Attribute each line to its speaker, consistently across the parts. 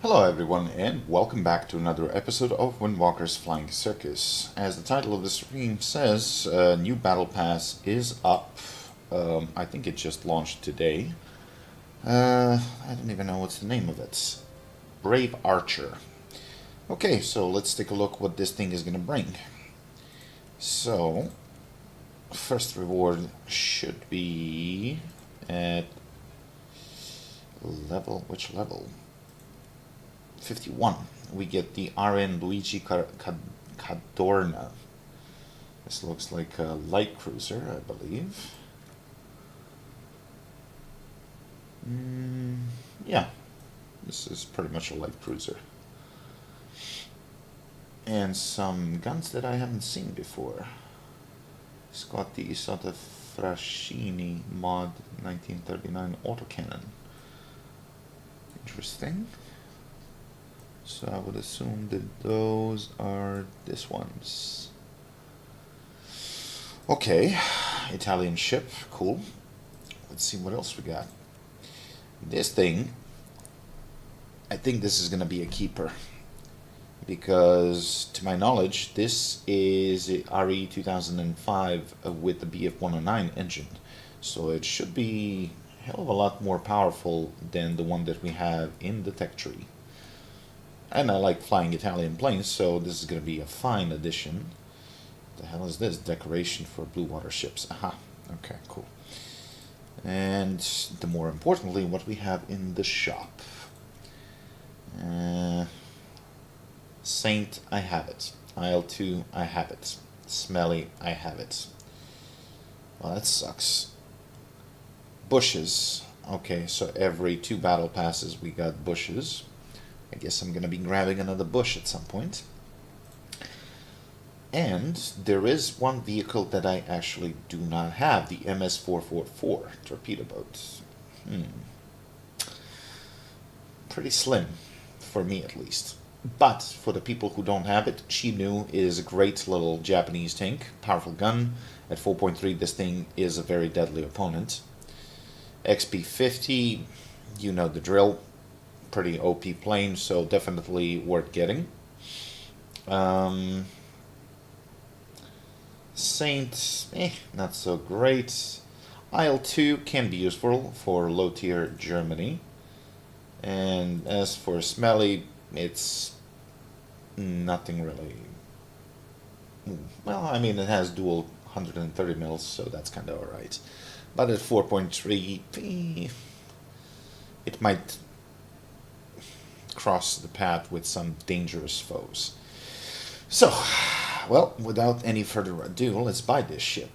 Speaker 1: Hello everyone and welcome back to another episode of Windwalker's Flying Circus. As the title of the stream says, a new battle pass is up. I think it just launched today. I don't even know what's the name of it. Brave Archer. Okay, so let's take a look what this thing is going to bring. So, first reward should be at which level? 51. We get the RN Luigi Cadorna. This looks like a light cruiser, I believe. Yeah, this is pretty much a light cruiser. And some guns that I haven't seen before. It's got the Isotta Fraschini mod 1939 autocannon. Interesting. So I would assume that those are this ones. Okay, Italian ship, cool. Let's see what else we got. This thing, I think this is going to be a keeper. Because, to my knowledge, this is a RE 2005 with the BF-109 engine. So it should be a hell of a lot more powerful than the one that we have in the tech tree. And I like flying Italian planes, so this is going to be a fine addition. What the hell is this? Decoration for blue water ships. Aha. Okay, cool. And the more importantly, what we have in the shop. Saint, I have it. Isle 2, I have it. Smelly, I have it. Well, that sucks. Bushes. Okay, so every 2 battle passes we got bushes. I guess I'm going to be grabbing another bush at some point. And there is one vehicle that I actually do not have, the MS-444 torpedo boat. Pretty slim, for me at least. But for the people who don't have it, Chinu is a great little Japanese tank, powerful gun. At 4.3, this thing is a very deadly opponent. XP-50, you know the drill. Pretty OP plane, so definitely worth getting. Saint, not so great. Isle 2 can be useful for low tier Germany. And as for Smelly, it's nothing really. Well, I mean, it has dual 130 mils, so that's kind of alright. But at 4.3, it might cross the path with some dangerous foes. So, well, without any further ado, let's buy this ship.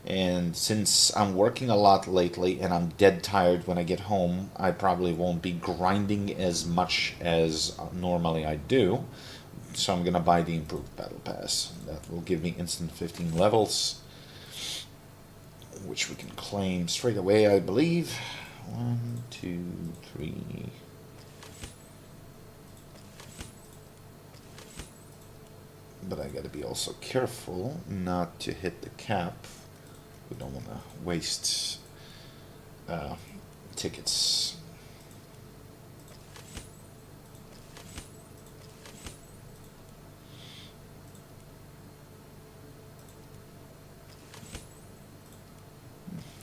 Speaker 1: And since I'm working a lot lately and I'm dead tired when I get home, I probably won't be grinding as much as normally I do. So I'm gonna buy the improved battle pass. That will give me instant 15 levels, which we can claim straight away, I believe. 1, 2, 3. But I gotta be also careful not to hit the cap. We don't want to waste tickets.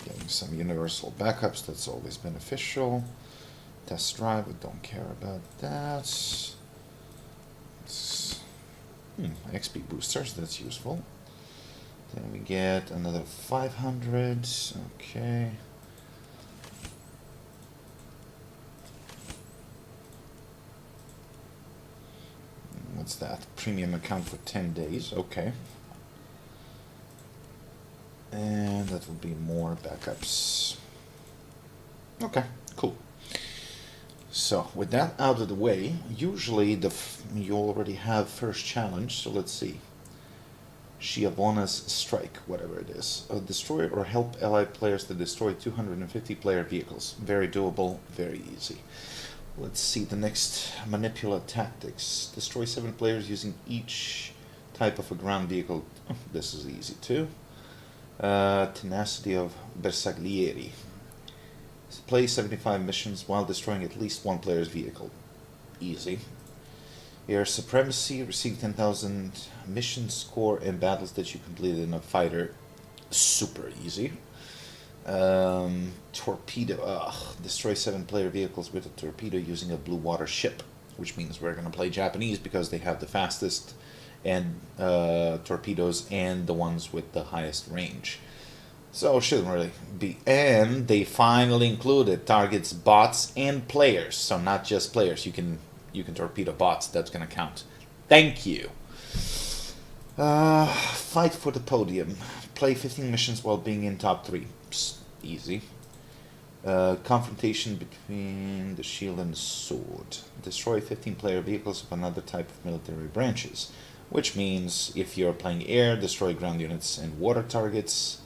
Speaker 1: Getting some universal backups, that's always beneficial. Test drive, we don't care about that. XP boosters, that's useful. Then we get another 500. Okay. What's that? Premium account for 10 days. Okay. And that will be more backups. Okay, cool. So, with that out of the way, usually you already have first challenge, so let's see. Schiavona's Strike, whatever it is. Destroy or help allied players to destroy 250 player vehicles. Very doable, very easy. Let's see the next Manipula Tactics. Destroy 7 players using each type of a ground vehicle. Oh, this is easy too. Tenacity of Bersaglieri. Play 75 missions while destroying at least one player's vehicle. easy. Air Supremacy, receive 10,000 mission score in battles that you completed in a fighter. Super easy. Torpedo, destroy 7 player vehicles with a torpedo using a blue water ship, which means we're going to play Japanese because they have the fastest and torpedoes and the ones with the highest range. So shouldn't really be. And they finally included targets bots and players, so not just players. You can torpedo bots. That's going to count. Thank you. Fight for the podium. Play 15 missions while being in top 3. Psst, easy. Confrontation between the shield and the sword. Destroy 15 player vehicles of another type of military branches. Which means if you're playing air, destroy ground units and water targets.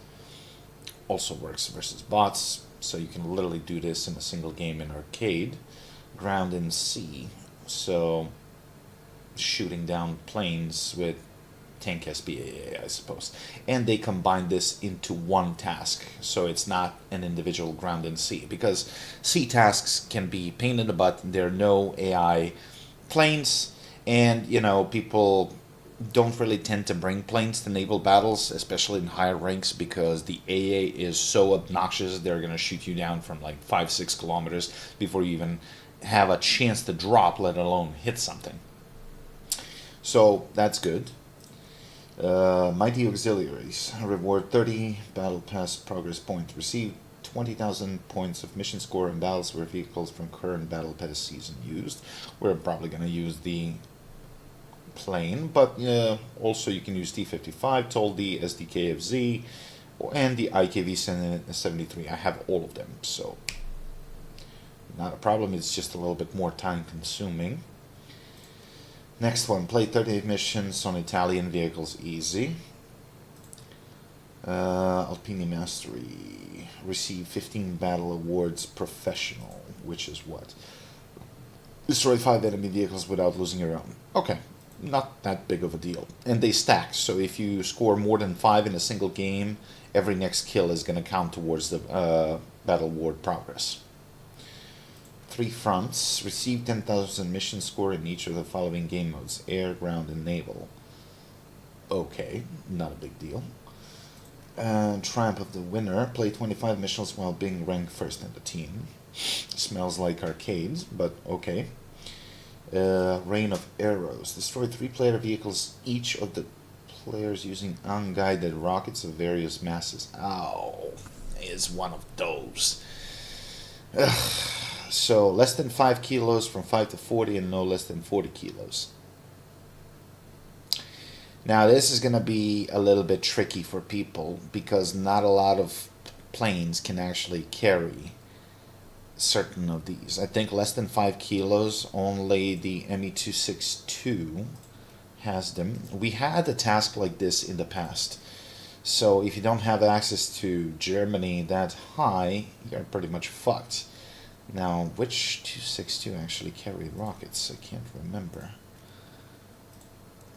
Speaker 1: Also works versus bots. So you can literally do this in a single game in arcade. Ground and sea. So shooting down planes with tank SBA, I suppose. And they combine this into one task, so it's not an individual ground and sea, because sea tasks can be pain in the butt. There are no AI planes, and people don't really tend to bring planes to naval battles, especially in higher ranks, because the AA is so obnoxious. They're going to shoot you down from like 5-6 kilometers before you even have a chance to drop, let alone hit something. So that's good. Mighty Auxiliaries. Reward 30 Battle Pass Progress Points. Receive 20,000 points of mission score in battles where vehicles from current Battle Pass season used. We're probably going to use the plane, but also you can use T-55, TOL-D, SDKFZ, and the IKV-73. I have all of them, so not a problem. It's just a little bit more time consuming. Next one, play 38 missions on Italian vehicles, easy. Alpini Mastery, receive 15 battle awards, professional, which is what? Destroy 5 enemy vehicles without losing your own. Okay, not that big of a deal. And they stack, so if you score more than 5 in a single game, every next kill is going to count towards the battle award progress. 3 fronts. Receive 10,000 mission score in each of the following game modes: air, ground, and naval. Okay, not a big deal. Triumph of the Winner. Play 25 missions while being ranked first in the team. Smells like arcades, but okay. Rain of Arrows. Destroy 3 player vehicles, each of the players using unguided rockets of various masses. Ow, is one of those. Ugh. So less than 5 kilos from 5 to 40 and no less than 40 kilos. Now this is going to be a little bit tricky for people because not a lot of planes can actually carry certain of these. I think less than 5 kilos, only the ME-262 has them. We had a task like this in the past. So if you don't have access to Germany that high, you're pretty much fucked. Now, which 262 actually carried rockets? I can't remember.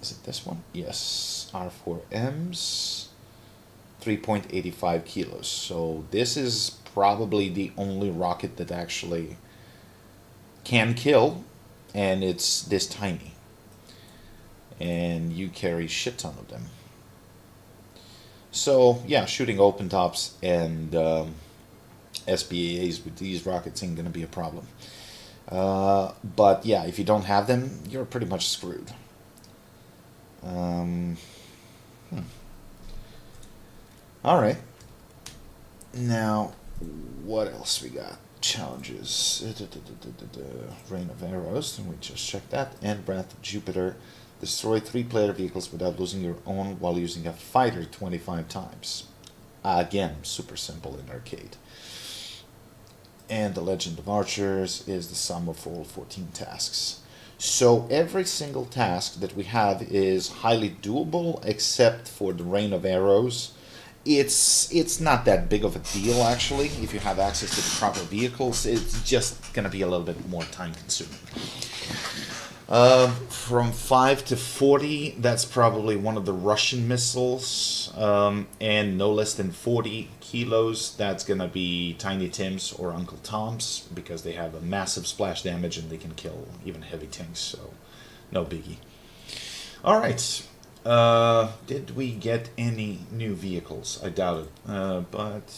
Speaker 1: Is it this one? Yes. R4Ms. 3.85 kilos. So this is probably the only rocket that actually can kill, and it's this tiny. And you carry shit ton of them. So, yeah, shooting open tops and SBAs with these rockets ain't going to be a problem. But yeah, if you don't have them, you're pretty much screwed. Alright. Now, what else we got? Challenges. Rain of Arrows, we just checked that. And Wrath of Jupiter. Destroy 3 player vehicles without losing your own while using a fighter 25 times. Again, super simple in arcade. And the Legend of Archers is the sum of all 14 tasks. So every single task that we have is highly doable except for the Rain of Arrows. It's not that big of a deal actually. If you have access to the proper vehicles, it's just going to be a little bit more time consuming. From 5 to 40, that's probably one of the Russian missiles. And no less than 40 kilos, that's gonna be Tiny Tim's or Uncle Tom's, because they have a massive splash damage and they can kill even heavy tanks, so no biggie. Alright. Did we get any new vehicles? I doubt it. But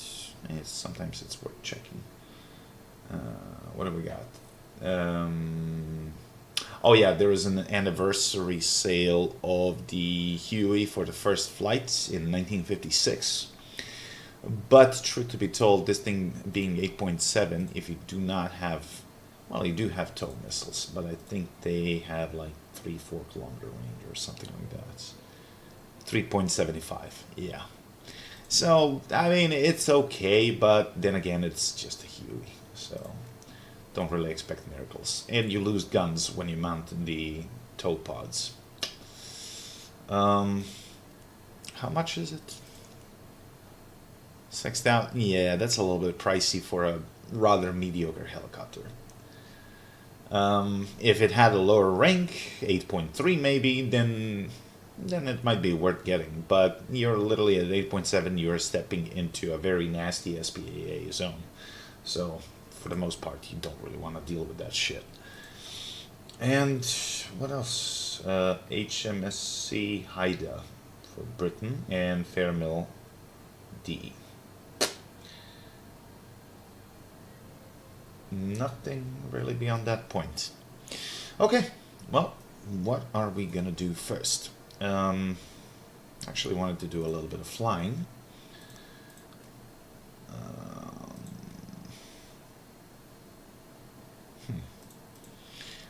Speaker 1: sometimes it's worth checking. What do we got? Oh yeah, there is an anniversary sale of the Huey for the first flight in 1956. But truth to be told, this thing being 8.7, if you do not have, well, you do have tow missiles, but I think they have like 3-4 kilometer range or something like that. 3.75, yeah. So, I mean, it's okay, but then again, it's just a Huey, so don't really expect miracles. And you lose guns when you mount the tow pods. How much is it? 6,000? Yeah, that's a little bit pricey for a rather mediocre helicopter. If it had a lower rank, 8.3 maybe, then it might be worth getting. But you're literally at 8.7, you're stepping into a very nasty SPAA zone. So, for the most part, you don't really want to deal with that shit. And what else? HMSC Haida for Britain and Fairmill D. Nothing really beyond that point. Okay, well, what are we gonna do first? Actually wanted to do a little bit of flying.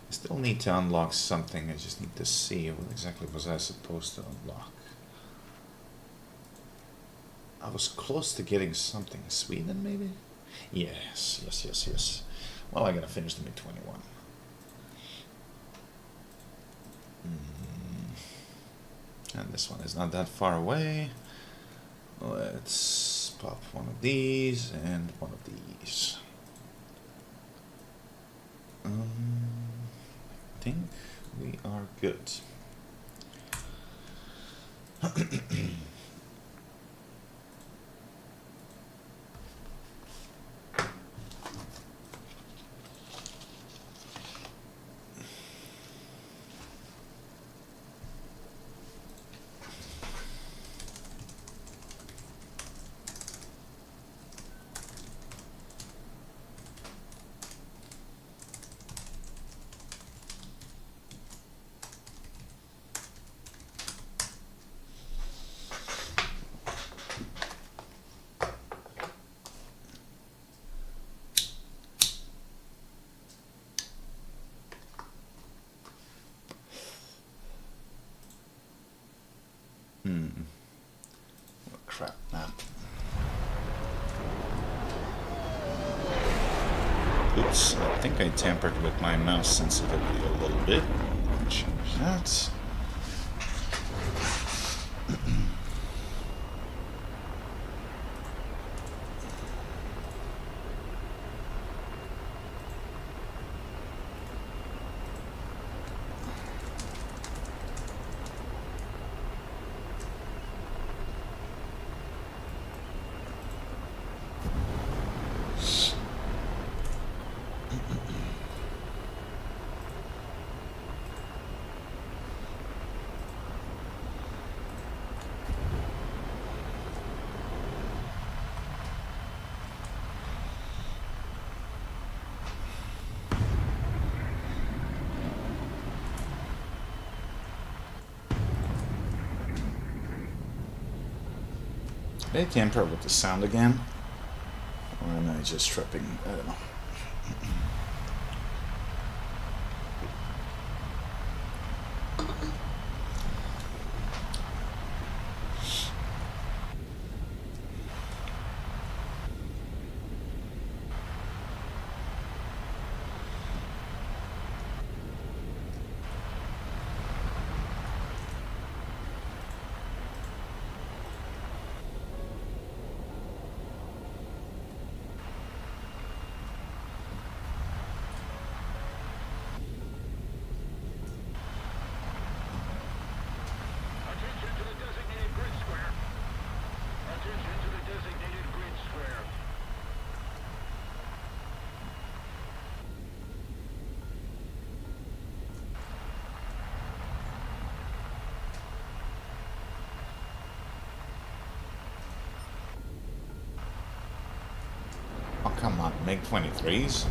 Speaker 1: I still need to unlock something. I just need to see what exactly was I supposed to unlock. I was close to getting something. Sweden, maybe? Yes. Well, I gotta finish the MiG-21. And this one is not that far away. Let's pop one of these and one of these. I think we are good. What crap map. Oops, I think I tampered with my mouse sensitivity a little bit. Change that. Did I tamper with the sound again? Or am I just tripping? I don't know. come on, make 23s?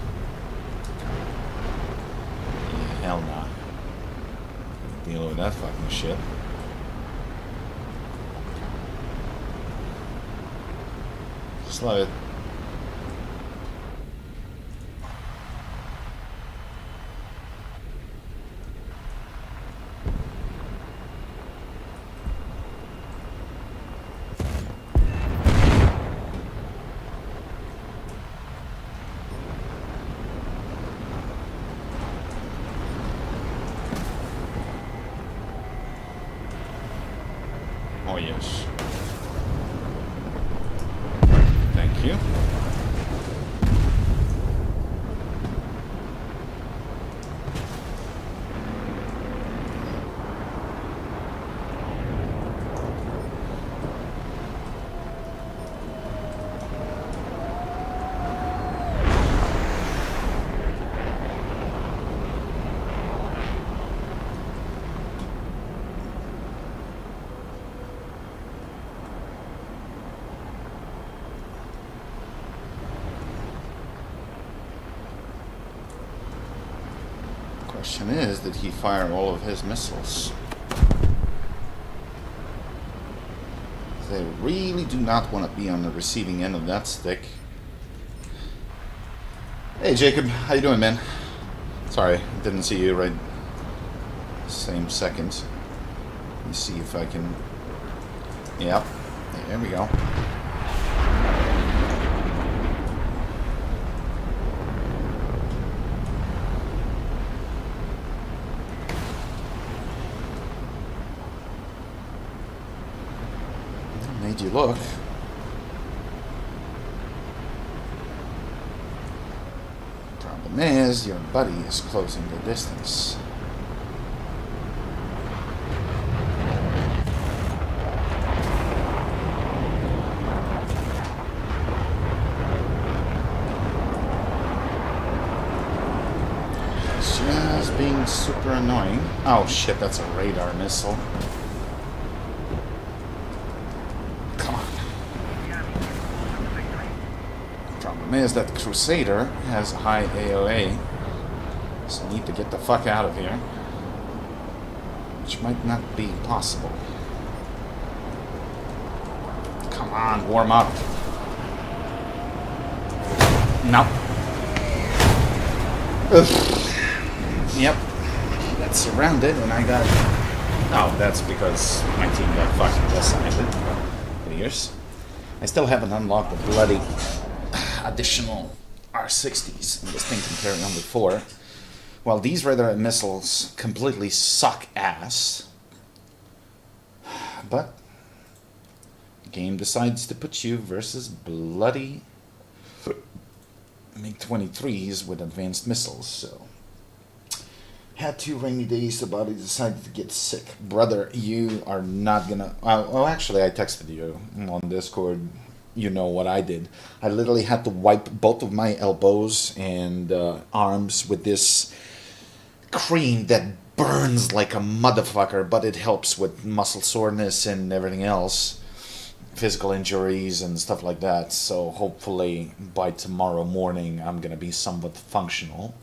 Speaker 1: Yeah, hell nah. Deal with that fucking shit. Just love it. Oh, yes. Thank you. Question is, did he fire all of his missiles? They really do not want to be on the receiving end of that stick. Hey Jacob, how you doing, man? Sorry, didn't see you right same second. Let me see if I can... Yep, there we go. Made you look. Problem is, your buddy is closing the distance. He's just being super annoying. Oh shit, that's a radar missile. Is that Crusader has high AOA, so I need to get the fuck out of here, which might not be possible. Come on, warm up. No. Yep, that's surrounded, and I got... Oh, that's because my team got fucking decimated. Clears. I still haven't unlocked the bloody additional R60s, and this thing can carry on with 4. While these radar missiles completely suck ass, but the game decides to put you versus bloody MiG-23s with advanced missiles, so had 2 rainy days, the body decided to get sick. Brother, you are not gonna... well, actually, I texted you on Discord. You know what I did. I literally had to wipe both of my elbows and arms with this cream that burns like a motherfucker, but it helps with muscle soreness and everything else, physical injuries and stuff like that. So hopefully by tomorrow morning I'm gonna be somewhat functional.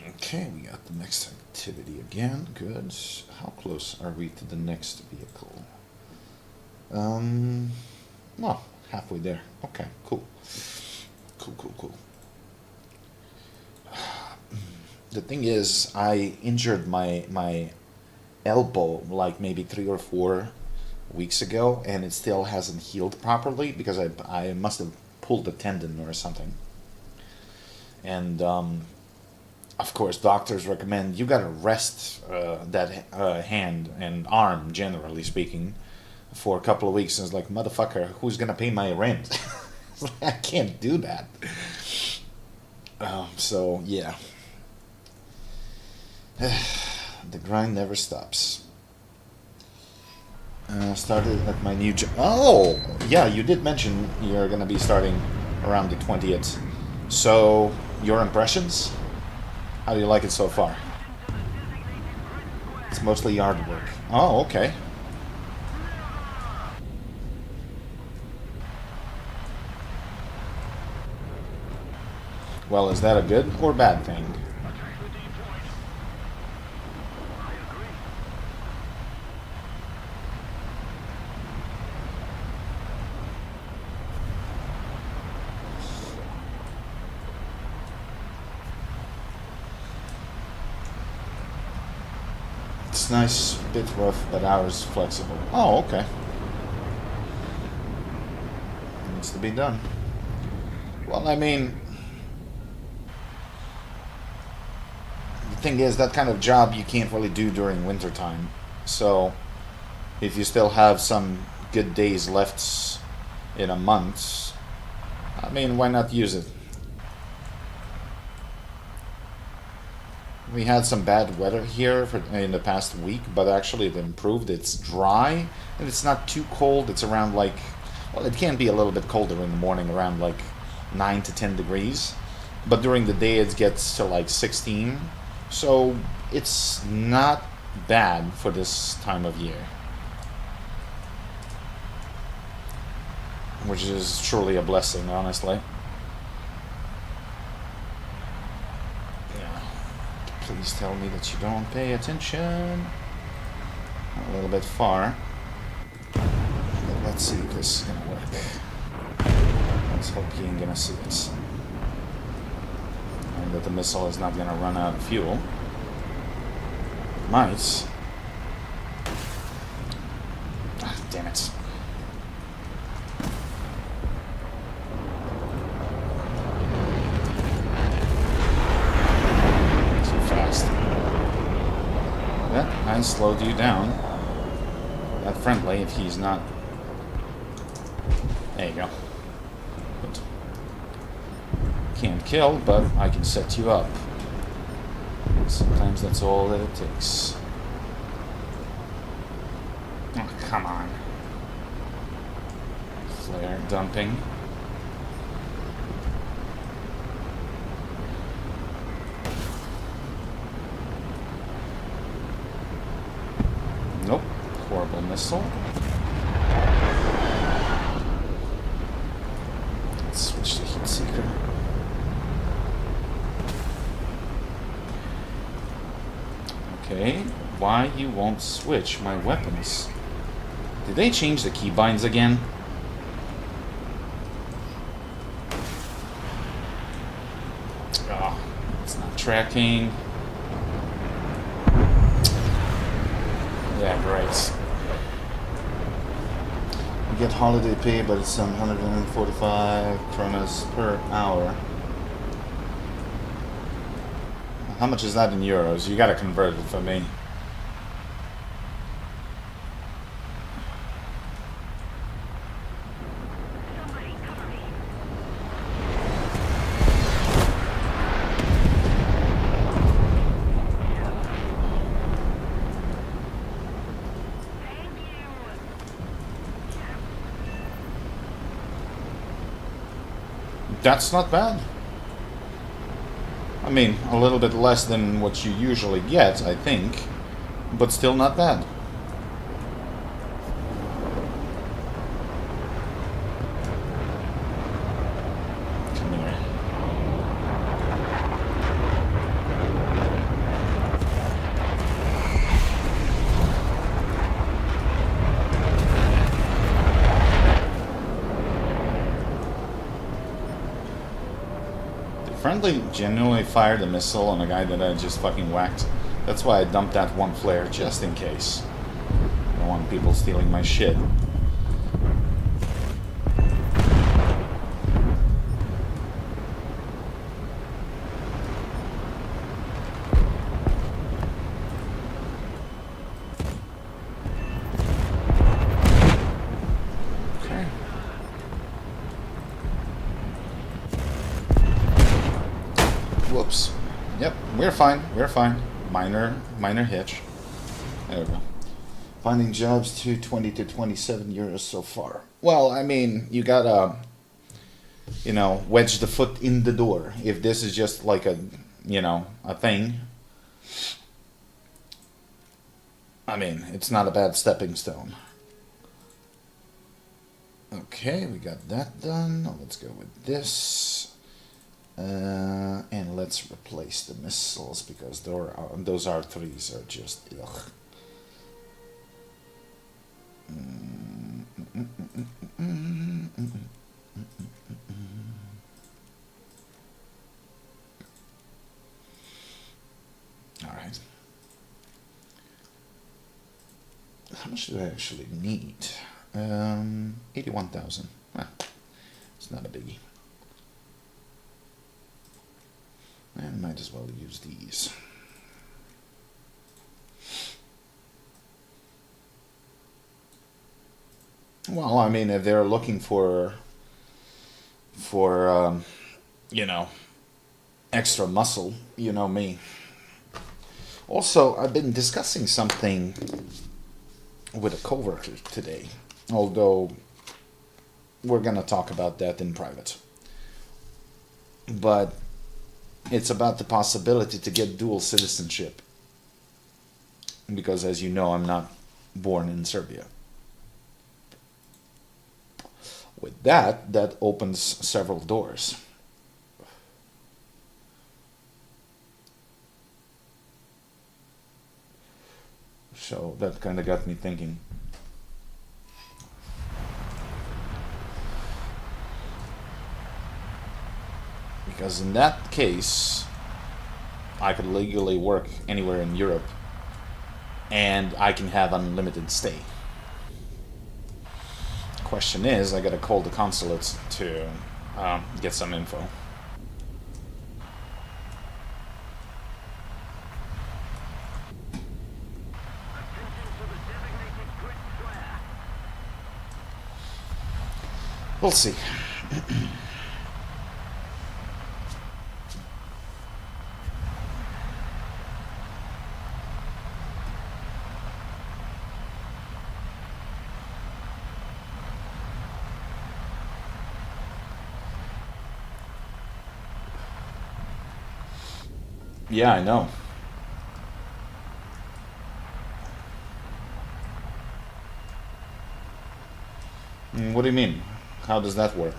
Speaker 1: Okay, we got the next activity again. Good. How close are we to the next vehicle? Well, halfway there. Okay, cool. Cool. The thing is, I injured my elbow like maybe 3 or 4 weeks ago, and it still hasn't healed properly because I must have pulled a tendon or something. And of course, doctors recommend you gotta rest that hand and arm, generally speaking, for a couple of weeks. And it's like, motherfucker, who's gonna pay my rent? I can't do that. So yeah, the grind never stops. Started at my new job. Oh, yeah, you did mention you're gonna be starting around the 20th. So, your impressions? How do you like it so far? It's mostly yard work. Oh, okay. Well, is that a good or bad thing? It's nice, bit rough, but ours flexible. Oh, okay. Needs to be done. Well, I mean, the thing is, that kind of job you can't really do during wintertime. So, if you still have some good days left in a month, I mean, why not use it? We had some bad weather here in the past week, but actually it improved. It's dry, and it's not too cold. It's around like, well, it can be a little bit colder in the morning, around like 9 to 10 degrees. But during the day it gets to like 16. So it's not bad for this time of year. Which is truly a blessing, honestly. Please tell me that you don't pay attention. A little bit far. But let's see if this is gonna work. Let's hope he ain't gonna see it. And that the missile is not gonna run out of fuel. Might. Ah, damn it. I slowed you down. That friendly if he's not. There you go. Good. Can't kill, but I can set you up. Sometimes that's all that it takes. Oh, come on. Flare dumping. Nope. Horrible missile. Let's switch to heat seeker. Okay, why you won't switch my weapons? Did they change the keybinds again? Oh, it's not tracking. Yeah, great. You get holiday pay, but it's some 145 kronas per hour. How much is that in euros? You gotta convert it for me. That's not bad. I mean, a little bit less than what you usually get, I think, but still not bad. Come here. Friendly genuinely fired a missile on a guy that I just fucking whacked. That's why I dumped that one flare, just in case. I don't want people stealing my shit. Whoops. Yep, we're fine. We're fine. Minor hitch. There we go. Finding jobs to 20 to 27 euros so far. Well, I mean, you gotta, wedge the foot in the door. If this is just like a thing. I mean, it's not a bad stepping stone. Okay, we got that done. Now let's go with this. And let's replace the missiles because those R3s are just ugh. All right. How much do I actually need? 81,000. It's not a biggie. And might as well use these. Well, I mean, if they're looking for you know, extra muscle, you know me. Also, I've been discussing something with a coworker today, although we're gonna talk about that in private. But it's about the possibility to get dual citizenship, because as you know, I'm not born in Serbia. With that opens several doors. So that kind of got me thinking. Because in that case, I could legally work anywhere in Europe and I can have unlimited stay. Question is, I gotta call the consulate to get some info. We'll see. Yeah, I know. What do you mean? How does that work?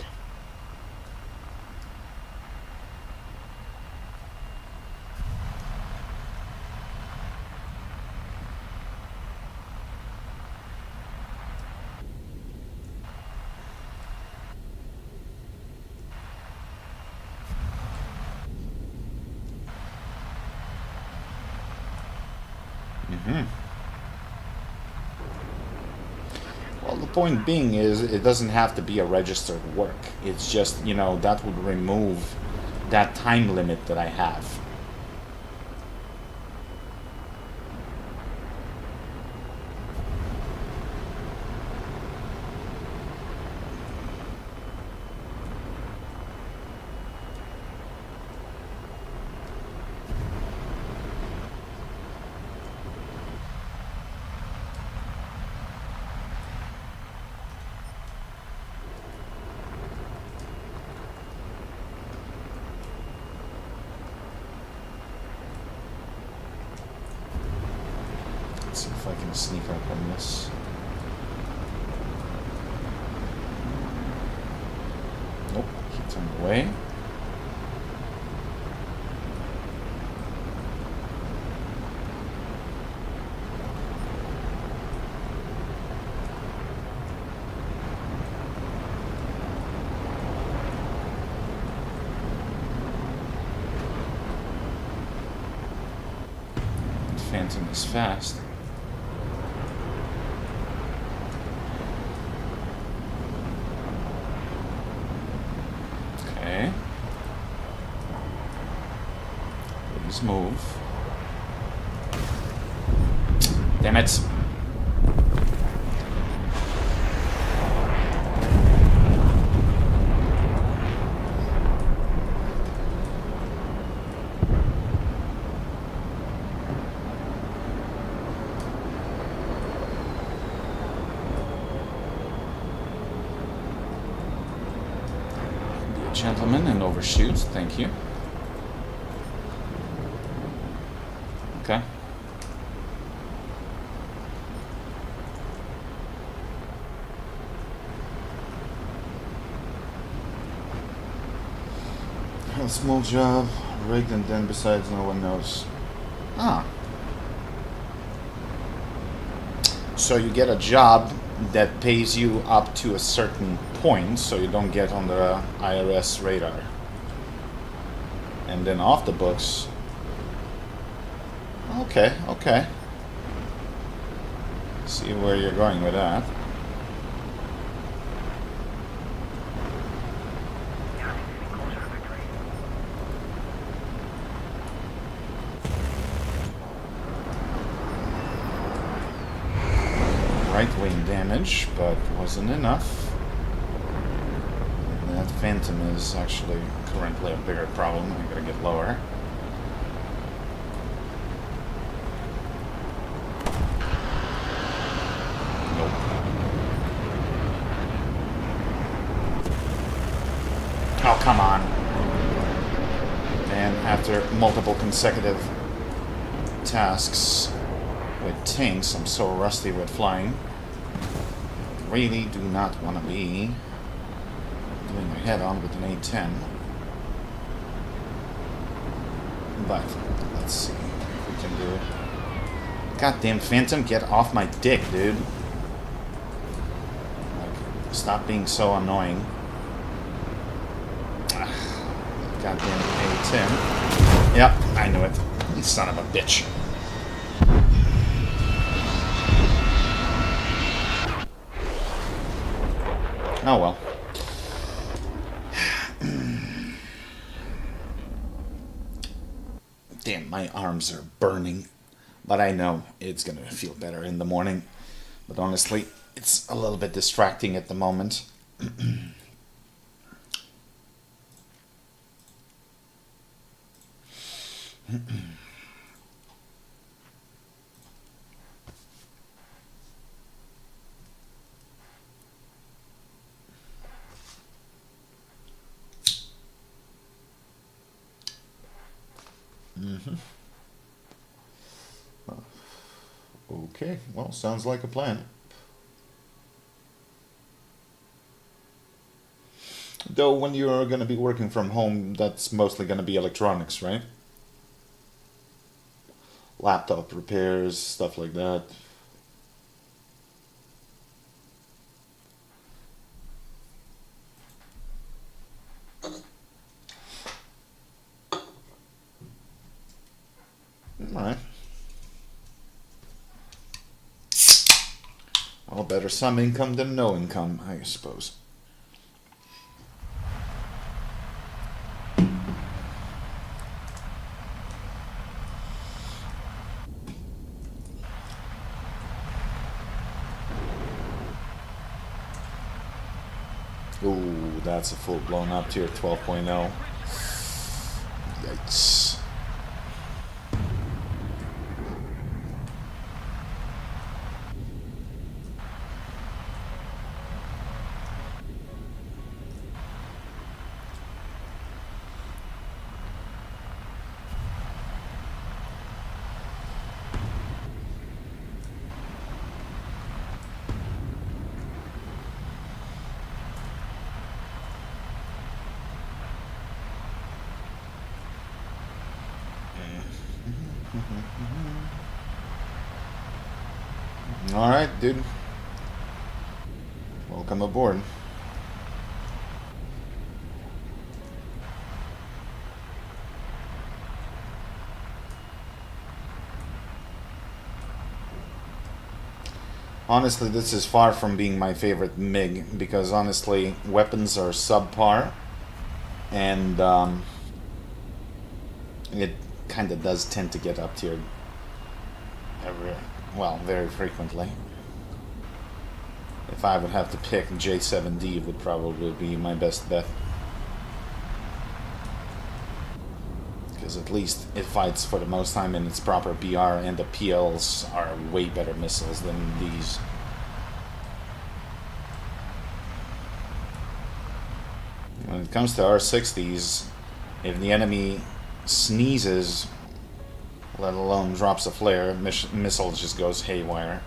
Speaker 1: Well, the point being is it doesn't have to be a registered work. It's just, you know, that would remove that time limit that I have. Let's see if I can sneak up on this. Nope, he turned away. Phantom is fast. Okay. Please move. Damn it. Gentleman and overshoot, thank you. Okay. A small job, rigged, and then besides no one knows. Ah. So you get a job that pays you up to a certain point, so you don't get on the IRS radar. And then off the books. Okay, okay. See where you're going with that. Right wing damage, but wasn't enough. That Phantom is actually currently a bigger problem. I gotta get lower. Nope. Oh, come on. And after multiple consecutive tasks with tanks, I'm so rusty with flying. Really do not want to be doing a head-on with an A-10. But let's see if we can do it. Goddamn Phantom, get off my dick, dude. Like, stop being so annoying. Goddamn A-10. Yep, I knew it. You son of a bitch. Oh well. Damn, my arms are burning. But I know it's gonna feel better in the morning. But honestly, it's a little bit distracting at the moment. Okay, well, sounds like a plan. Though when you're going to be working from home, that's mostly going to be electronics, right? Laptop repairs, stuff like that. Alright. Well, better some income than no income, I suppose. Ooh, that's a full-blown up tier 12.0. Yikes. Alright, dude. Welcome aboard. Honestly, this is far from being my favorite MiG, because honestly, weapons are subpar, and it kind of does tend to get up tiered very frequently. If I would have to pick, J7D would probably be my best bet. Because at least it fights for the most time in its proper BR, and the PLs are way better missiles than these. When it comes to R60s, if the enemy sneezes, let alone drops a flare, missile just goes haywire.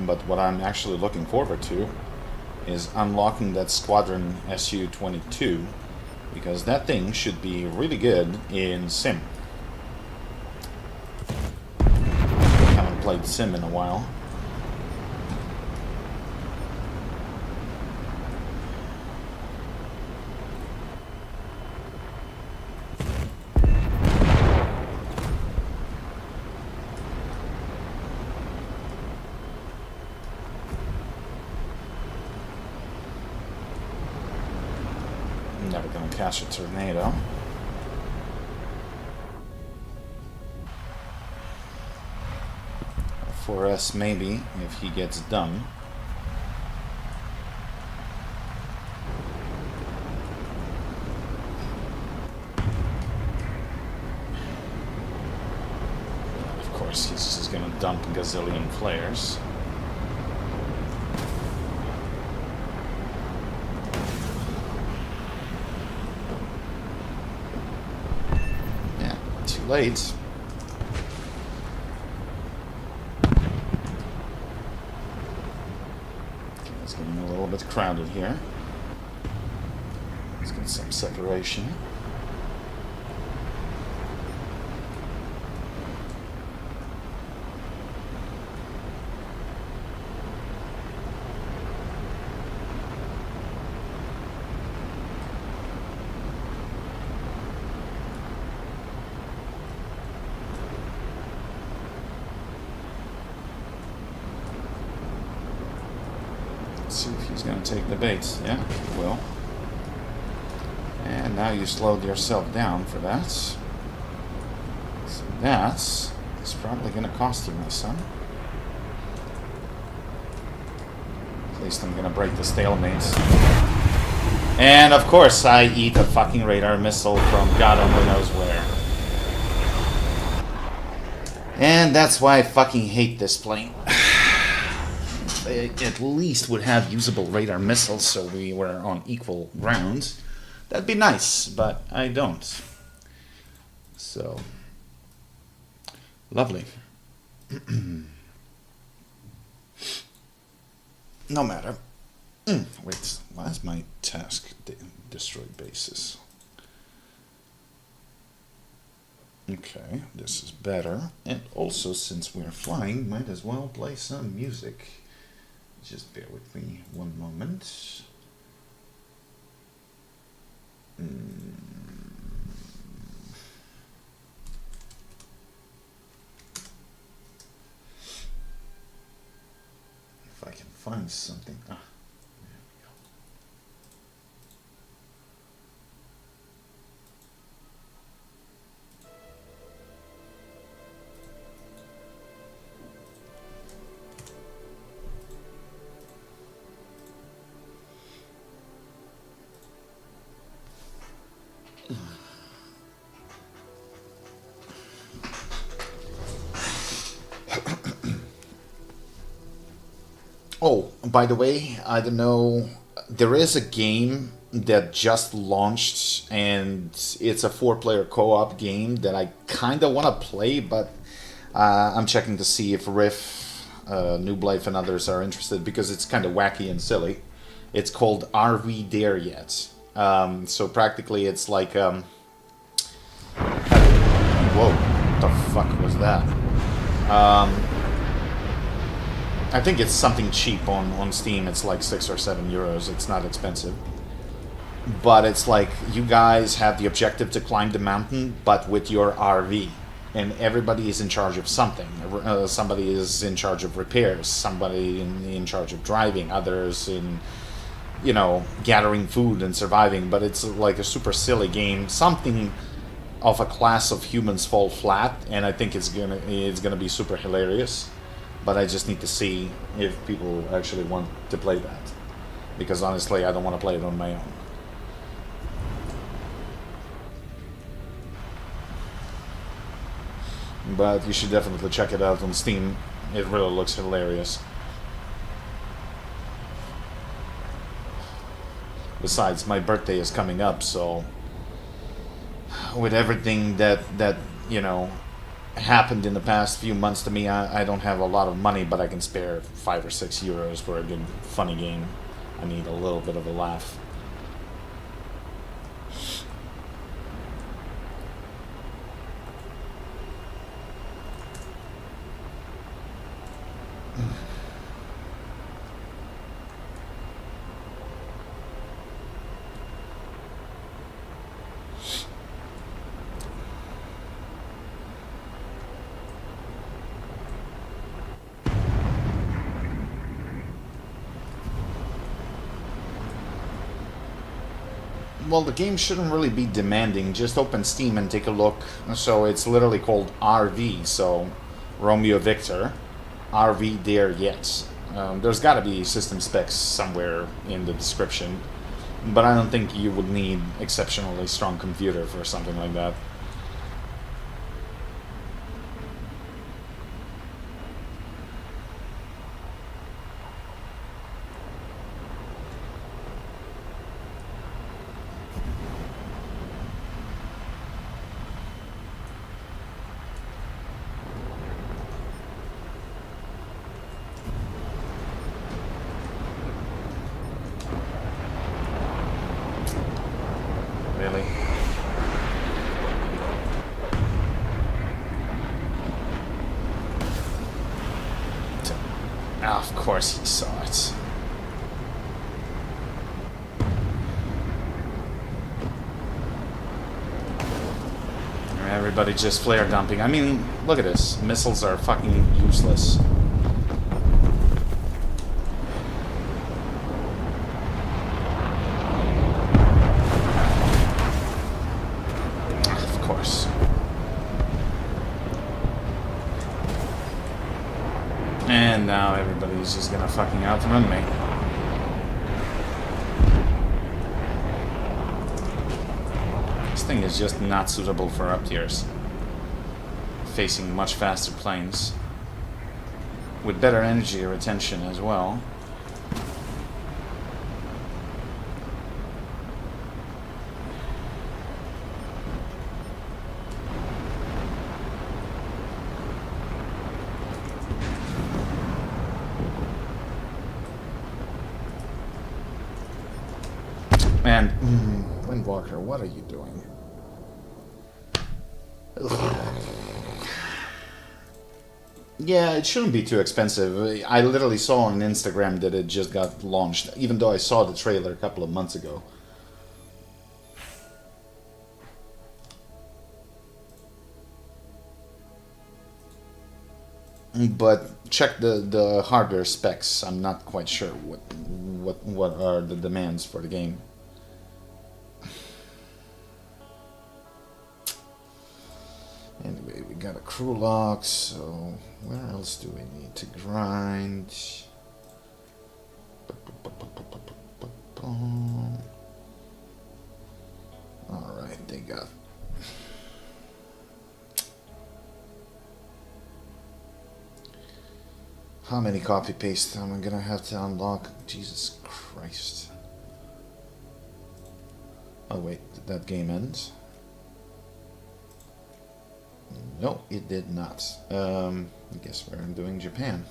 Speaker 1: But what I'm actually looking forward to is unlocking that Squadron Su-22, because that thing should be really good in Sim. I haven't played Sim in a while. Never gonna catch a tornado. For us, maybe, if he gets done. Of course, he's just gonna dump a gazillion flares. Late. Okay, it's getting a little bit crowded here. Let's get some separation. See if he's going to take the bait. Yeah, he will. And now you slowed yourself down for that. So that's probably going to cost you, my son. At least I'm going to break the stalemate. And of course I eat a fucking radar missile from God only knows where. And that's why I fucking hate this plane. At least would have usable radar missiles so we were on equal ground. That'd be nice, but I don't. So, lovely. No matter. Wait, why is my task destroy bases? Okay, this is better. And also, since we're flying, might as well play some music. Just bear with me one moment. If I can find something. There we go. Oh, by the way, I don't know, there is a game that just launched, and it's a 4-player co-op game that I kind of want to play, but I'm checking to see if Riff, Noob Life, and others are interested, because it's kind of wacky and silly. It's called Are We There Yet? So practically it's like... whoa, what the fuck was that? I think it's something cheap on Steam. It's like 6 or 7 euros. It's not expensive. But it's like you guys have the objective to climb the mountain, but with your RV. And everybody is in charge of something. Somebody is in charge of repairs. Somebody in charge of driving. Others in, you know, gathering food and surviving. But it's like a super silly game. Something of a class of humans fall flat. And I think it's gonna be super hilarious. But I just need to see if people actually want to play that. Because honestly, I don't want to play it on my own. But you should definitely check it out on Steam. It really looks hilarious. Besides, my birthday is coming up, so... with everything that you know... happened in the past few months to me. I don't have a lot of money, but I can spare 5 or 6 euros for a good, funny game. I need a little bit of a laugh. Well, the game shouldn't really be demanding. Just open Steam and take a look. So it's literally called RV, so Romeo Victor. RV there yet. There's got to be system specs somewhere in the description, but I don't think you would need exceptionally strong computer for something like that. Really? Of course he saw it. Everybody just flare dumping. I mean, look at this. Missiles are fucking useless. Of course. And now everybody's just gonna fucking outrun me. This thing is just not suitable for up tiers. Facing much faster planes. With better energy retention as well. And Windwalker, what are you doing? Yeah, it shouldn't be too expensive. I literally saw on Instagram that it just got launched, even though I saw the trailer a couple of months ago. But check the hardware specs. I'm not quite sure what are the demands for the game. Anyway, we got a crew lock, so where else do we need to grind? Alright, they got... How many copy paste am I gonna have to unlock? Jesus Christ. Oh wait, did that game end? No, it did not. I guess we're doing Japan.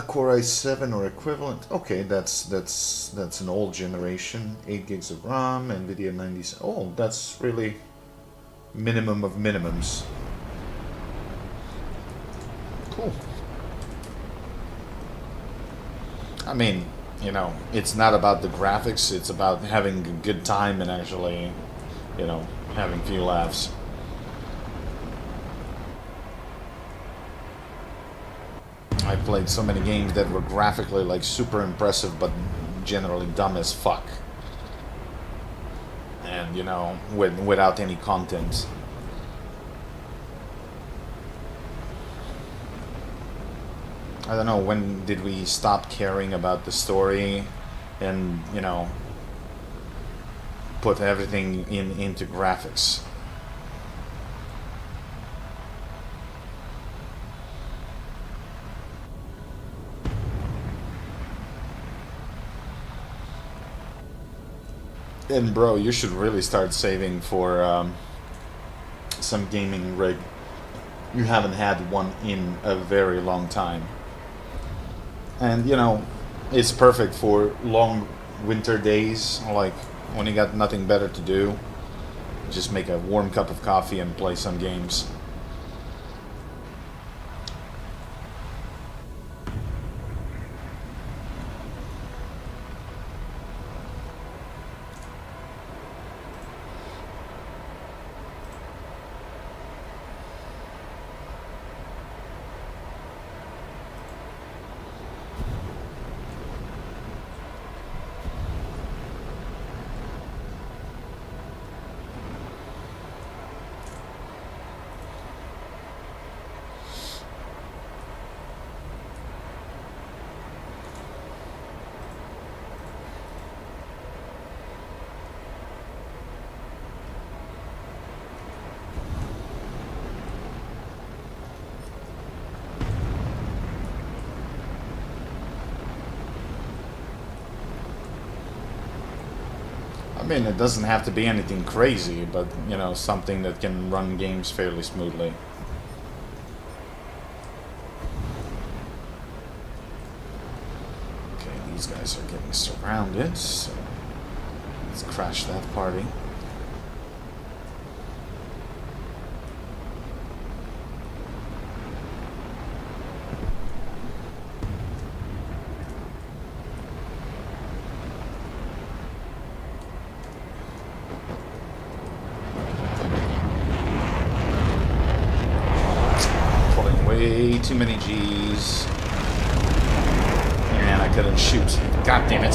Speaker 1: Core i7 or equivalent. Okay, that's an old generation. 8 gigs of RAM, NVIDIA 90. Oh, that's really minimum of minimums. Cool. I mean, you know, it's not about the graphics. It's about having a good time and actually, you know, having a few laughs. I played so many games that were graphically like super impressive but generally dumb as fuck. And you know, without any content. I don't know, when did we stop caring about the story and, you know, put everything into graphics? And bro, you should really start saving for some gaming rig. You haven't had one in a very long time. And you know, it's perfect for long winter days, like when you got nothing better to do. Just make a warm cup of coffee and play some games. I mean, it doesn't have to be anything crazy, but, you know, something that can run games fairly smoothly. Okay, these guys are getting surrounded, so let's crash that party. Way too many G's. And I couldn't shoot. God damn it.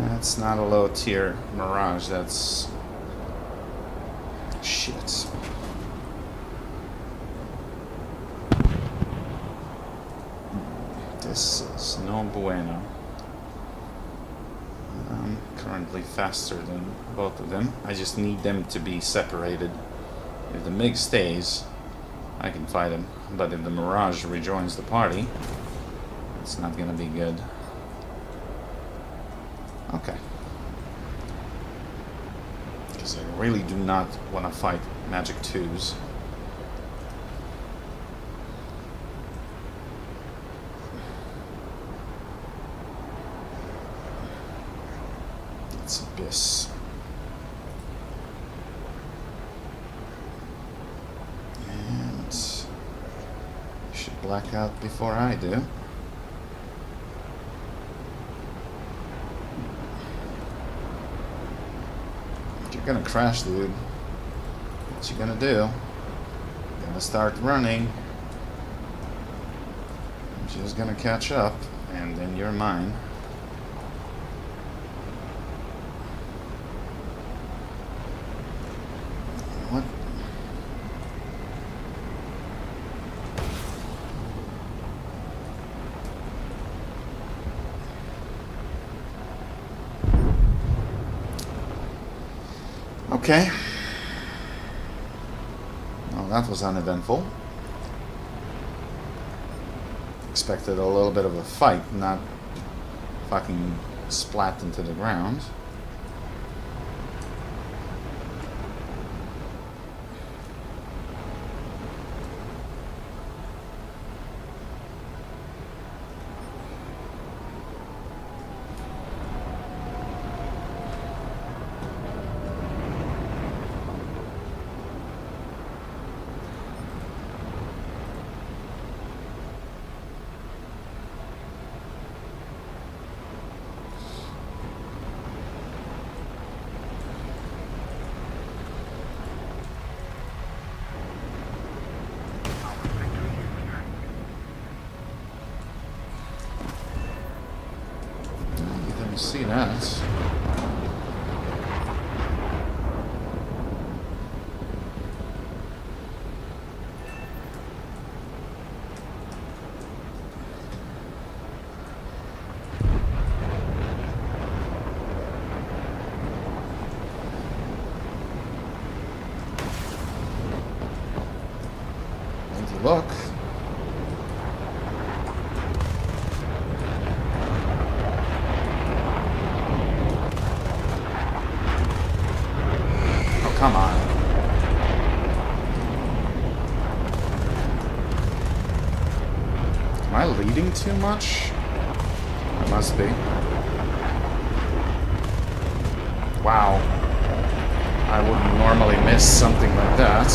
Speaker 1: That's not a low tier Mirage, that's shit. This is no bueno. I'm currently faster than both of them. I just need them to be separated. If the MiG stays, I can fight him. But if the Mirage rejoins the party, it's not gonna be good. Okay. Because I really do not want to fight Magic 2s. Abyss. And you should black out before I do. You're gonna crash, dude. What you gonna do? You're gonna start running. I'm just gonna catch up, and then you're mine. What? Okay. Well, that was uneventful. Expected a little bit of a fight, not fucking splat into the ground. see that. Look. Oh, come on. Am I leading too much? I must be. Wow. I wouldn't normally miss something like that.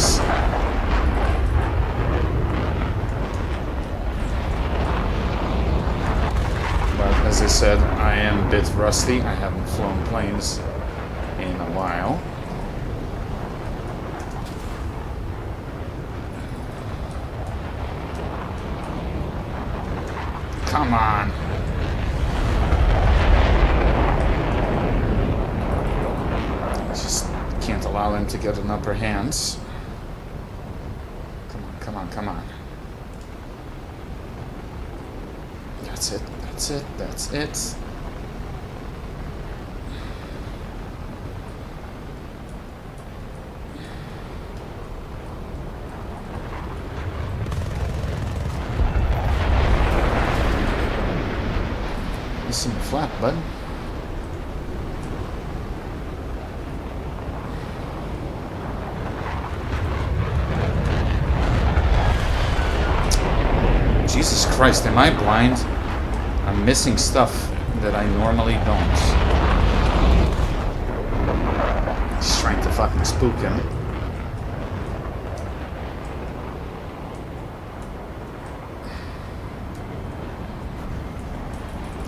Speaker 1: As I said, I am a bit rusty. I haven't flown planes in a while. Come on. I just can't allow them to get an upper hand. Come on, come on, come on. That's it. That's it, that's it. Listen flat, bud. Jesus Christ, am I blind? I'm missing stuff that I normally don't. Just trying to fucking spook him.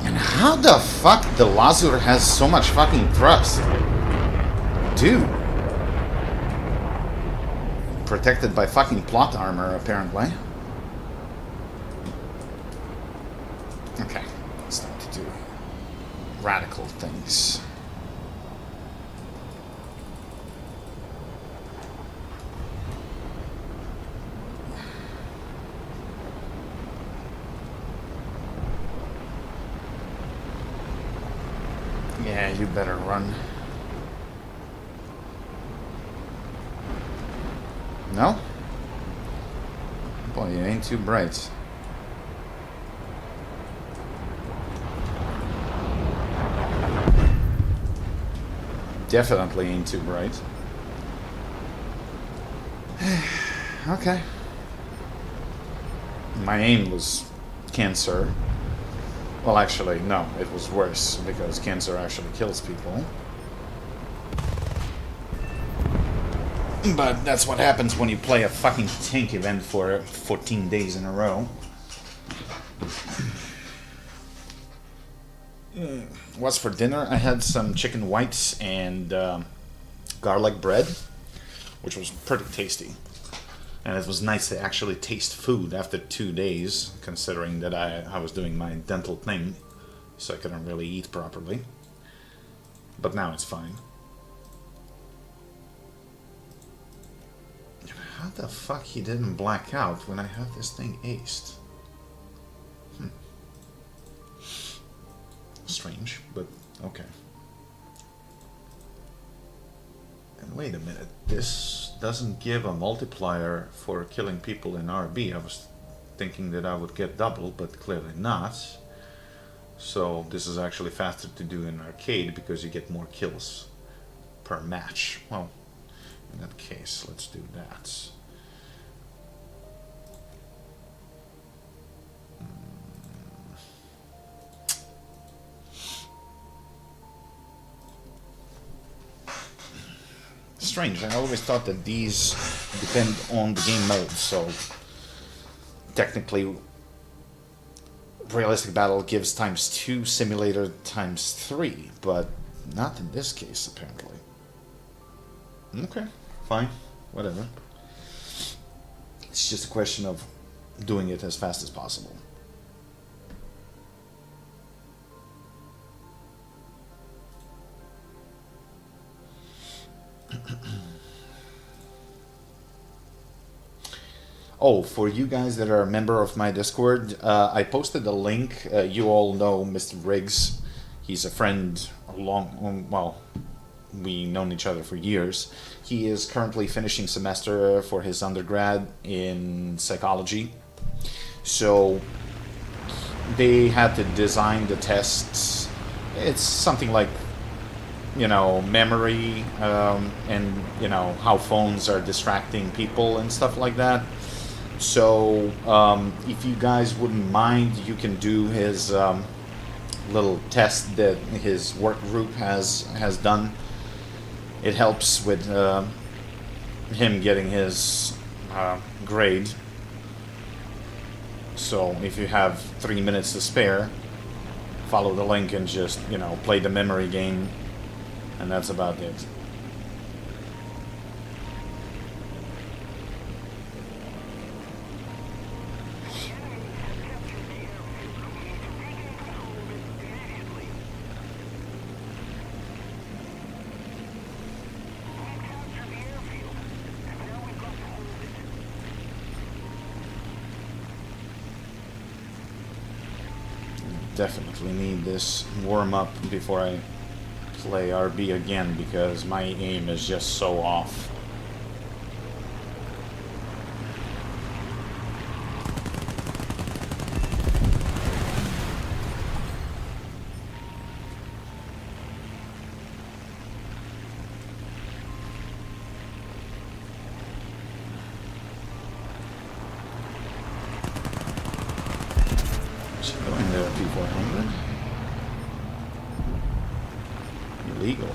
Speaker 1: And how the fuck the Lazur has so much fucking thrust? Dude. Protected by fucking plot armor, apparently. Okay, it's time to do radical things. Yeah, you better run. No? Boy, it ain't too bright. Definitely ain't too bright. Okay. My aim was cancer. Well, actually, no, it was worse, because cancer actually kills people. But that's what happens when you play a fucking tank event for 14 days in a row. What's for dinner? I had some chicken whites and garlic bread, which was pretty tasty. And it was nice to actually taste food after 2 days, considering that I was doing my dental thing, so I couldn't really eat properly. But now it's fine. How the fuck he didn't black out when I had this thing aced? Strange, but okay. And wait a minute, this doesn't give a multiplier for killing people in RB. I was thinking that I would get double, but clearly not. So this is actually faster to do in arcade because you get more kills per match. Well, in that case, let's do that. Strange, I always thought that these depend on the game mode, so technically realistic battle gives ×2, simulator ×3, but not in this case apparently. Okay, fine, whatever. It's just a question of doing it as fast as possible. Oh, for you guys that are a member of my Discord, I posted a link. You all know Mr. Riggs. He's a friend well, we've known each other for years. He is currently finishing semester for his undergrad in psychology. So they had to design the tests. It's something like, memory, and, how phones are distracting people and stuff like that. So if you guys wouldn't mind, you can do his little test that his work group has done. It helps with him getting his grade. So if you have 3 minutes to spare, follow the link and just, play the memory game, and that's about it. Definitely need this warm up before I play RB again, because my aim is just so off. Going there, P400. Illegal.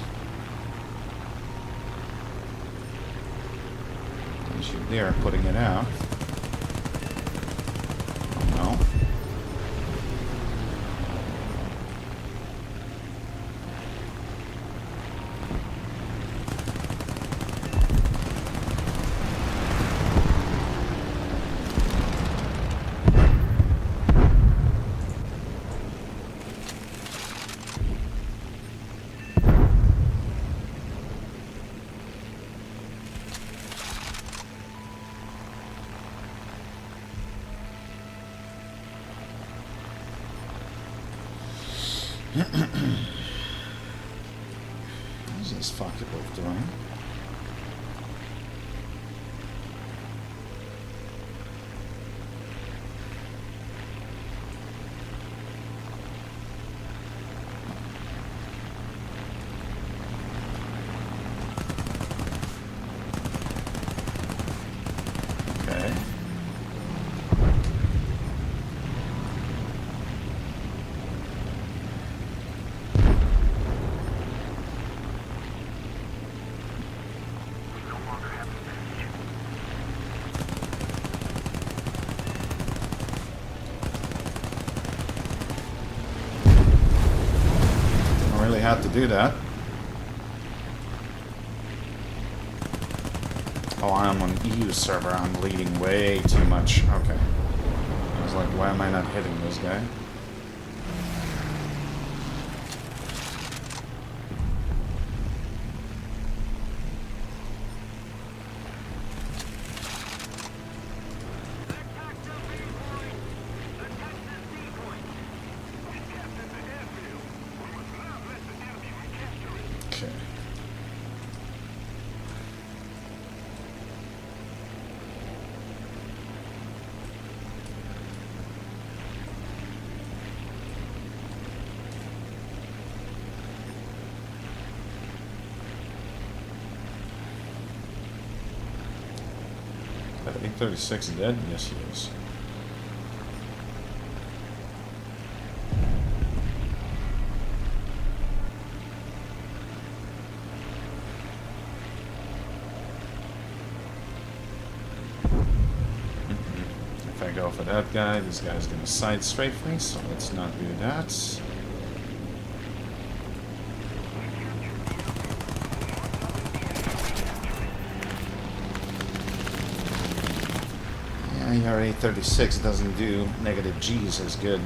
Speaker 1: Don't you dare putting it out. Oh no. What is this fucker both doing? Okay. Really had to do that. Oh, I'm on EU server. I'm bleeding way too much. Okay. I was like, why am I not hitting this guy? Okay. Is 836 dead? Yes, he is. If I go for that guy, this guy's gonna side strafe me, so let's not do that. Yeah, your 836 doesn't do negative G's as good.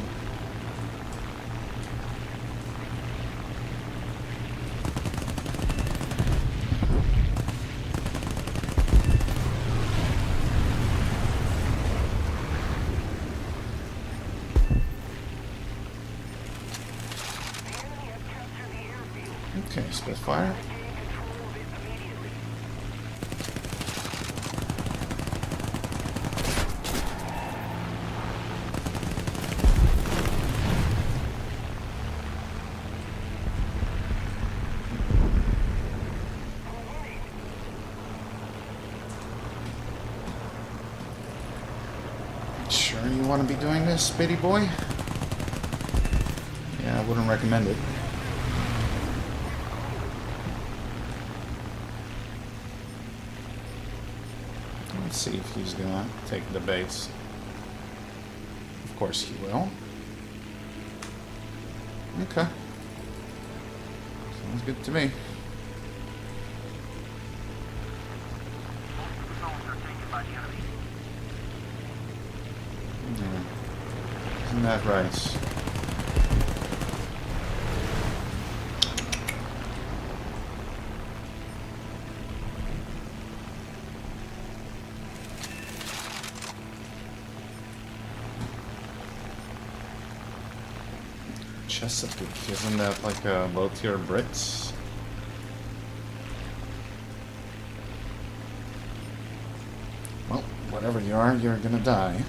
Speaker 1: Spitfire. Sure you want to be doing this, bitty boy? Yeah, I wouldn't recommend it. Let's see if he's gonna take the base. Of course he will. Okay. Sounds good to me. Yeah. Isn't that right? Chesapeake, isn't that like a low-tier Brits? Well, whatever you are, you're gonna die.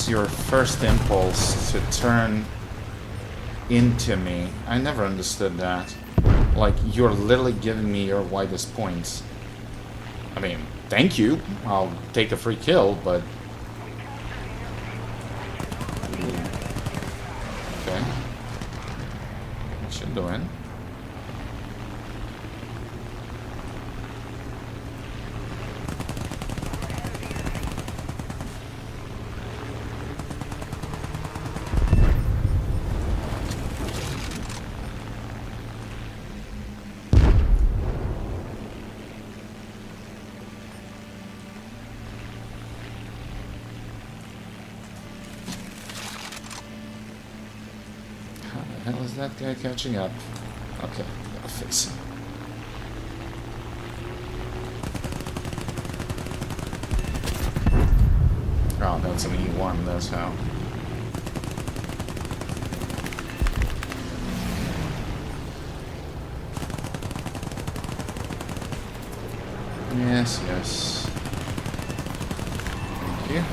Speaker 1: Your first impulse to turn into me. I never understood that. Like, you're literally giving me your widest points. I mean, thank you. I'll take a free kill, but... Okay. What you doing? How the hell is that guy catching up? Okay, gotta fix him. Oh, that's an E1, that's how. Yes, yes. Thank you.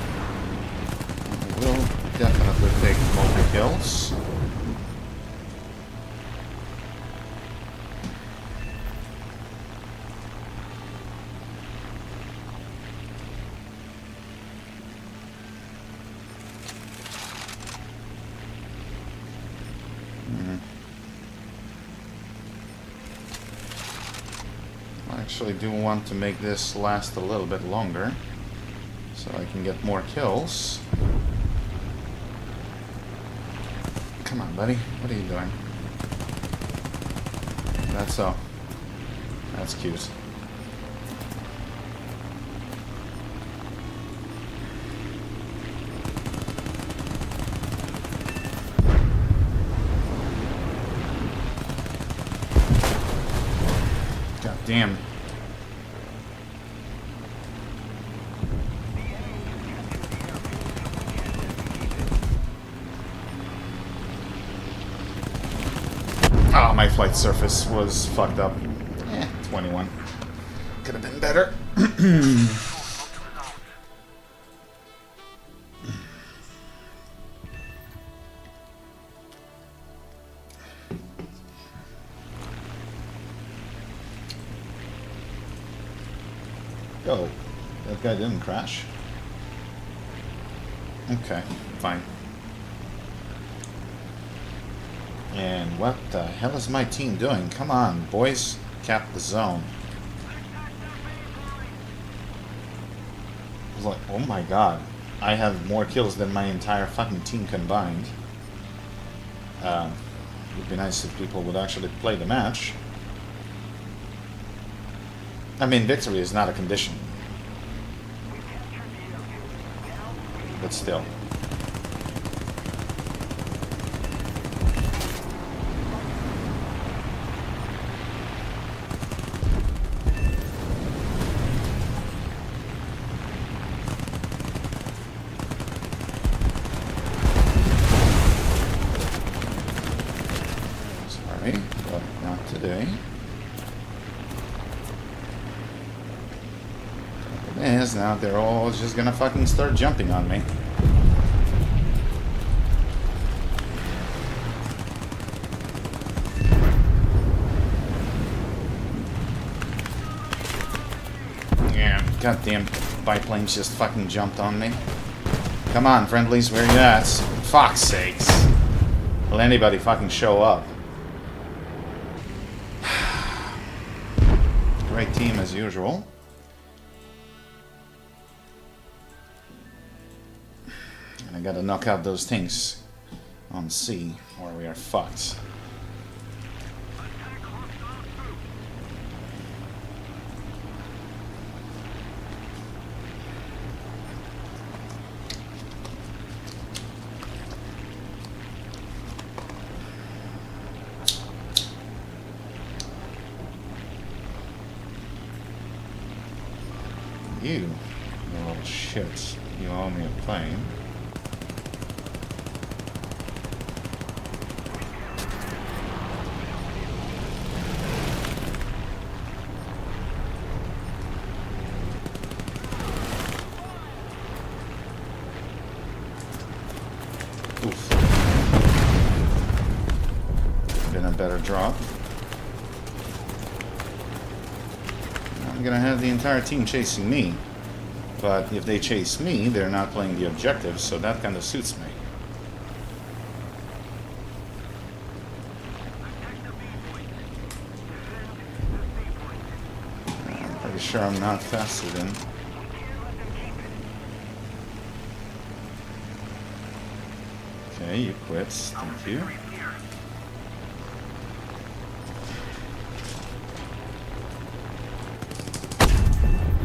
Speaker 1: I will definitely take multi-kills. I actually do want to make this last a little bit longer so I can get more kills. Come on, buddy. What are you doing? That's all. That's cute. God damn. Oh, my flight surface was fucked up. 21. Could have been better. Oh, that guy didn't crash. Okay, fine. And what the hell is my team doing? Come on, boys. Cap the zone. was like, oh my god, I have more kills than my entire fucking team combined. It would be nice if people would actually play the match. I mean, victory is not a condition. But still. Sorry, but not today. Is now they're all just gonna fucking start jumping on me. Yeah, goddamn biplanes just fucking jumped on me. Come on, friendlies, where you at? Fuck's sakes. Will anybody fucking show up? Great team as usual. I gotta knock out those things on C, or we are fucked. You little shit, you owe me a plane. Oof. Been a better drop. I'm gonna have the entire team chasing me. But if they chase me, they're not playing the objective, so that kind of suits me. I'm pretty sure I'm not faster than. Okay, you quit. Thank you.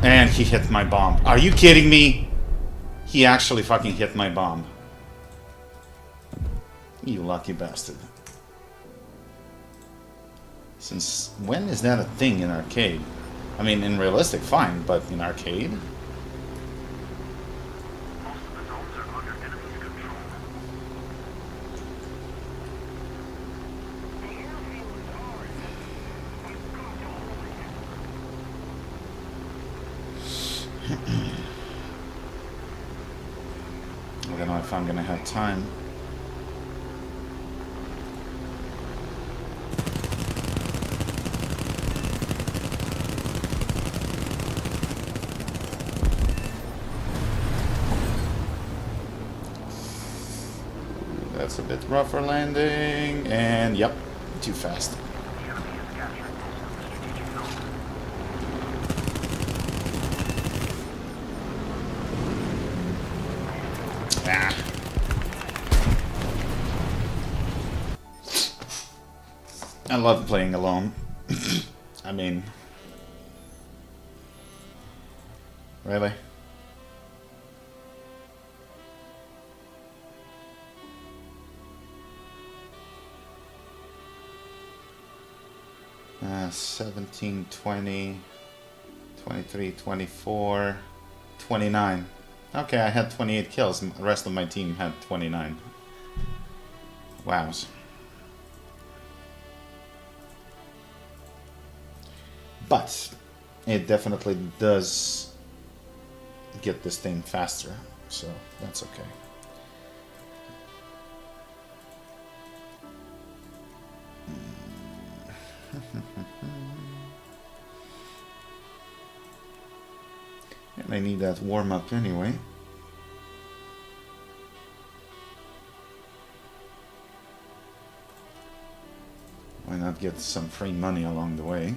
Speaker 1: And he hit my bomb. Are you kidding me? He actually fucking hit my bomb. You lucky bastard. Since when is that a thing in arcade? I mean, in realistic, fine, but in arcade? I don't know if I'm gonna have time. That's a bit rougher landing, and yep, too fast. I love playing alone. I mean, really? Uh, 17, 20, 23, 24, 29. Okay, I had 28 kills. The rest of my team had 29. Wows. But it definitely does get this thing faster, so that's okay. And I need that warm-up anyway. Why not get some free money along the way?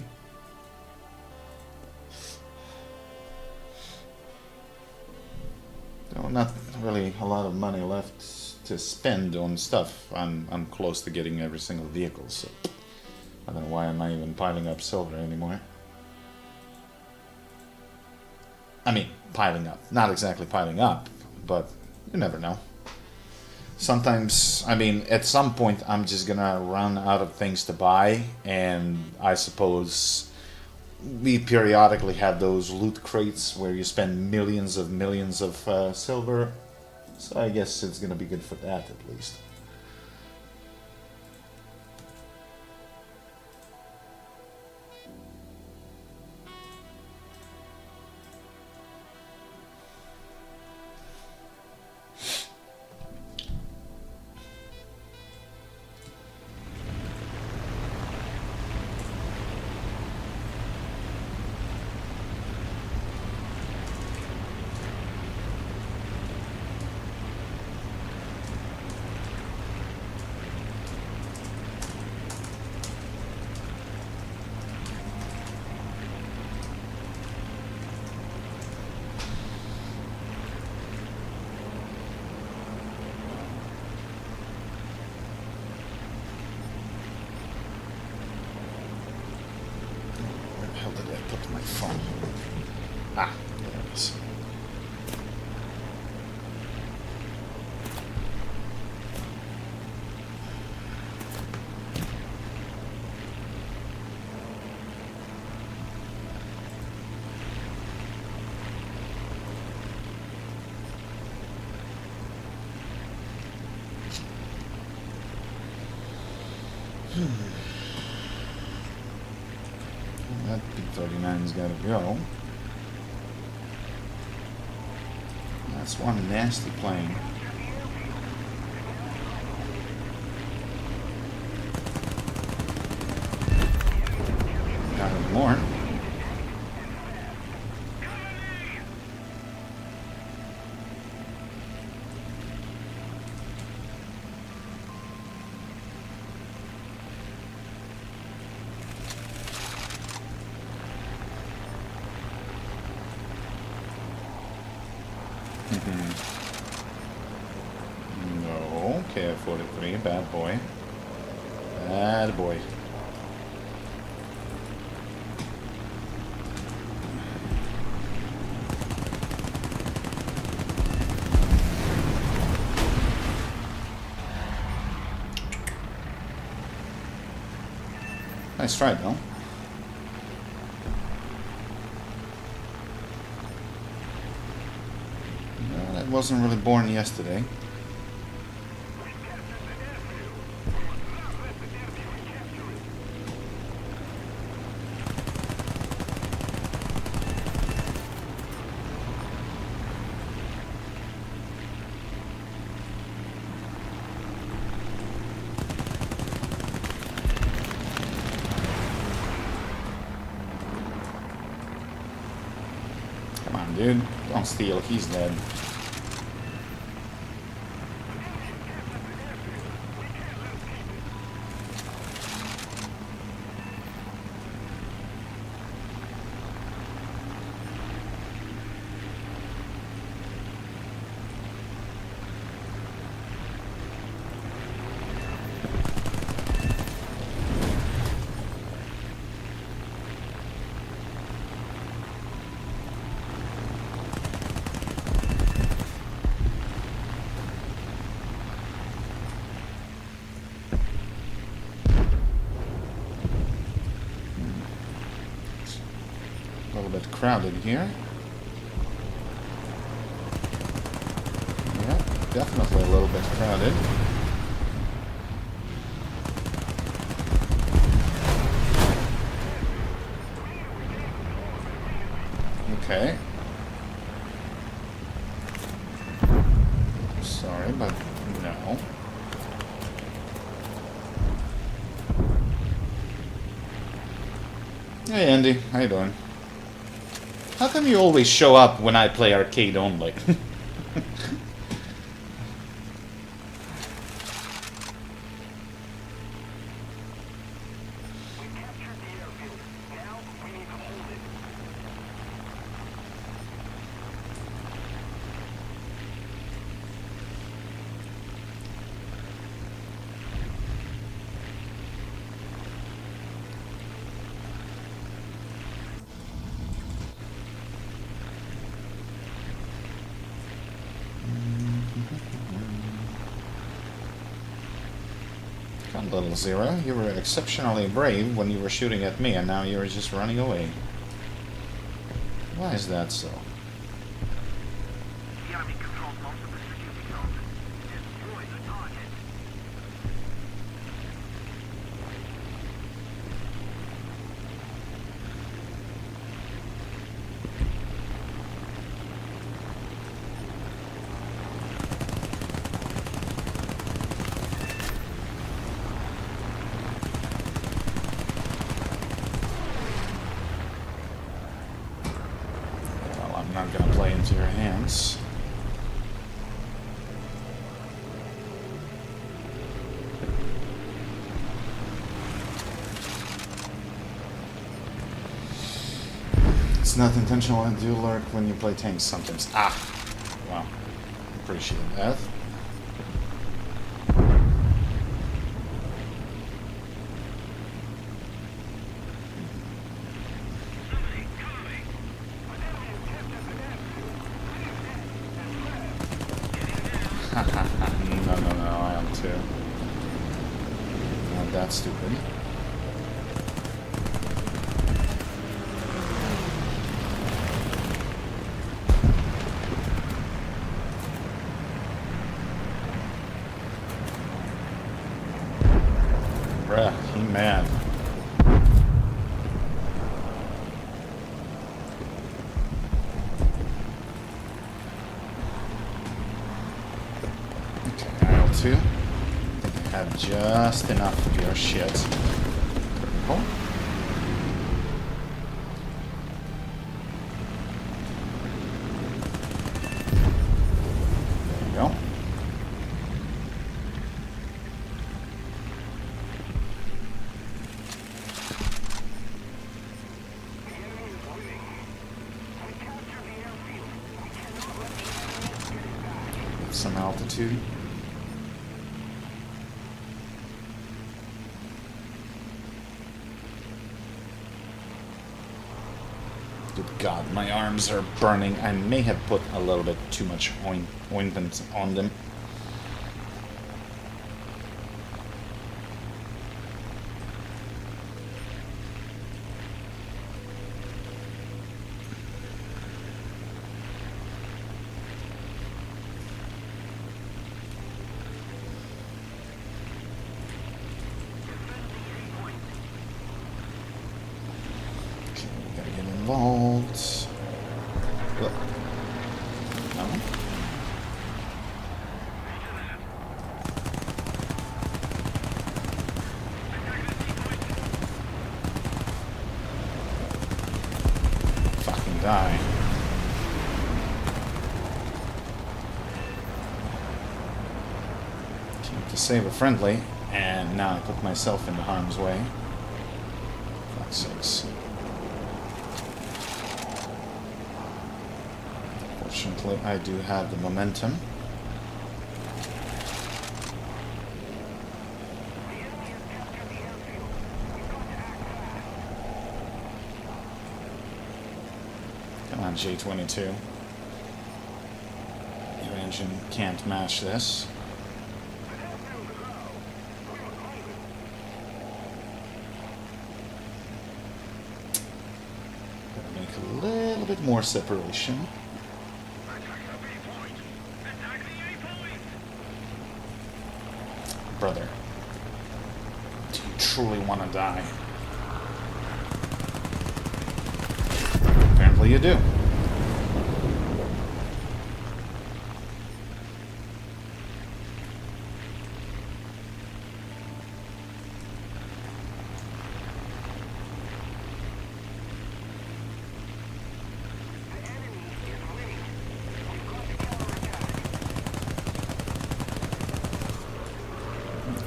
Speaker 1: not really a lot of money left to spend on stuff. I'm close to getting every single vehicle, so I don't know why I'm not even piling up silver anymore. I mean, piling up. Not exactly piling up, but you never know. Sometimes, I mean, at some point I'm just gonna run out of things to buy, and I suppose we periodically have those loot crates where you spend millions of silver, so I guess it's gonna be good for that at least. Where the hell did I put my phone? Ah, there it is. That P-39's gotta go. That's one nasty plane. Not anymore. No, KF-43, bad boy. Bad boy. Nice try, though. No, that wasn't really born yesterday. Come on, dude. Don't steal. He's dead. A little bit crowded here. Yeah, definitely a little bit crowded. Okay. Sorry, but no. Hey Andy, how you doing? How come you always show up when I play arcade only? Well, little Zero, you were exceptionally brave when you were shooting at me, and now you're just running away. Why is that so?
Speaker 2: The enemy controls most of the security zone. Destroy the target.
Speaker 1: Well, I'm not gonna play into your hands. It's not intentional, I do lurk when you play tanks sometimes. Ah! Wow. Appreciate that. No, I am too. Not that stupid. Bruh, he mad. Okay, aisle 2. I think I have just enough of your shit. Purple. There you go. Some altitude. Good God, my arms are burning. I may have put a little bit too much ointment on them. Involved. Look. No. Fucking die. Came to save a friendly, and now I put myself into harm's way. Fuck's sakes. Fortunately, I do have the momentum. Come on, J-22. Your engine can't match this. Gotta make a little bit more separation. Brother, do you truly want to die? Apparently you do.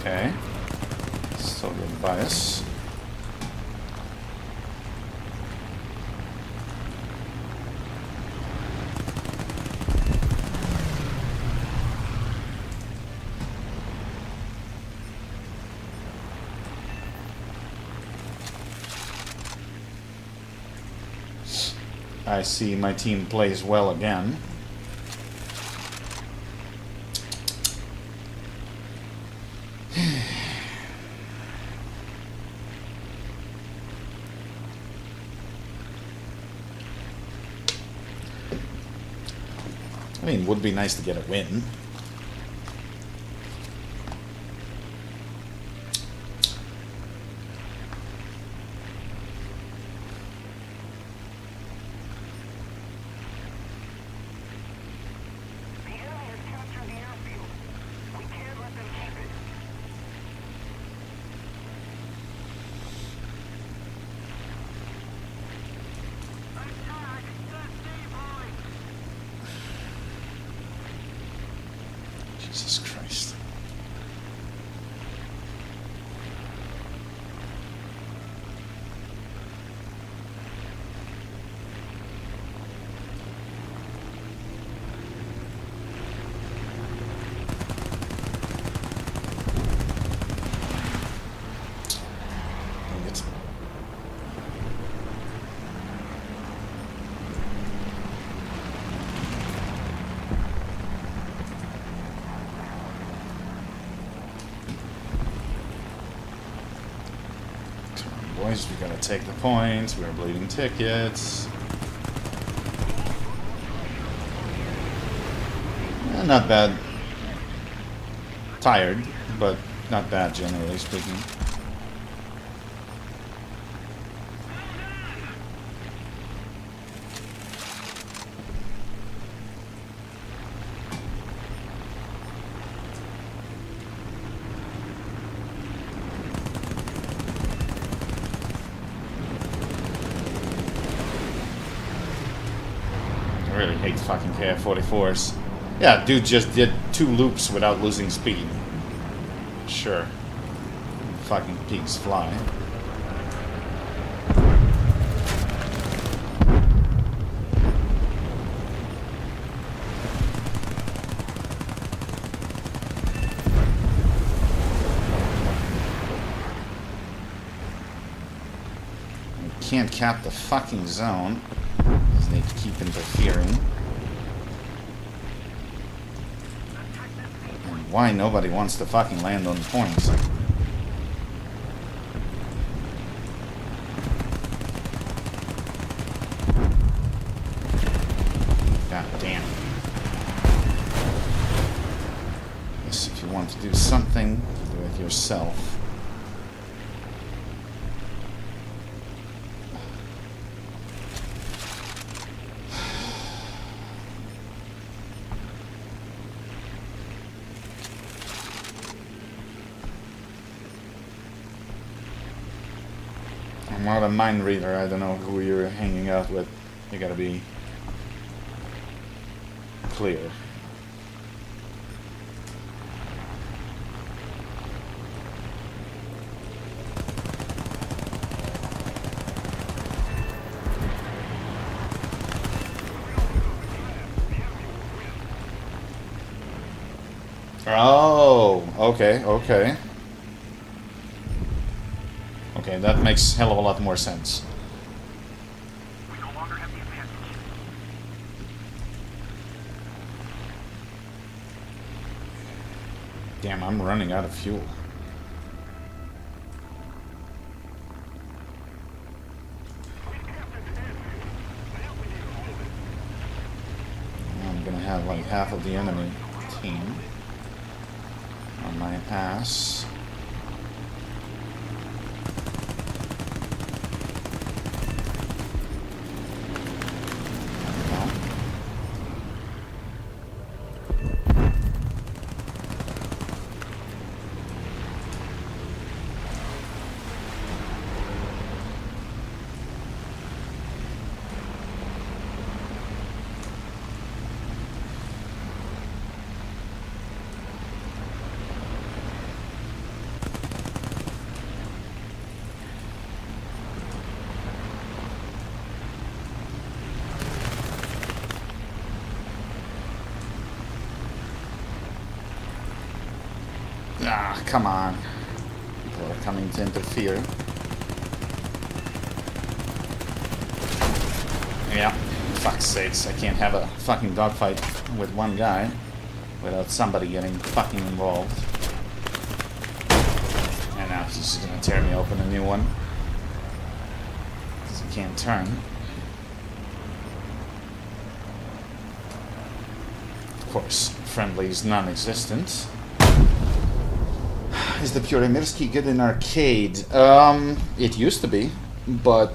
Speaker 1: Okay. Still good bias. I see my team plays well again. I mean, it would be nice to get a win.
Speaker 2: The enemy has captured the airfield. We can't let them keep it. Attack the Seaboy!
Speaker 1: Jesus Christ. Dang it. Boys, we gotta take the points. We're bleeding tickets. Not bad. Tired, but not bad generally speaking. I really hate fucking KF-44s. Yeah, dude just did 2 loops without losing speed. Sure. Fucking pigs fly. We can't cap the fucking zone, because they keep interfering. And why nobody wants to fucking land on the points? God damn. Yes, if you want to do something, do it yourself. I'm not a mind reader. I don't know who you're hanging out with. You gotta be clear. Oh, okay, okay. Okay, that makes a hell of a lot more sense.
Speaker 2: We no longer have the advantage.
Speaker 1: Damn, I'm running out of fuel. I'm gonna have like half of the enemy team on my ass. Ah, come on. People are coming to interfere. Yeah, fuck's sakes, I can't have a fucking dogfight with one guy without somebody getting fucking involved. And now he's just gonna tear me open a new one. Because he can't turn. course, friendly is non-existent. Is the Pure Emirski good in arcade? It used to be, but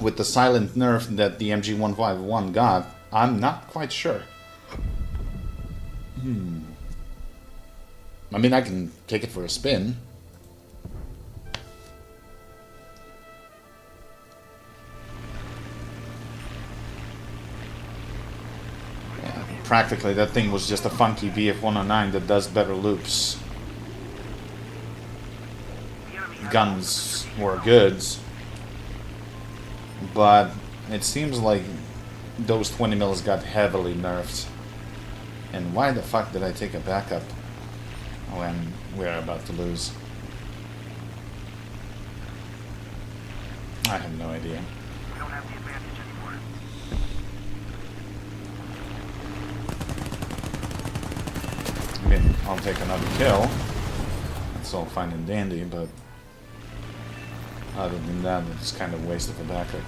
Speaker 1: with the silent nerf that the MG151 got, I'm not quite sure. I mean, I can take it for a spin. Yeah, practically, that thing was just a funky VF-109 that does better loops. Guns were goods, but it seems like those 20 mils got heavily nerfed. And why the fuck did I take a backup when we're about to lose? I have no idea.
Speaker 2: We don't have the advantage anymore.
Speaker 1: I mean, I'll take another kill. That's all fine and dandy, but other than that, it's kind of a waste of a backup.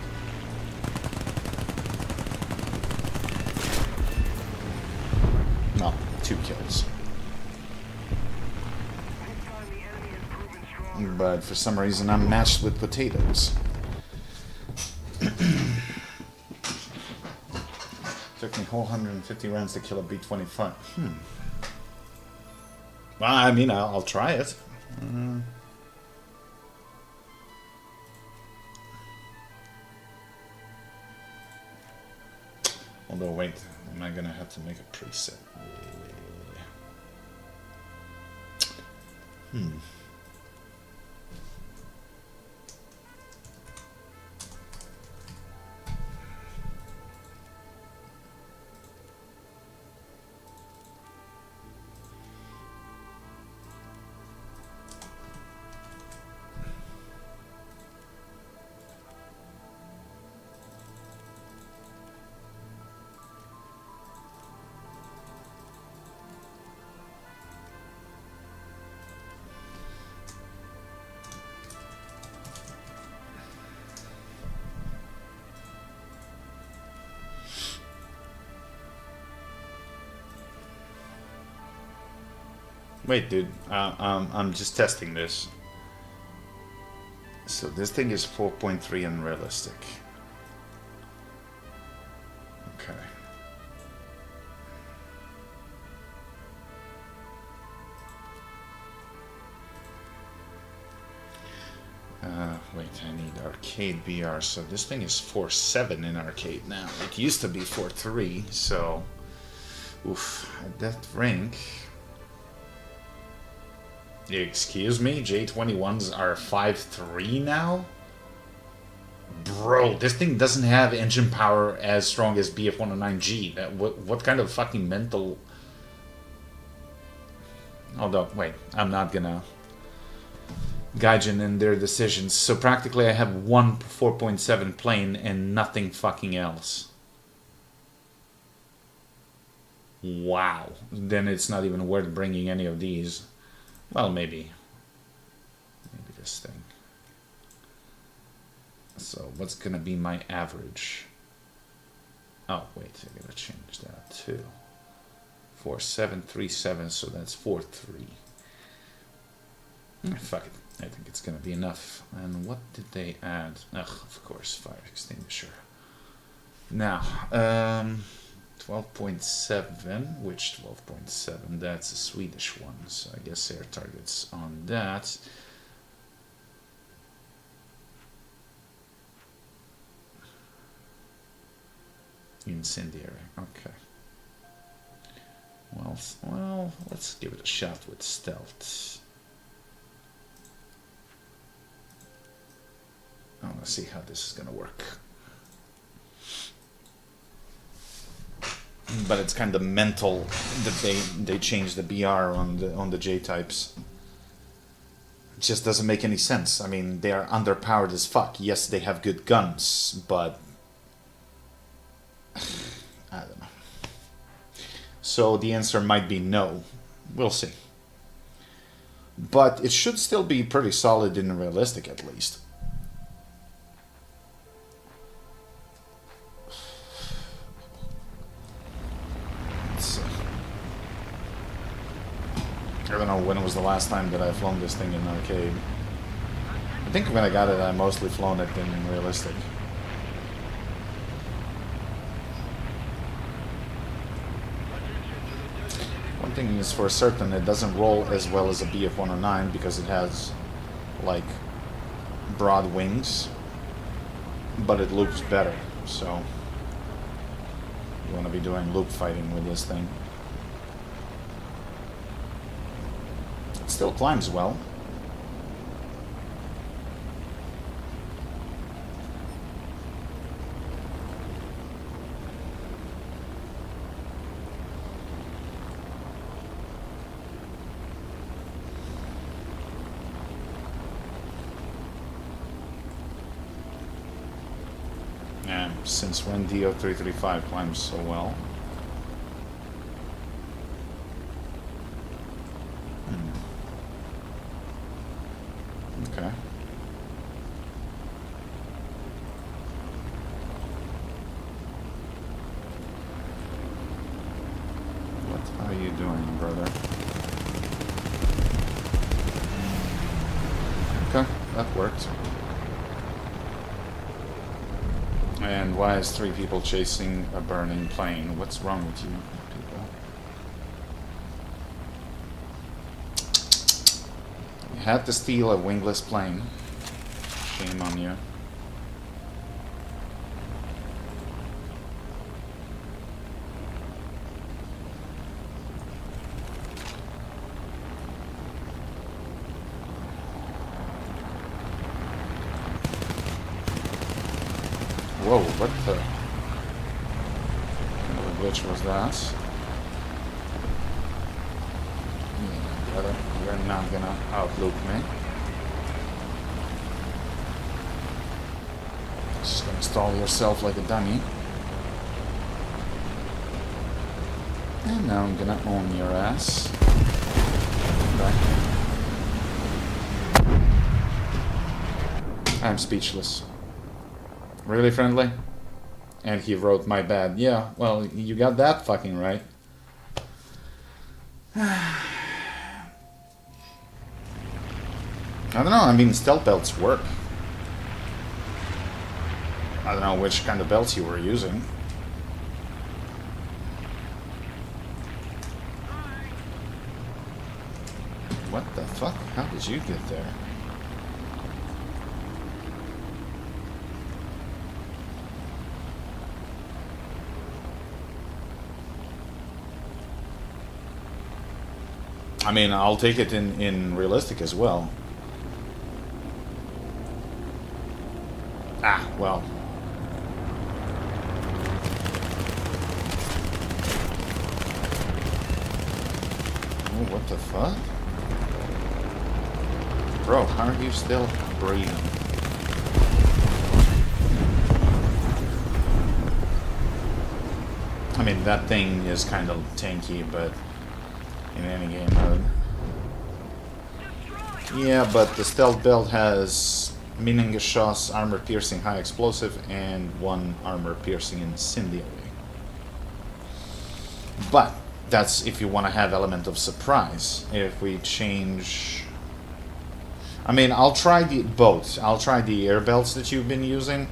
Speaker 1: No, 2 kills. But for some reason, I'm matched with potatoes. Took me whole 150 rounds to kill a B-25. Well, I mean, I'll try it. Although, wait, am I gonna have to make a preset? Wait, dude, I'm just testing this. So this thing is 4.3 unrealistic. Okay. Wait, I need arcade VR. So this thing is 4.7 in arcade now. It used to be 4.3, so... Oof, at that rank... Excuse me? J21s are 5.3 now? Bro, this thing doesn't have engine power as strong as BF-109G. What kind of fucking mental... Although, wait, I'm not gonna... Gaijin in their decisions. So practically I have one 4.7 plane and nothing fucking else. Wow. Then it's not even worth bringing any of these. Well, maybe this thing. So what's gonna be my average? Oh wait, I gotta change that too. 4737, so that's 43. Fuck it, I think it's gonna be enough. And what did they add? Ugh, of course, fire extinguisher. Now, 12.7, which 12.7? That's a Swedish one, so I guess air targets on that. Incendiary, okay. Well, let's give it a shot with stealth. I want to see how this is gonna work. But it's kind of mental that they changed the BR on the J types. It just doesn't make any sense. I mean, they are underpowered as fuck. Yes, they have good guns, but I don't know. So the answer might be no. We'll see. But it should still be pretty solid and realistic, at least. I don't know when was the last time that I've flown this thing in arcade. I think when I got it, I mostly flown it in realistic. One thing is for certain, it doesn't roll as well as a BF-109 because it has, like, broad wings, but it loops better, so you want to be doing loop fighting with this thing. It still climbs well. Since when DO335 climbs so well. Okay. What are you doing, brother? Okay, that worked. And why is 3 people chasing a burning plane? What's wrong with you people? You had to steal a wingless plane. Shame on you. Whoa, what the kind of a glitch was that? Yeah, brother, you're not gonna outloop me. Just gonna stall yourself like a dummy. And now I'm gonna own your ass. Okay. I'm speechless. Really friendly? And he wrote my bad. Yeah, well, you got that fucking right. I don't know, I mean, stealth belts work. I don't know which kind of belts you were using. What the fuck? How did you get there? I mean, I'll take it in realistic as well. Ah, well. Oh, what the fuck? Bro, how are you still breathing? I mean, that thing is kind of tanky, but in any game mode. Yeah, but the stealth belt has Minengeschoss, armor piercing, high explosive, and 1 armor piercing incendiary. But that's if you want to have element of surprise. If we change, I mean, I'll try both. I'll try the air belts that you've been using.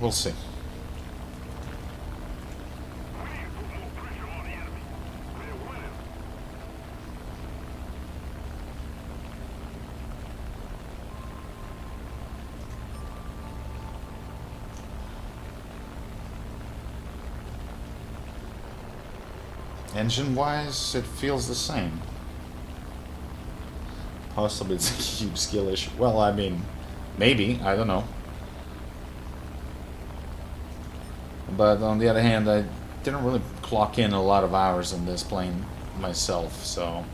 Speaker 1: We'll see. Engine-wise, it feels the same. Possibly it's a huge skill issue. Well, I mean, maybe, I don't know. But on the other hand, I didn't really clock in a lot of hours in this plane myself, so...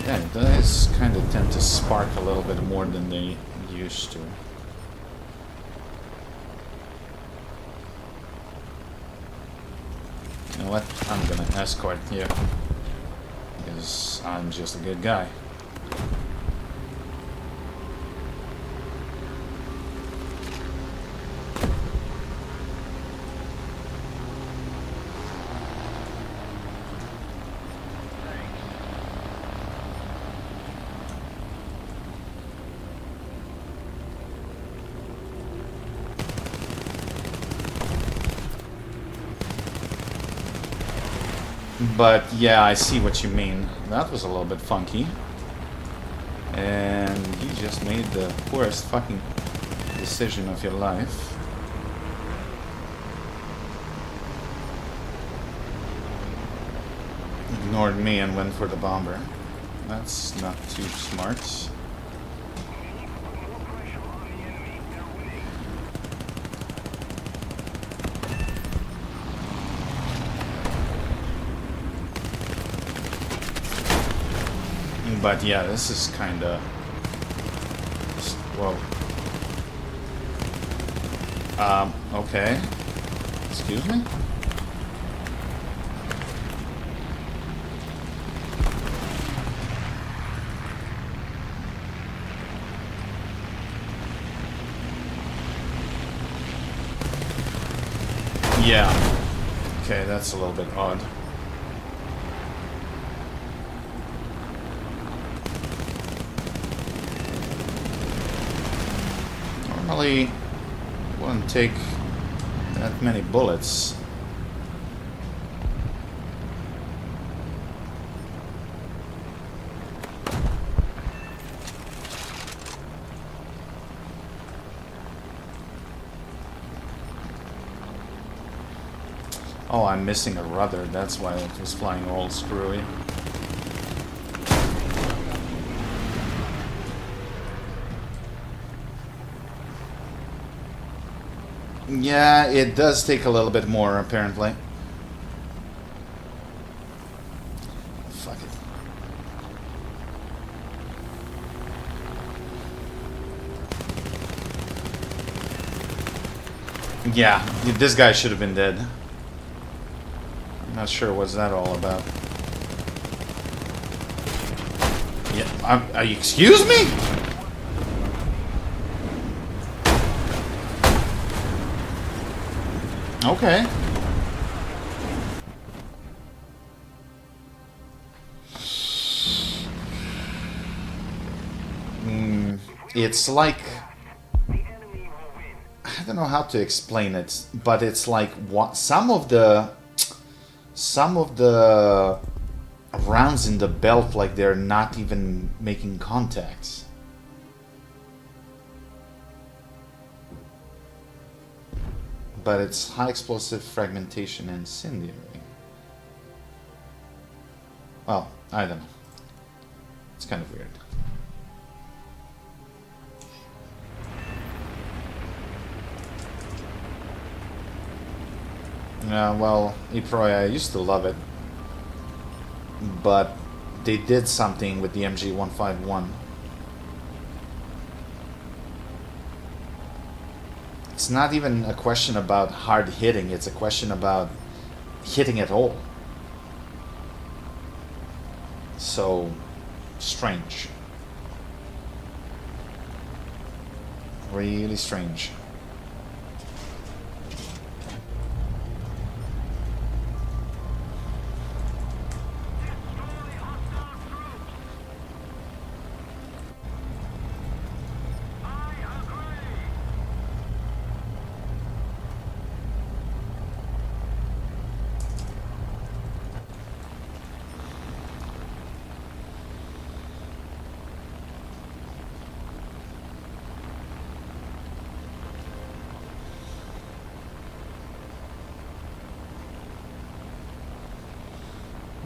Speaker 1: Yeah, it does kind of tend to spark a little bit more than they used to. You know what? I'm gonna escort you. Because I'm just a good guy. But yeah, I see what you mean. That was a little bit funky. And you just made the poorest fucking decision of your life. Ignored me and went for the bomber. That's not too smart.
Speaker 2: More pressure on the enemy. They're winning.
Speaker 1: But yeah, this is kinda... Whoa. Okay. Excuse me? Yeah. Okay, that's a little bit odd. Normally, wouldn't take that many bullets. Oh, I'm missing a rudder, that's why it was flying all screwy. Yeah, it does take a little bit more, apparently. Fuck it. Yeah, this guy should have been dead. I'm not sure what's that all about. Yeah, excuse me? Okay. It's like...
Speaker 2: The enemy will win.
Speaker 1: I don't know how to explain it, but it's like what some of the rounds in the belt, like they're not even making contacts. But it's high explosive, fragmentation, and incendiary. Well, I don't know. It's kind of weird. Yeah, well, Eproy, I used to love it. But they did something with the MG151. It's not even a question about hard hitting, it's a question about hitting at all. So strange. Really strange.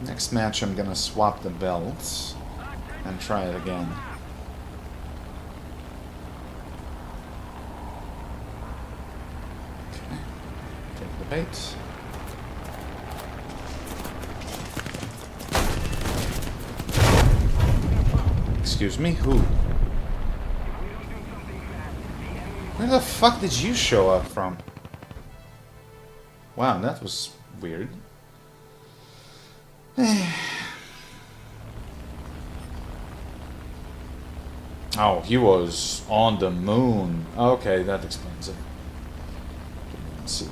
Speaker 1: Next match I'm gonna swap the belts and try it again. Okay, take the bait. Excuse me? Who? Where the fuck did you show up from? Wow, that was weird. Oh, he was on the moon. Okay, that explains it. Let's see.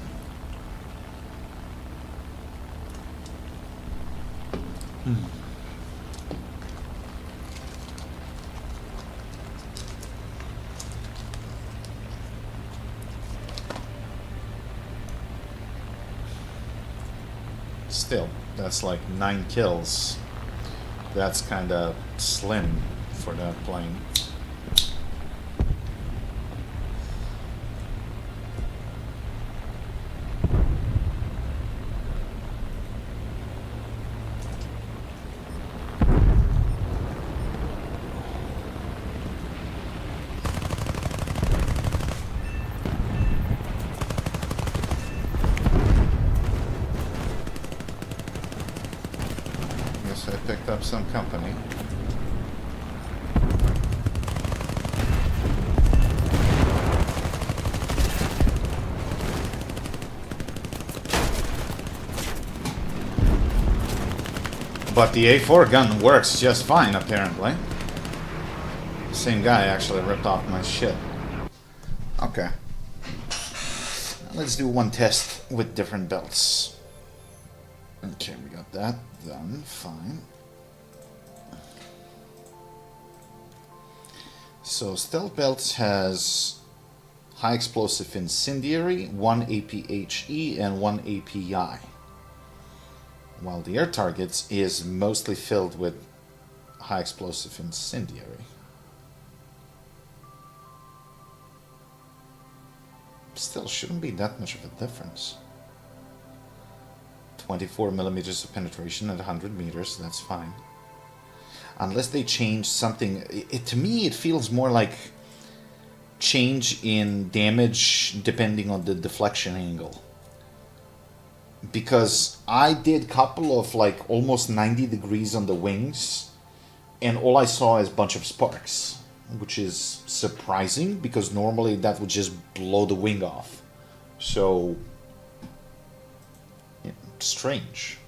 Speaker 1: Still, that's like 9 kills. That's kind of slim for that plane. Guess I picked up some company. But the A4 gun works just fine, apparently. The same guy actually ripped off my shit. Okay. Let's do one test with different belts. Okay, we got that done. Fine. So, Stealth Belts has High Explosive Incendiary, 1 APHE, and 1 API. While the Air Targets is mostly filled with High Explosive Incendiary. Still shouldn't be that much of a difference. 24 millimeters of penetration at 100 meters, that's fine. Unless they change something, to me it feels more like change in damage depending on the deflection angle. Because I did a couple of like almost 90 degrees on the wings, and all I saw is a bunch of sparks, which is surprising because normally that would just blow the wing off. So, yeah, strange.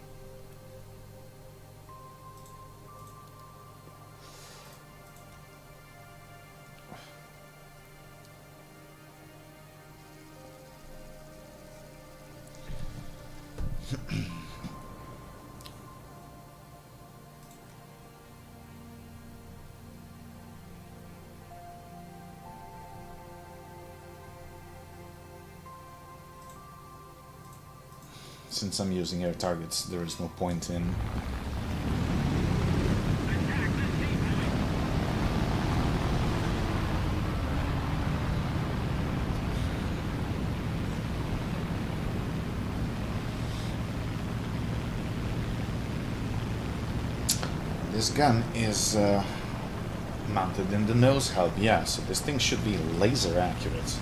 Speaker 1: Since I'm using air targets, there is no point in... This gun is mounted in the nose hub, yeah, so this thing should be laser accurate.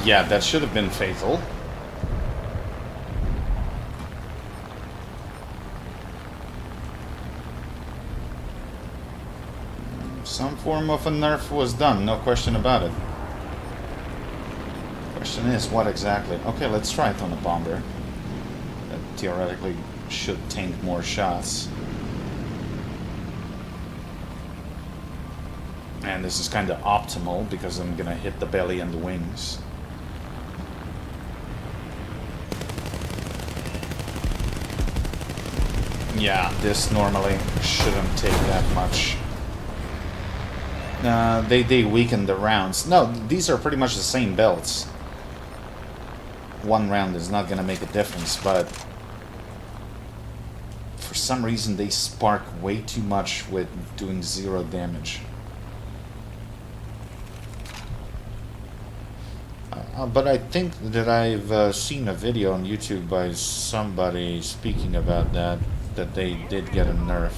Speaker 1: Yeah, that should have been fatal. Some form of a nerf was done, no question about it. Question is, what exactly? Okay, let's try it on a bomber. That theoretically should tank more shots. And this is kind of optimal because I'm gonna hit the belly and the wings. Yeah, this normally shouldn't take that much. They weakened the rounds. No, these are pretty much the same belts. One round is not gonna make a difference, but for some reason they spark way too much with doing 0 damage. But I think that I've seen a video on YouTube by somebody speaking about that they did get a nerf.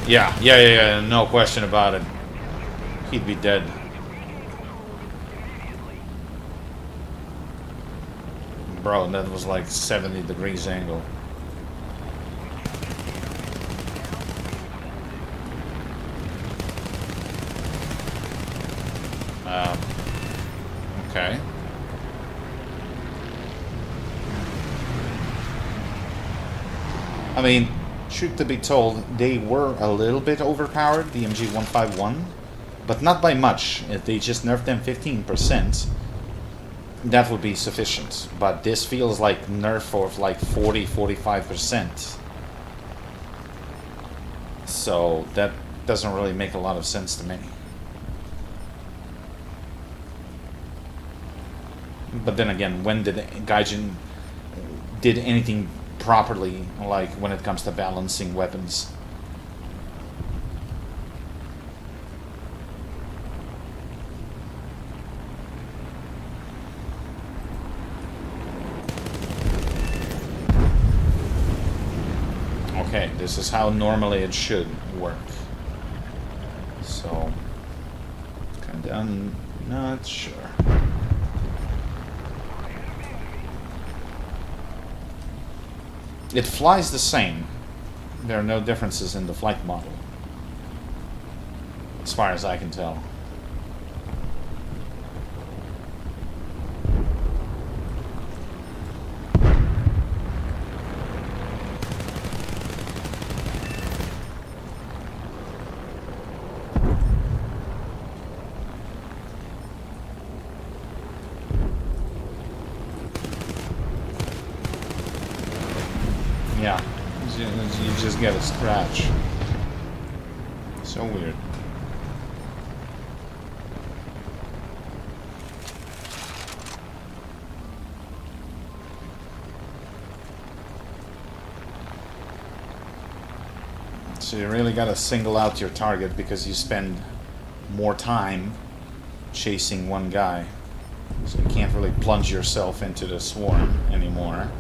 Speaker 1: Yeah, no question about it. He'd be dead. Bro, that was like 70 degrees angle. Okay. I mean, truth to be told, they were a little bit overpowered, the MG151, but not by much. If they just nerfed them 15%, that would be sufficient. But this feels like nerf of like 40-45%. So that doesn't really make a lot of sense to me. But then again, when did Gaijin did anything properly, like when it comes to balancing weapons? Okay, this is how normally it should work. So, kinda, I'm not sure. It flies the same. There are no differences in the flight model, as far as I can tell. Yeah, you just get a scratch. So weird. So you really gotta single out your target because you spend more time chasing one guy. So you can't really plunge yourself into the swarm anymore.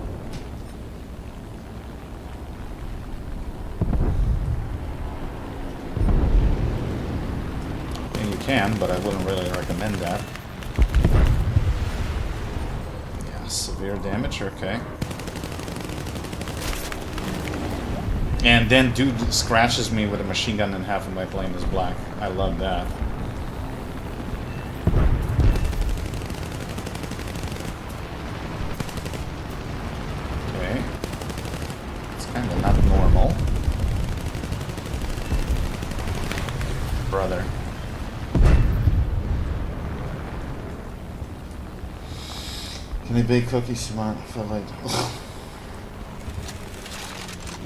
Speaker 1: Can, but I wouldn't really recommend that. Yeah, severe damage, okay. And then dude scratches me with a machine gun and half of my plane is black. I love that. Okay. It's kind of not normal. Brother. Can they bake cookies tomorrow? I feel like...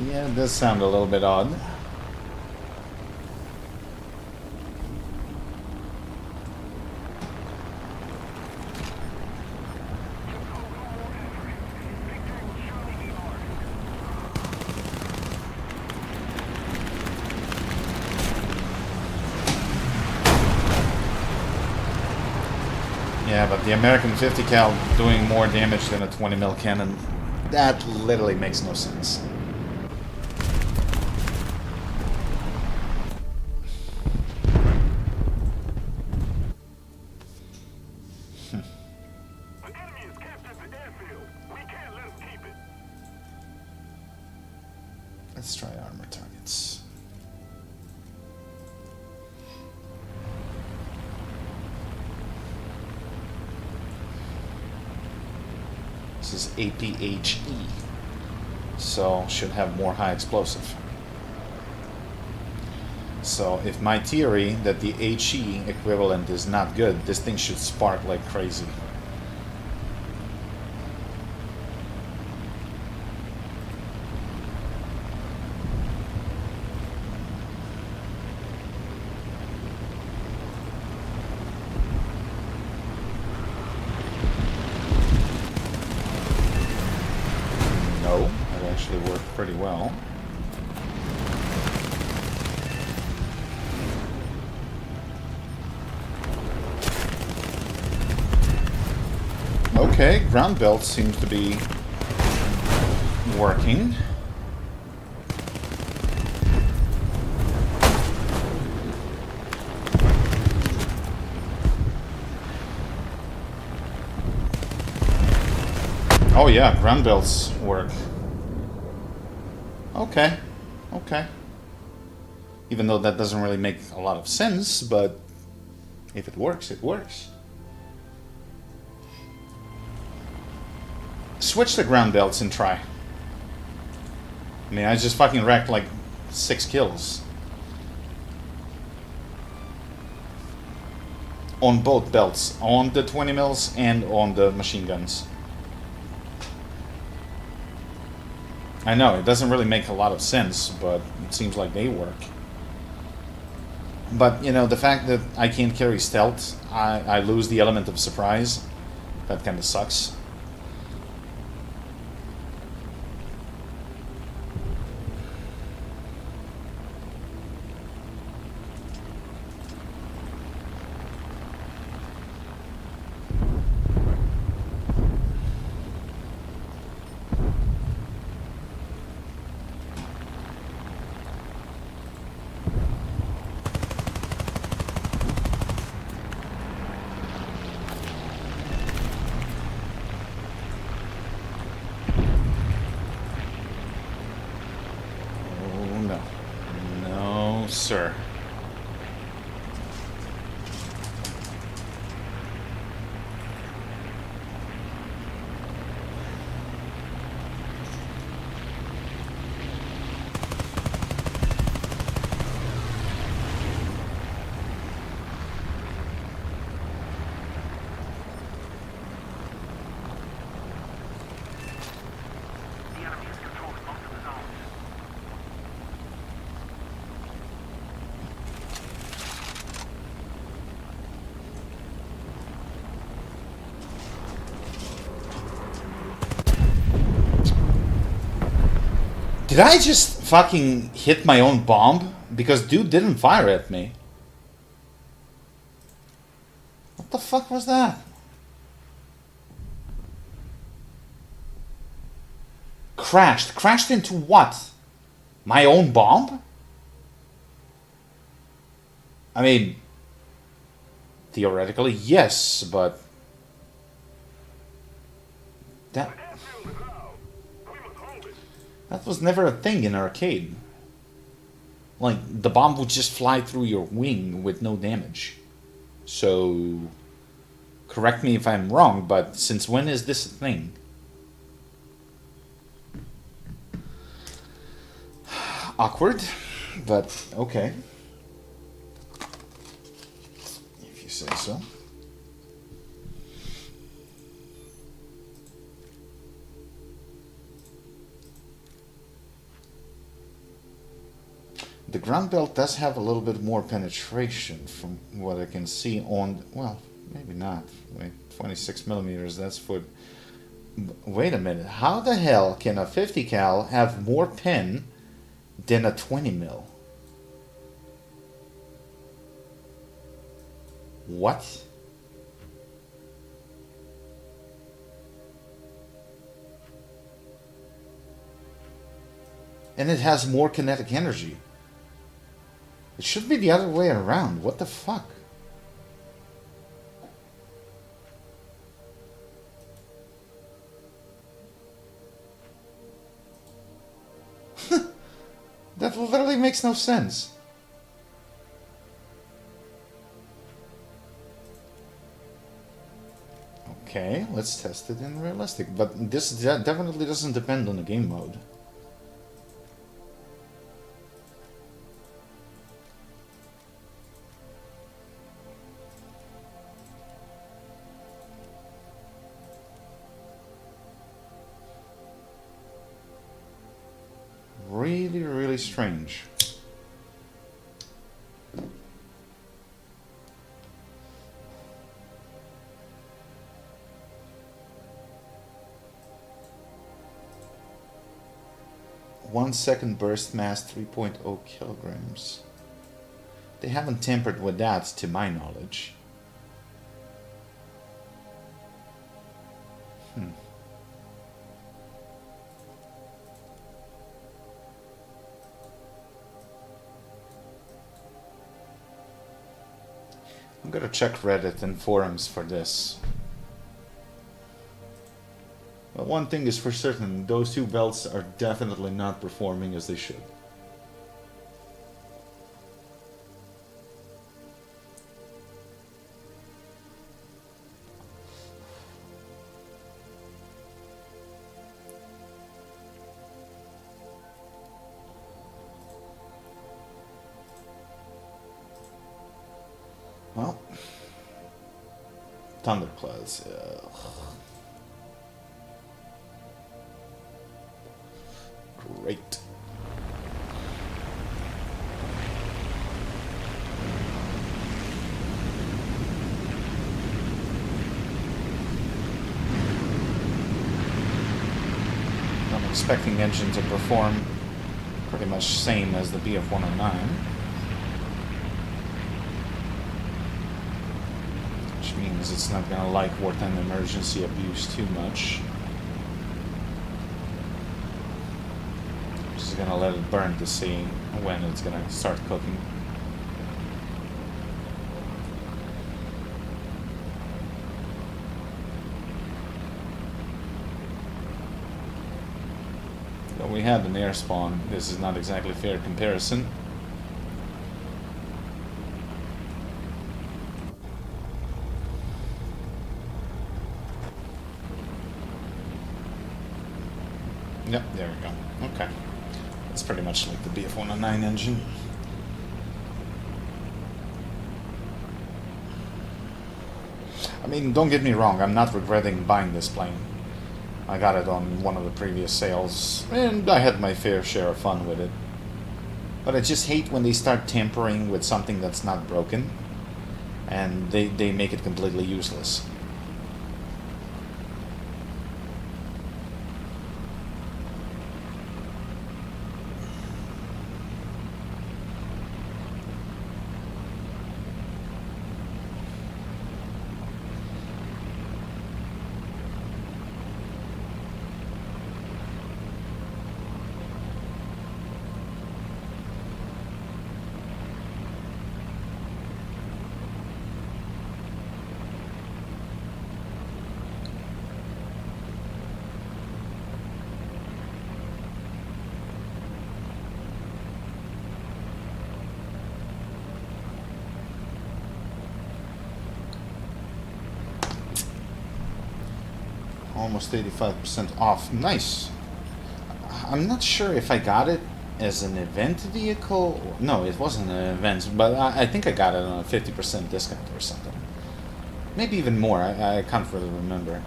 Speaker 1: Yeah, it does sound a little bit odd. Yeah, but the American 50 cal doing more damage than a 20 mil cannon, that literally makes no sense.
Speaker 2: An enemy is captured the airfield. We can't let them keep it.
Speaker 1: Let's try armor targets. This is APHE. So should have more high explosive. So if my theory that the HE equivalent is not good, this thing should spark like crazy. No, it actually worked pretty well. Okay, ground belt seems to be working. Oh yeah, ground belts work. Okay, okay. Even though that doesn't really make a lot of sense, but if it works, it works. Switch the ground belts and try. I mean, I just fucking wrecked like 6 kills. On both belts. On the 20 mils and on the machine guns. I know, it doesn't really make a lot of sense, but it seems like they work. But, you know, the fact that I can't carry stealth, I lose the element of surprise. That kind of sucks. Sir.
Speaker 2: The enemy has controlled most of the zones.
Speaker 1: Did I just fucking hit my own bomb? Because dude didn't fire at me. What the fuck was that? Crashed. Crashed into what? My own bomb? I mean, theoretically, yes, but... That was never a thing in arcade. Like, the bomb would just fly through your wing with no damage. So, correct me if I'm wrong, but since when is this a thing? Awkward, but okay. If you say so. The ground belt does have a little bit more penetration from what I can see on, well, maybe not. Wait, 26 millimeters, that's for... Wait a minute, how the hell can a 50 cal have more pen than a 20 mil? What? And it has more kinetic energy. It should be the other way around. What the fuck? That literally makes no sense. Okay, let's test it in realistic. But this definitely doesn't depend on the game mode. Very strange. One second burst mass, 3.0 kilograms. They haven't tampered with that, to my knowledge. I'm gonna check Reddit and forums for this. But one thing is for certain, those two belts are definitely not performing as they should. Well, thunderclouds. Great. I'm expecting the engine to perform pretty much same as the BF-109. Which means it's not gonna like wartime emergency abuse too much. Just gonna let it burn to see when it's gonna start cooking. But we had an air spawn. This is not exactly a fair comparison. Yep, there we go. Okay. It's pretty much like the BF-109 engine. I mean, don't get me wrong, I'm not regretting buying this plane. I got it on one of the previous sales, and I had my fair share of fun with it. But I just hate when they start tampering with something that's not broken, and they make it completely useless. Almost 85% off. Nice. I'm not sure if I got it as an event vehicle. No, it wasn't an event, but I think I got it on a 50% discount or something. Maybe even more. I can't really remember.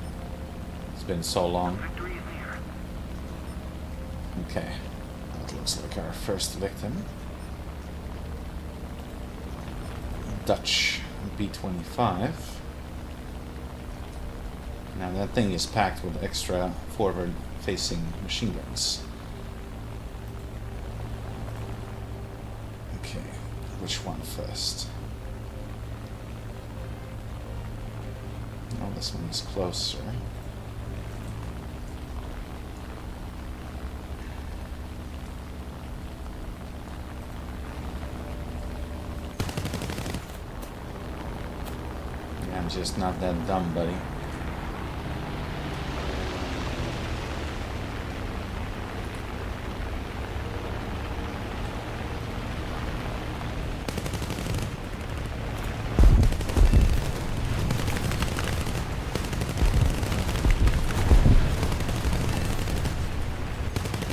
Speaker 1: It's been so long.
Speaker 2: Victory is near.
Speaker 1: Okay. That looks like our first victim. Dutch B-25. Now that thing is packed with extra forward-facing machine guns. Okay, which one first? Oh, this one is closer. Yeah, I'm just not that dumb, buddy.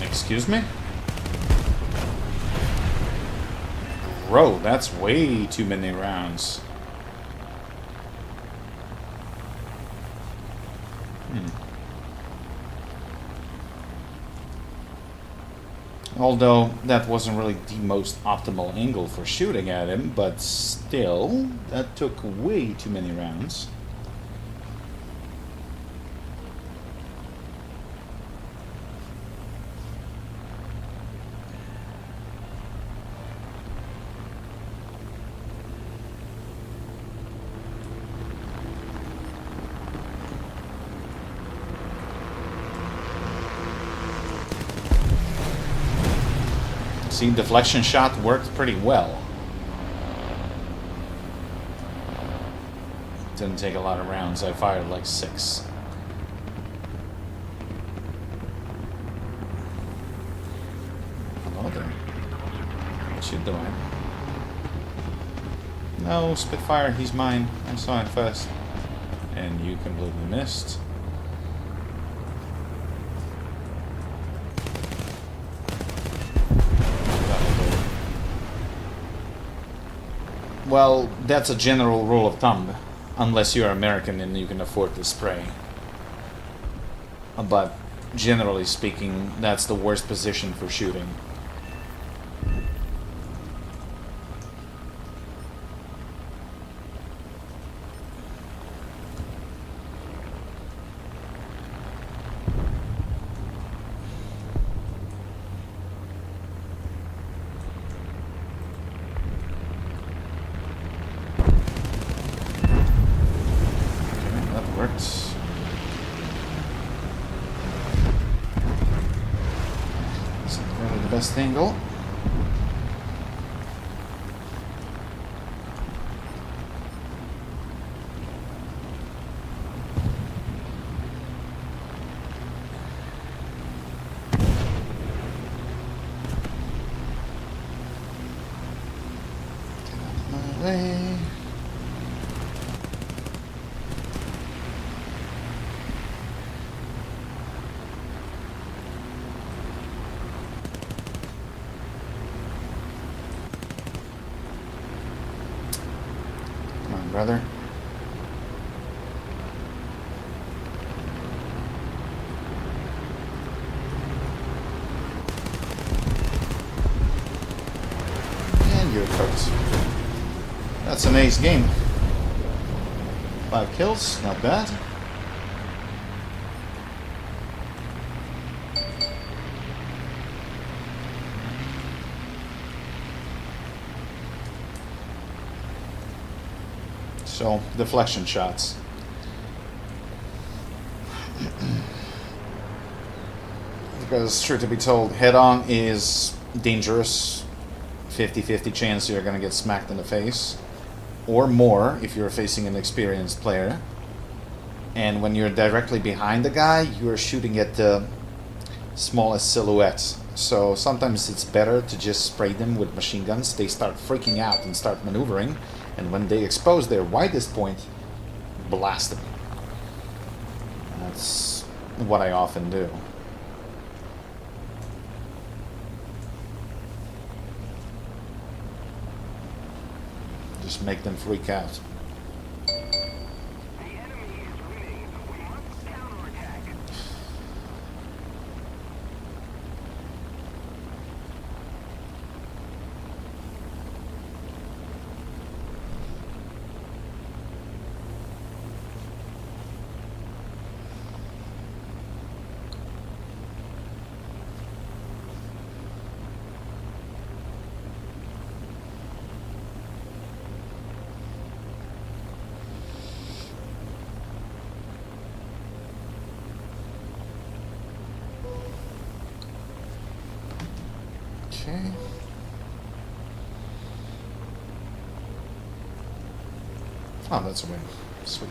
Speaker 1: Excuse me? Bro, that's way too many rounds. Although that wasn't really the most optimal angle for shooting at him, but still, that took way too many rounds. See, deflection shot worked pretty well. Didn't take a lot of rounds. I fired like 6. Hello there. What you doing? No, Spitfire, he's mine. I saw it first. And you completely missed. Well, that's a general rule of thumb, unless you're American and you can afford to spray. But generally speaking, that's the worst position for shooting. Best angle. Get out of my way. Brother. And you're cooked. That's an ace game. 5 kills, not bad. So, deflection shots. Because, truth to be told, head-on is dangerous. 50-50 chance you're going to get smacked in the face. Or more if you're facing an experienced player. And when you're directly behind the guy, you're shooting at the smallest silhouettes. So sometimes it's better to just spray them with machine guns. They start freaking out and start maneuvering. And when they expose their widest point, blast them. That's what I often do. Just make them freak out.
Speaker 2: The enemy is winning. We must counterattack.
Speaker 1: Okay. Oh, that's a win. Sweet.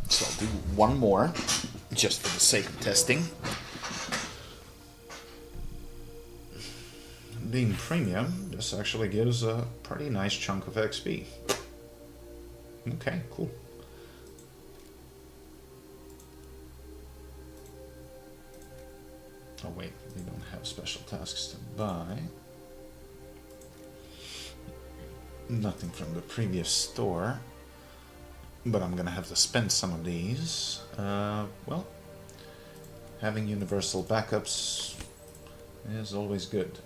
Speaker 1: So I'll do one more, just for the sake of testing. Being premium, this actually gives a pretty nice chunk of XP. Okay, cool. Oh wait, they don't have special tasks to buy. Nothing from the previous store. but I'm gonna have to spend some of these. Well, having universal backups is always good.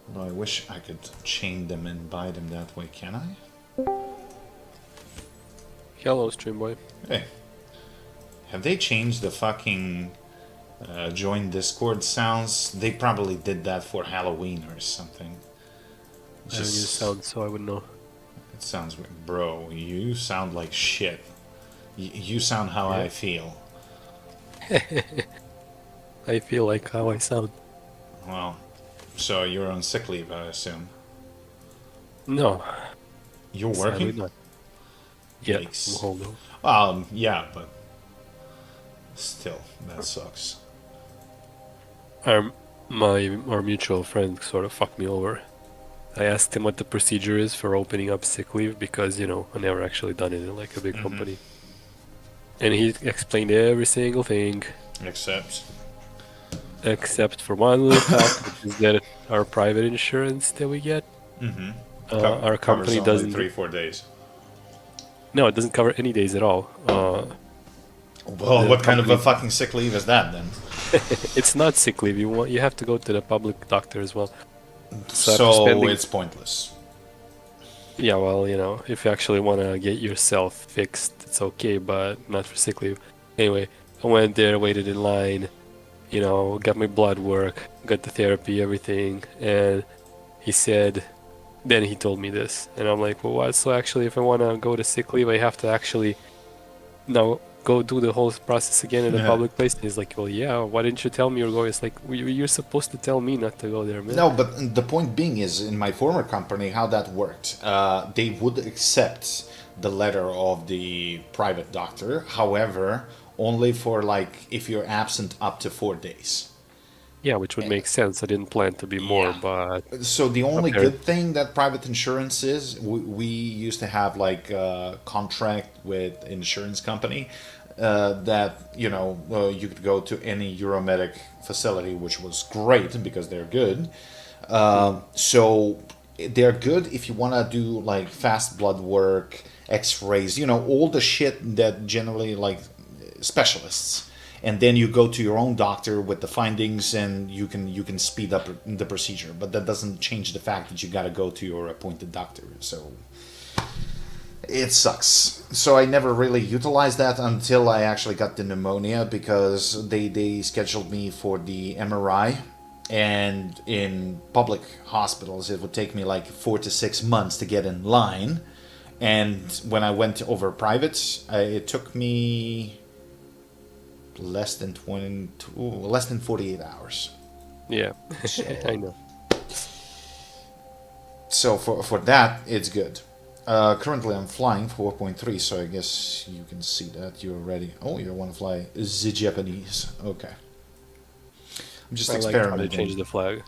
Speaker 1: Although I wish I could chain them and buy them that way, can I?
Speaker 3: Hello, stream boy.
Speaker 1: Hey. Have they changed the fucking join Discord sounds? They probably did that for Halloween or something.
Speaker 3: I don't use sound, so I would know.
Speaker 1: It sounds... Bro, you sound like shit. You sound how I feel.
Speaker 3: I feel like how I sound.
Speaker 1: Well, so you're on sick leave, I assume.
Speaker 3: No.
Speaker 1: You're
Speaker 3: Sadly
Speaker 1: working?
Speaker 3: not. Yeah,
Speaker 1: Yikes.
Speaker 3: hold on.
Speaker 1: Yeah, but... Still, that sucks.
Speaker 3: Our mutual friend sort of fucked me over. I asked him what the procedure is for opening up sick leave because, you know, I never actually done it in like a big company. And he explained every single thing. Except for one little fact, which is that our private insurance that we get, our company doesn't...
Speaker 1: 3-4 days.
Speaker 3: No, it doesn't cover any days at all.
Speaker 1: Well, what kind of a fucking sick leave is that then?
Speaker 3: It's not sick leave. You have to go to the public doctor as well.
Speaker 1: So it's pointless.
Speaker 3: Yeah, well, you know, if you actually want to get yourself fixed, it's okay, but not for sick leave. Anyway, I went there, waited in line, you know, got my blood work, got the therapy, everything, and he said, then he told me this, and I'm like, well, what? So actually, if I want to go to sick leave, I have to actually, go do the whole process again in a public place? And he's like, well, yeah, why didn't you tell me you're going? It's like, you're supposed to tell me not to go there, man.
Speaker 1: No, but the point being is, in my former company, how that worked, they would accept the letter of the private doctor, however, only for, like, if you're absent up to 4 days.
Speaker 3: Yeah, which would make sense. I didn't plan to be more, but...
Speaker 1: So the only good thing that private insurance is, we used to have like a contract with insurance company that, you know, you could go to any Euromedic facility, which was great because they're good. So they're good if you want to do like fast blood work, x-rays, you know, all the shit that generally like specialists. And then you go to your own doctor with the findings, and you can speed up the procedure. But that doesn't change the fact that you got to go to your appointed doctor. So it sucks. So I never really utilized that until I actually got the pneumonia, because they scheduled me for the MRI. And in public hospitals, it would take me like 4 to 6 months to get in line. And when I went over private, it took me less than 48 hours.
Speaker 3: Yeah,
Speaker 1: So,
Speaker 3: I know.
Speaker 1: So for that, it's good. Currently, I'm flying 4.3, so I guess you can see that you're ready. Oh, you want to fly the Japanese? Okay. I'm just experimenting.
Speaker 3: Like how they changed the flag.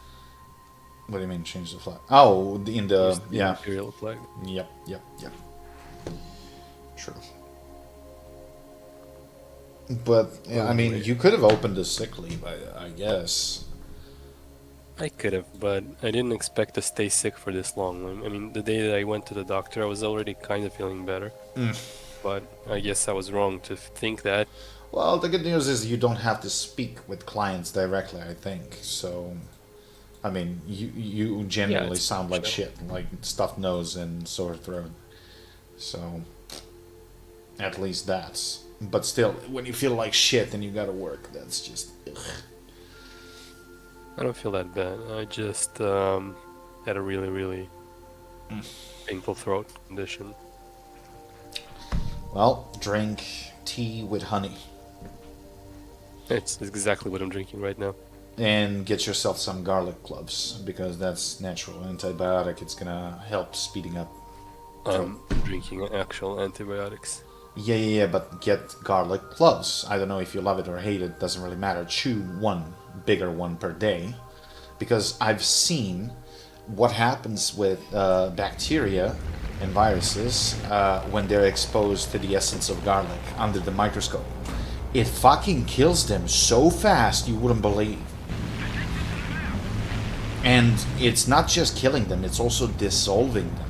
Speaker 1: What do you mean change the flag? Oh, in the yeah
Speaker 3: imperial flag.
Speaker 1: Yep. True. But yeah, I mean, you could have opened a sick leave, I guess.
Speaker 3: I could have, but I didn't expect to stay sick for this long. I mean, the day that I went to the doctor, I was already kind of feeling better. But I guess I was wrong to think that.
Speaker 1: Well, the good news is you don't have to speak with clients directly, I think. So, I mean, you generally sound like shit, like stuffed nose and sore throat. So, at least that's... But still, when you feel like shit and you gotta work, that's just... Ugh.
Speaker 3: I don't feel that bad. I just had a really, really painful throat condition.
Speaker 1: Well, drink tea with honey.
Speaker 3: It's exactly what I'm drinking right now.
Speaker 1: And get yourself some garlic cloves, because that's natural antibiotic. It's gonna help speeding up.
Speaker 3: I'm drinking actual antibiotics.
Speaker 1: Yeah, but get garlic cloves. I don't know if you love it or hate it, doesn't really matter. Chew one bigger one per day, because I've seen what happens with bacteria and viruses when they're exposed to the essence of garlic under the microscope. It fucking kills them so fast you wouldn't believe. And it's not just killing them, it's also dissolving them.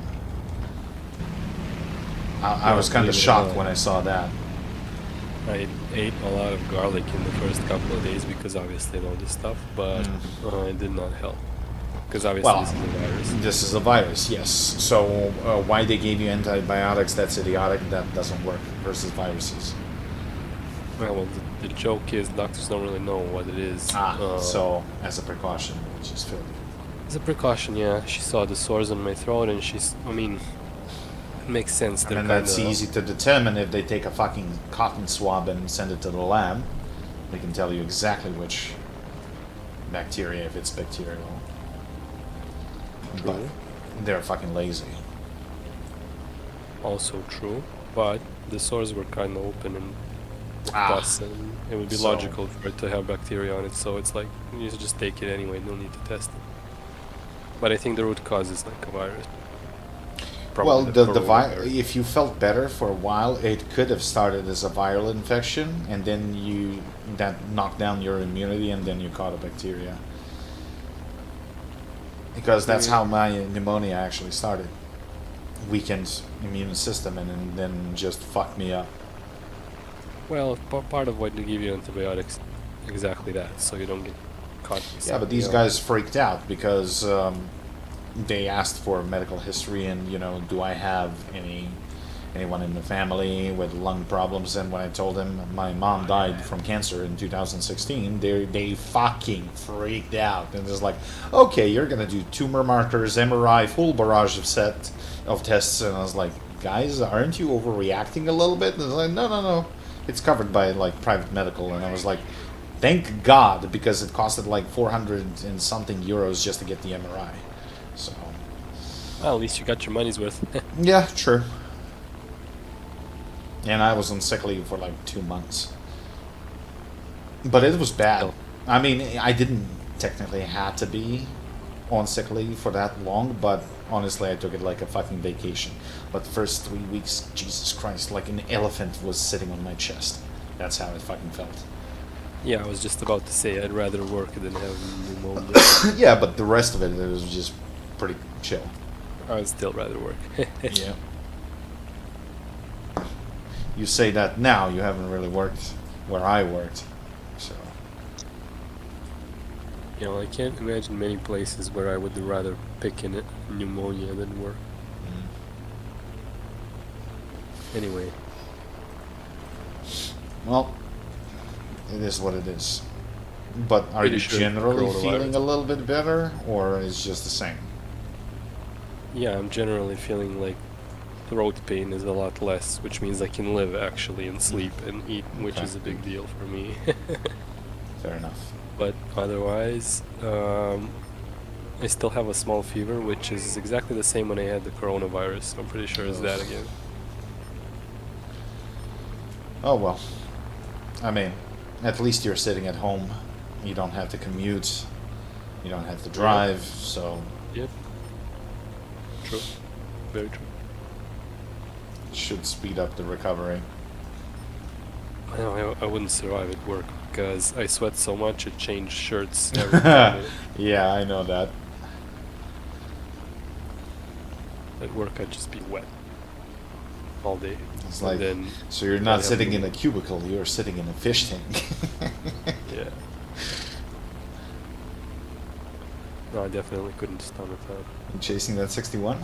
Speaker 1: I was kind of
Speaker 3: believe it or
Speaker 1: shocked
Speaker 3: not.
Speaker 1: when I saw that.
Speaker 3: I ate a lot of garlic in the first couple of days because obviously I know this stuff, but it did not help. Because obviously
Speaker 1: Well,
Speaker 3: this is a virus.
Speaker 1: this is a virus, yes. So why they gave you antibiotics? That's idiotic. That doesn't work versus viruses.
Speaker 3: Well, the joke is doctors don't really know what it is.
Speaker 1: So as a precaution, which is filthy.
Speaker 3: As a precaution, yeah. She saw the sores on my throat, and I mean, it makes sense. They're
Speaker 1: And
Speaker 3: kind
Speaker 1: that's
Speaker 3: of
Speaker 1: easy to determine if they take a fucking cotton swab and send it to the lab. They can tell you exactly which bacteria, if it's bacterial. But they're fucking lazy.
Speaker 3: also true, but the sores were kind of open and pus, and it would be
Speaker 1: So-
Speaker 3: logical for it to have bacteria on it. So it's like you just take it anyway. No need to test it. But I think the root cause is like a virus.
Speaker 1: Well, the
Speaker 3: coronavirus.
Speaker 1: if you felt better for a while, it could have started as a viral infection, and then that knocked down your immunity, and then you caught a bacteria. Because that's how my pneumonia actually started. Weakened immune system, and then just fucked me up.
Speaker 3: Well, part of why they give you antibiotics, exactly that, so you don't get caught. with
Speaker 1: Yeah, but these
Speaker 3: something else.
Speaker 1: guys freaked out because they asked for medical history and, do I have anyone in the family with lung problems? And when I told them my mom died from cancer in 2016, they fucking freaked out. And it was like, okay, you're gonna do tumor markers, MRI, full barrage of tests. And I was like, guys, aren't you overreacting a little bit? And they're like, no, it's covered by like private medical. And I was like, thank God, because it costed like 400 and something euros just to get the MRI. So,
Speaker 3: Well, at least you got your money's worth.
Speaker 1: yeah, true. And I was on sick leave for like 2 months. But it was bad.
Speaker 3: Oh.
Speaker 1: I mean, I didn't technically have to be on sick leave for that long, but honestly, I took it like a fucking vacation. But the first 3 weeks, Jesus Christ, like an elephant was sitting on my chest. That's how it fucking felt.
Speaker 3: Yeah, I was just about to say I'd rather work than have pneumonia.
Speaker 1: Yeah, but the rest of it was just pretty chill.
Speaker 3: I would still rather work.
Speaker 1: Yeah. You say that now, you haven't really worked where I worked. So,
Speaker 3: You know, I can't imagine many places where I would rather pick in pneumonia than work. Anyway,
Speaker 1: well, it is what it is. But are
Speaker 3: Pretty
Speaker 1: you
Speaker 3: sure
Speaker 1: generally
Speaker 3: coronavirus.
Speaker 1: feeling a little bit better, or is it just the same?
Speaker 3: yeah, I'm generally feeling like throat pain is a lot less, which means I can live actually and sleep and eat, which
Speaker 1: Okay.
Speaker 3: is a big deal for me.
Speaker 1: Fair enough.
Speaker 3: But otherwise, I still have a small fever, which is exactly the same when I had the coronavirus. I'm pretty sure it's that again.
Speaker 1: Oh well. I mean, at least you're sitting at home. You don't have to commute. You don't have to drive, so
Speaker 3: Yep. True. Very true.
Speaker 1: it should speed up the recovery.
Speaker 3: I wouldn't survive at work because I sweat so much it changed shirts every time.
Speaker 1: Yeah, I know that.
Speaker 3: At work I'd just be wet all day.
Speaker 1: It's
Speaker 3: And
Speaker 1: like,
Speaker 3: then
Speaker 1: so you're
Speaker 3: I'd
Speaker 1: not
Speaker 3: have
Speaker 1: sitting
Speaker 3: to-
Speaker 1: in a cubicle, you're sitting in a fish tank.
Speaker 3: Yeah. No, I definitely couldn't stomach that.
Speaker 1: You chasing that 61?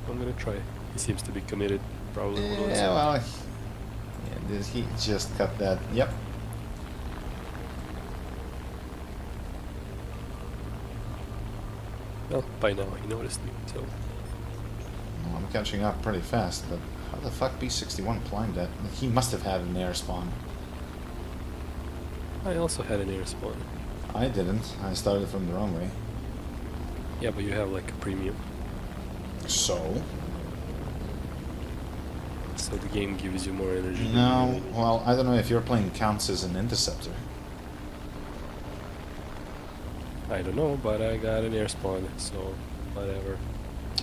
Speaker 3: I'm gonna try. He seems to be committed. Probably one of those.
Speaker 1: Yeah, well, yeah, he just cut that. Yep.
Speaker 3: Well, by now he noticed me, so
Speaker 1: Well, I'm catching up pretty fast, but how the fuck B61 climbed that? He must have had an air spawn.
Speaker 3: I also had an air spawn.
Speaker 1: I didn't. I started from the wrong way.
Speaker 3: Yeah, but you have like a premium,
Speaker 1: So?
Speaker 3: so the game gives you more energy. than
Speaker 1: No,
Speaker 3: you need.
Speaker 1: well, I don't know if your plane counts as an interceptor.
Speaker 3: I don't know, but I got an air spawn, so whatever.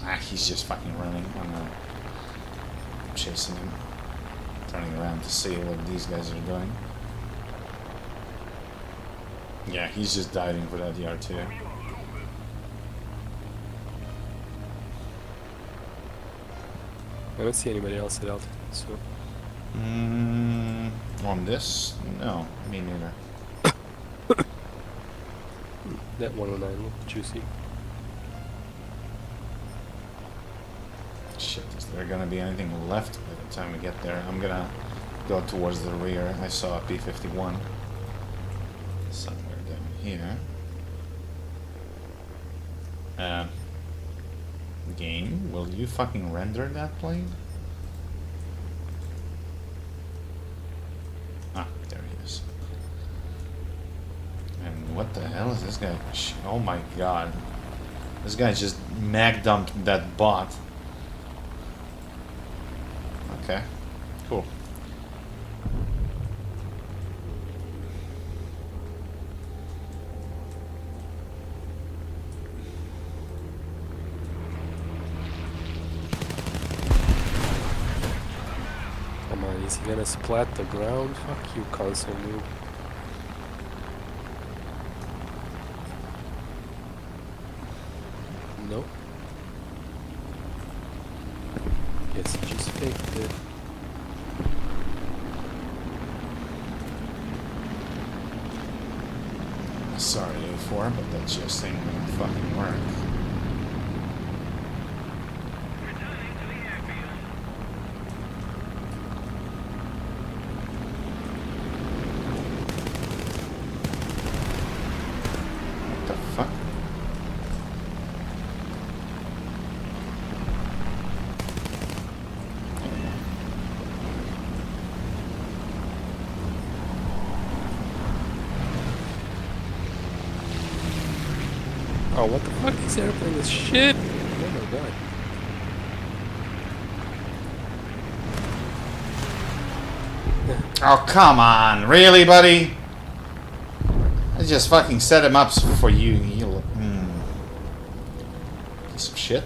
Speaker 1: Ah, he's just fucking running. I'm not chasing him. Turning around to see what these guys are doing. Yeah, he's just diving for that ER2.
Speaker 3: I don't see anybody else at altitude, so
Speaker 1: On this? No, me neither.
Speaker 3: that 109 looked juicy.
Speaker 1: Shit, is there gonna be anything left by the time we get there? I'm gonna go towards the rear. I saw a P-51 somewhere down here. Game, will you fucking render that plane? Ah, there he is. And what the hell is this guy? Oh my god. This guy just mag dumped that bot. Okay, cool.
Speaker 3: Come on, is he gonna splat the ground? Fuck you, console noob. Nope. Guess he just faked it.
Speaker 1: Sorry, A4, but that just ain't gonna fucking work.
Speaker 2: Returning to the airfield.
Speaker 1: What the fuck?
Speaker 3: Oh, what the fuck? This airplane is shit! Oh my god.
Speaker 1: Oh, come on. Really, buddy? I just fucking set him up for you. Piece of shit.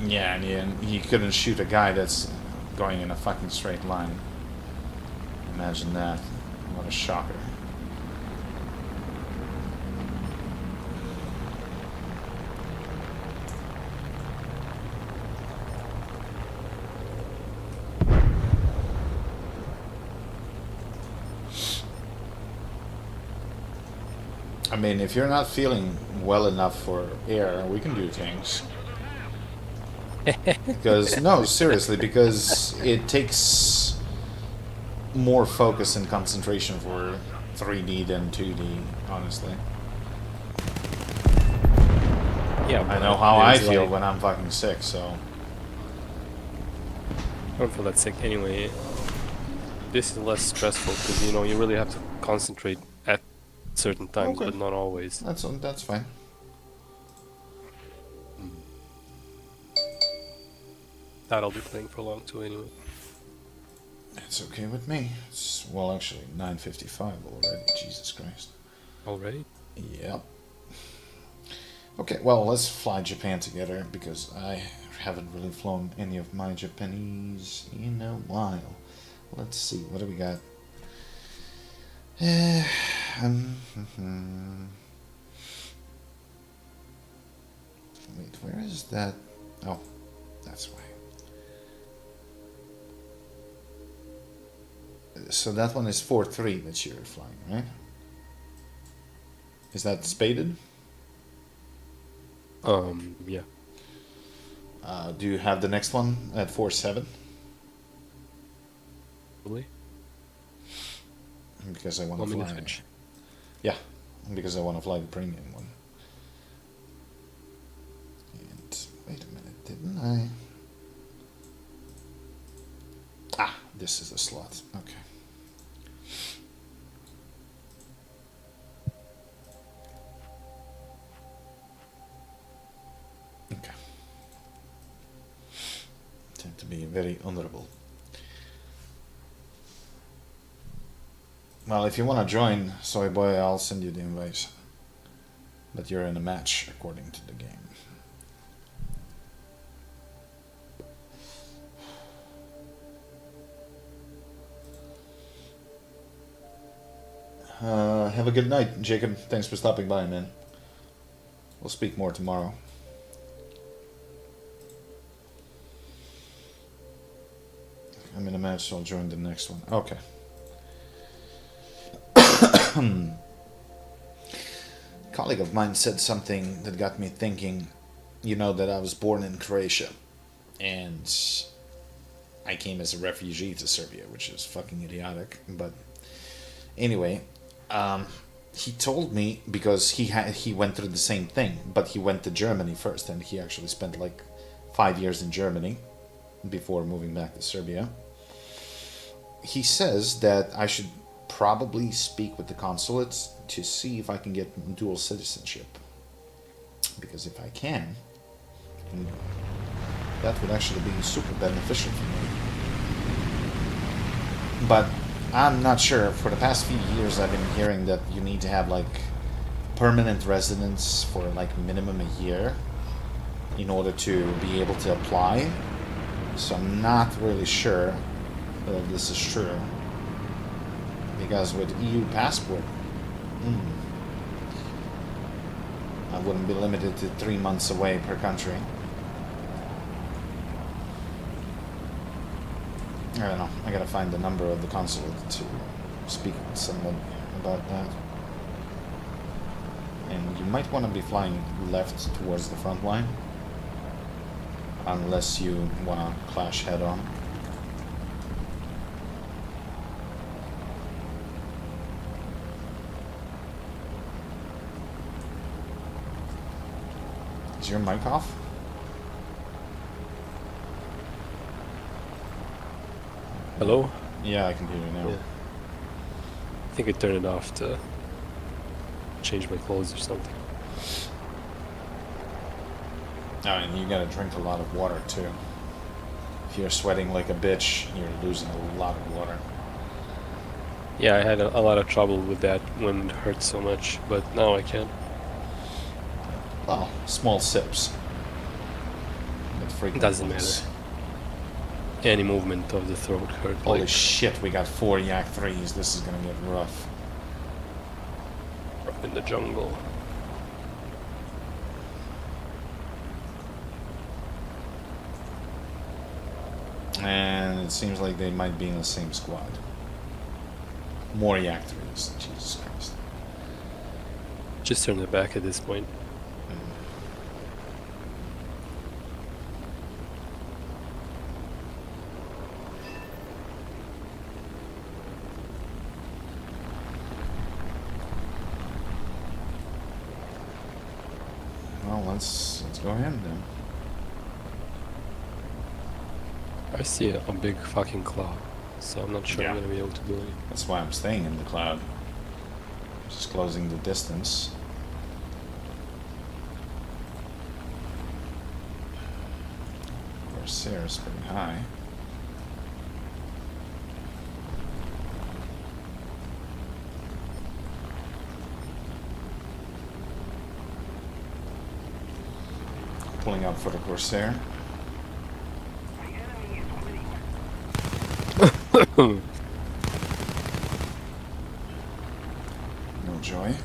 Speaker 1: Yeah, and you couldn't shoot a guy that's going in a fucking straight line. Imagine that. What a shocker. I mean, if you're not feeling well enough for air, we can do things. Because, no, seriously, because it takes more focus and concentration for 3D than 2D, honestly.
Speaker 3: Yeah,
Speaker 1: I know how I
Speaker 3: there's,
Speaker 1: feel
Speaker 3: like,
Speaker 1: when I'm fucking sick, so...
Speaker 3: I don't feel that sick anyway. This is less stressful because, you know, you really have to concentrate at certain times,
Speaker 1: Okay.
Speaker 3: but not always.
Speaker 1: That's fine.
Speaker 3: That I'll be playing for long too anyway.
Speaker 1: It's okay with me. It's, well, actually, 9:55 already. Jesus Christ.
Speaker 3: Already?
Speaker 1: Yep. Okay, well, let's fly Japan together, because I haven't really flown any of my Japanese in a while. Let's see, what do we got? Wait, where is that? Oh, that's why. So that one is 4-3 that you're flying, right? Is that spaded?
Speaker 3: Yeah.
Speaker 1: Do you have the next one at 4-7?
Speaker 3: Probably.
Speaker 1: Because I want to
Speaker 3: Want me to
Speaker 1: fly.
Speaker 3: switch?
Speaker 1: Yeah, because I want to fly the premium one. And wait a minute, didn't I? Ah, this is the slot. Okay. Okay. Tend to be very honorable. Well, if you want to join, Soy Boy, I'll send you the invite. But you're in a match, according to the game. Have a good night, Jacob. Thanks for stopping by, man. We'll speak more tomorrow. I'm in a match, so I'll join the next one. Okay. Colleague of mine said something that got me thinking. You know that I was born in Croatia, and I came as a refugee to Serbia, which is fucking idiotic. But anyway, he told me because he went through the same thing, but he went to Germany first, and he actually spent like 5 years in Germany before moving back to Serbia. He says that I should probably speak with the consulates to see if I can get dual citizenship, because if I can, that would actually be super beneficial for me. But I'm not sure. For the past few years I've been hearing that you need to have like permanent residence for like minimum a year in order to be able to apply. So I'm not really sure that this is true, because with EU passport, I wouldn't be limited to 3 months away per country. I don't know. I gotta find the number of the consulate to speak with someone about that. And you might want to be flying left towards the front line, unless you want to clash head on. Is your mic off?
Speaker 3: Hello?
Speaker 1: Yeah, I can hear you now.
Speaker 3: Yeah. I think I turned it off to change my clothes or something.
Speaker 1: Oh, and you gotta drink a lot of water too. If you're sweating like a bitch, you're losing a lot of water.
Speaker 3: Yeah, I had a lot of trouble with that when it hurt so much, but now I can.
Speaker 1: Well, small sips. But
Speaker 3: It
Speaker 1: frequent
Speaker 3: doesn't
Speaker 1: ones.
Speaker 3: matter. Any movement of the throat hurt.
Speaker 1: Holy
Speaker 3: like,
Speaker 1: shit, we got 4 Yak 3s. This is gonna get rough.
Speaker 3: in the jungle.
Speaker 1: And it seems like they might be in the same squad. More Yak 3s. Jesus Christ.
Speaker 3: Just turn it back at this point.
Speaker 1: Well, let's go ahead then.
Speaker 3: I see a big fucking cloud, so I'm not sure
Speaker 1: Yeah.
Speaker 3: I'm gonna be able to do it.
Speaker 1: That's why I'm staying in the cloud. Just closing the distance. Corsair's pretty high. Pulling up for the Corsair.
Speaker 2: The enemy is winning.
Speaker 1: No joy.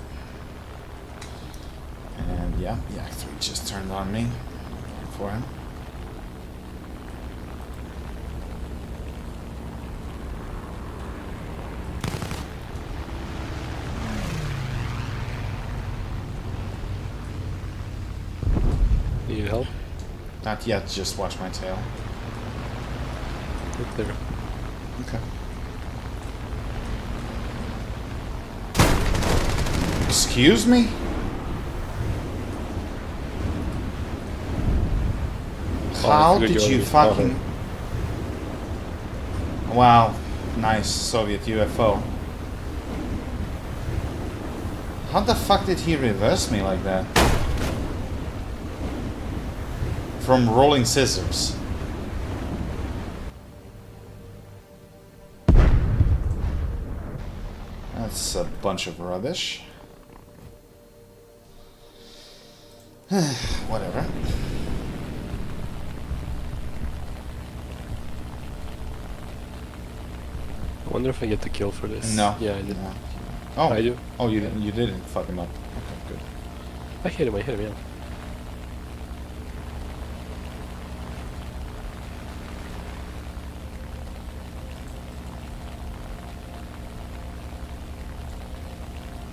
Speaker 1: And yeah, Yak 3 just turned on me. Looking for him.
Speaker 3: Need help?
Speaker 1: Not yet, just watch my tail.
Speaker 3: Right there.
Speaker 1: Okay. Excuse me? How
Speaker 3: figured
Speaker 1: did
Speaker 3: you
Speaker 1: you
Speaker 3: already
Speaker 1: fucking... Wow, nice Soviet UFO. How the fuck did he reverse me like that? From rolling scissors. That's a bunch of rubbish. Whatever.
Speaker 3: I wonder if I get the kill for this.
Speaker 1: No.
Speaker 3: Yeah, I did.
Speaker 1: No. Oh,
Speaker 3: I do.
Speaker 1: Oh, you didn't fuck him up. Okay, good.
Speaker 3: I hit him, yeah.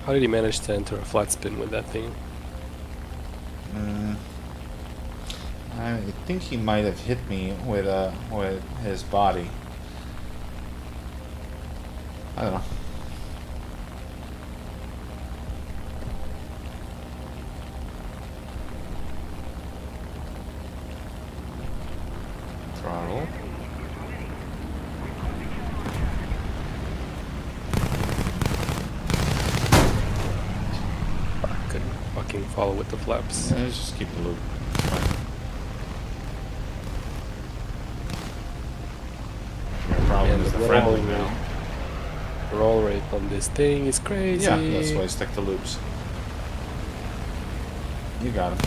Speaker 3: How did he manage to enter a flat spin with that thing?
Speaker 1: I think he might have hit me with his body. I don't know. Throttle.
Speaker 3: I couldn't fucking follow with the flaps.
Speaker 1: Yeah, just keep the loop. Fine. Your problem is the friendly now.
Speaker 3: Roll rate on this thing is crazy.
Speaker 1: Yeah, that's why I stick to loops. You got him.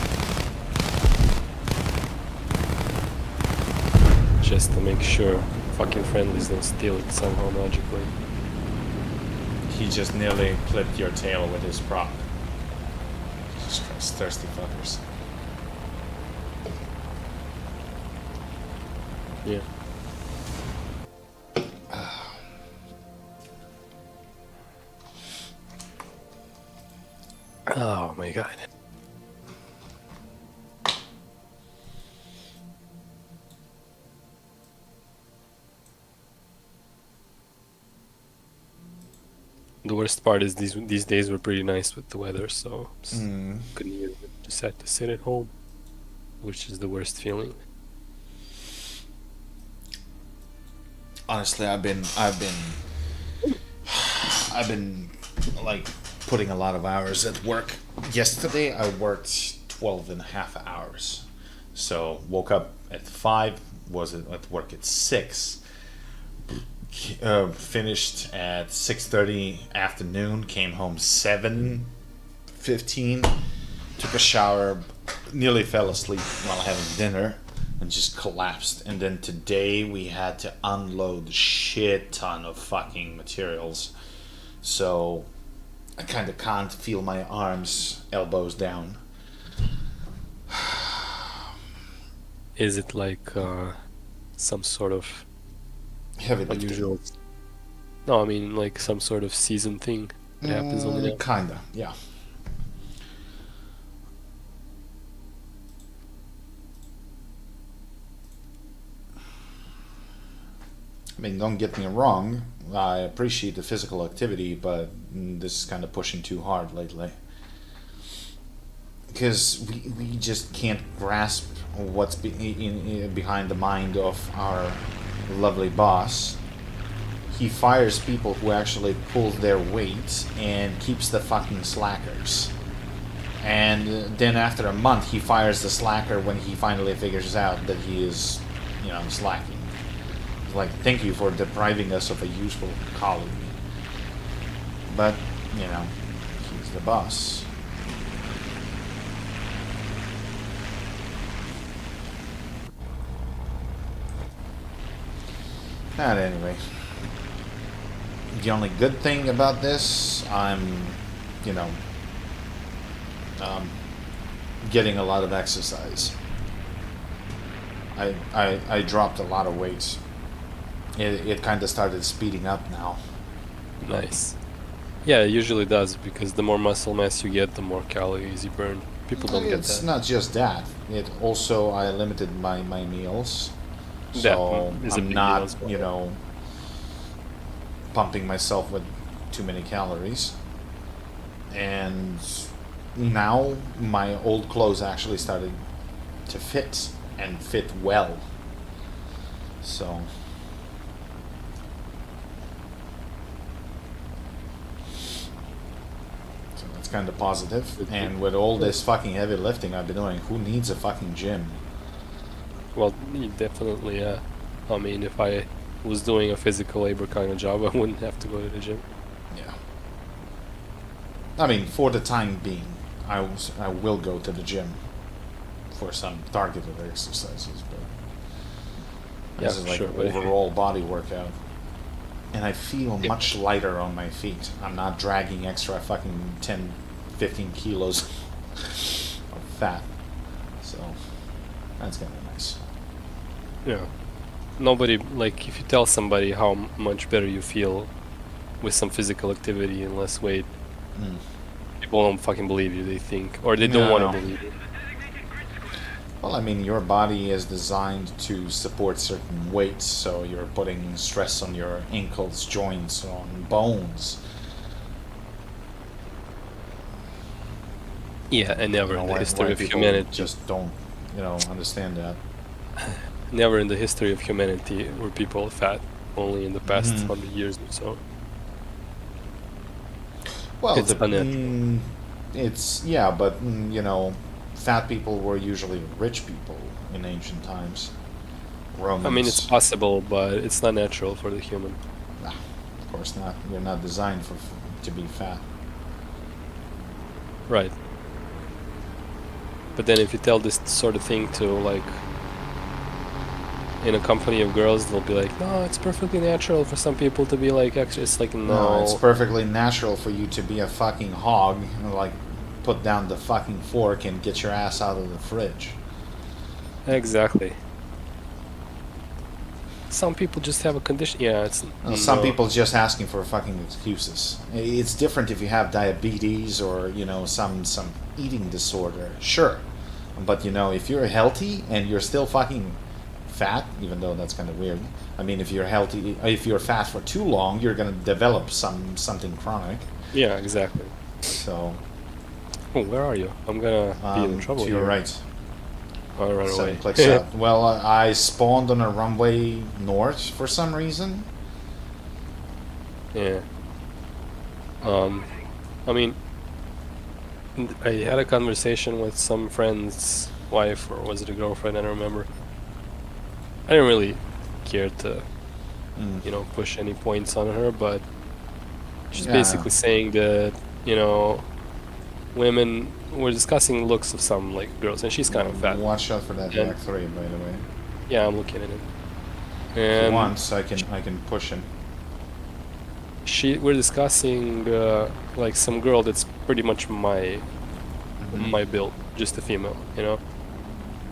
Speaker 3: Just to make sure fucking friendlies don't steal it somehow magically.
Speaker 1: He just nearly clipped your tail with his prop. Jesus Christ, thirsty fuckers.
Speaker 3: Yeah. Oh my god. The worst part is these days were pretty nice with the weather, so couldn't use it. Just had to sit at home, which is the worst feeling.
Speaker 1: Honestly, I've been like putting a lot of hours at work. Yesterday I worked 12 and a half hours. So woke up at 5, was at work at 6. Finished at 6:30 afternoon, came home 7:15, took a shower, nearly fell asleep while having dinner, and just collapsed. And then today we had to unload a shit ton of fucking materials, so I kind of can't feel my arms, elbows down.
Speaker 3: Is it like some sort of
Speaker 1: Heavy lifting.
Speaker 3: unusual? No, I mean like some sort of season thing that happens only now.
Speaker 1: Kinda, yeah. I mean, don't get me wrong, I appreciate the physical activity, but this is kind of pushing too hard lately. Because we just can't grasp what's behind the mind of our lovely boss. He fires people who actually pull their weight and keeps the fucking slackers. And then after a month, he fires the slacker when he finally figures out that he is, slacking. Like, thank you for depriving us of a useful colleague. But, he's the boss. But anyway, the only good thing about this, I'm, getting a lot of exercise. I dropped a lot of weight. It kind of started speeding up now.
Speaker 3: Nice. Yeah, it usually does, because the more muscle mass you get, the more calories you burn. People don't get
Speaker 1: It's
Speaker 3: that.
Speaker 1: not just that. It also, I limited my meals.
Speaker 3: That
Speaker 1: So
Speaker 3: is a
Speaker 1: I'm
Speaker 3: big
Speaker 1: not,
Speaker 3: deal as well.
Speaker 1: pumping myself with too many calories. And now my old clothes actually started to fit and fit well. So that's kind of positive. And with all this fucking heavy lifting I've been doing, who needs a fucking gym?
Speaker 3: Well, definitely, yeah. I mean, if I was doing a physical labor kind of job, I wouldn't have to go to the gym.
Speaker 1: Yeah. I mean, for the time being, I will go to the gym for some targeted exercises, but this is like
Speaker 3: sure,
Speaker 1: an
Speaker 3: but if you-
Speaker 1: overall body workout. And I feel much lighter on my feet. I'm not dragging extra fucking 10, 15 kilos of fat. So, that's kind of nice.
Speaker 3: Yeah. Nobody, like, if you tell somebody how much better you feel with some physical activity and less weight, People don't fucking believe you. They think, or they don't want
Speaker 1: No.
Speaker 3: to believe you.
Speaker 1: Well, I mean, your body is designed to support certain weights, so you're putting stress on your ankles, joints, on bones.
Speaker 3: Yeah, and never in the history
Speaker 1: Why
Speaker 3: of
Speaker 1: people
Speaker 3: humanity,
Speaker 1: just don't, understand that.
Speaker 3: never in the history of humanity were people fat. Only in the past
Speaker 1: Mhm.
Speaker 3: 100 years or so.
Speaker 1: Well,
Speaker 3: It's unnatural.
Speaker 1: it's yeah, but fat people were usually rich people in ancient times.
Speaker 3: I mean, it's
Speaker 1: Romans,
Speaker 3: possible, but it's not natural for the human.
Speaker 1: nah, of course not. You're not designed to be fat.
Speaker 3: Right. But then if you tell this sort of thing to, like, in a company of girls, they'll be like, no, it's perfectly natural for some people to be like extra. It's like,
Speaker 1: No, it's
Speaker 3: no.
Speaker 1: perfectly natural for you to be a fucking hog and like put down the fucking fork and get your ass out of the fridge.
Speaker 3: Exactly. Some people just have a condition. Yeah, it's
Speaker 1: Some
Speaker 3: no.
Speaker 1: people just asking for fucking excuses. It's different if you have diabetes or some eating disorder. Sure, but if you're healthy and you're still fucking fat, even though that's kind of weird. I mean, if you're fat for too long, you're gonna develop something chronic.
Speaker 3: Yeah, exactly.
Speaker 1: So,
Speaker 3: Oh, where are you? I'm gonna be in trouble
Speaker 1: to your
Speaker 3: here.
Speaker 1: right,
Speaker 3: I'll run
Speaker 1: 7 clicks
Speaker 3: away.
Speaker 1: out. Well, I spawned on a runway north for some reason.
Speaker 3: Yeah. I mean, I had a conversation with some friend's wife, or was it a girlfriend? I don't remember. I didn't really care to, push any points on her, but she's
Speaker 1: Yeah.
Speaker 3: basically saying that, women were discussing looks of some like girls, and she's kind of fat.
Speaker 1: Watch out for that
Speaker 3: And
Speaker 1: Yak 3, by the way.
Speaker 3: yeah, I'm looking at it.
Speaker 1: If he
Speaker 3: And
Speaker 1: wants, I can push him.
Speaker 3: we're discussing like some girl that's pretty much my build, just a female,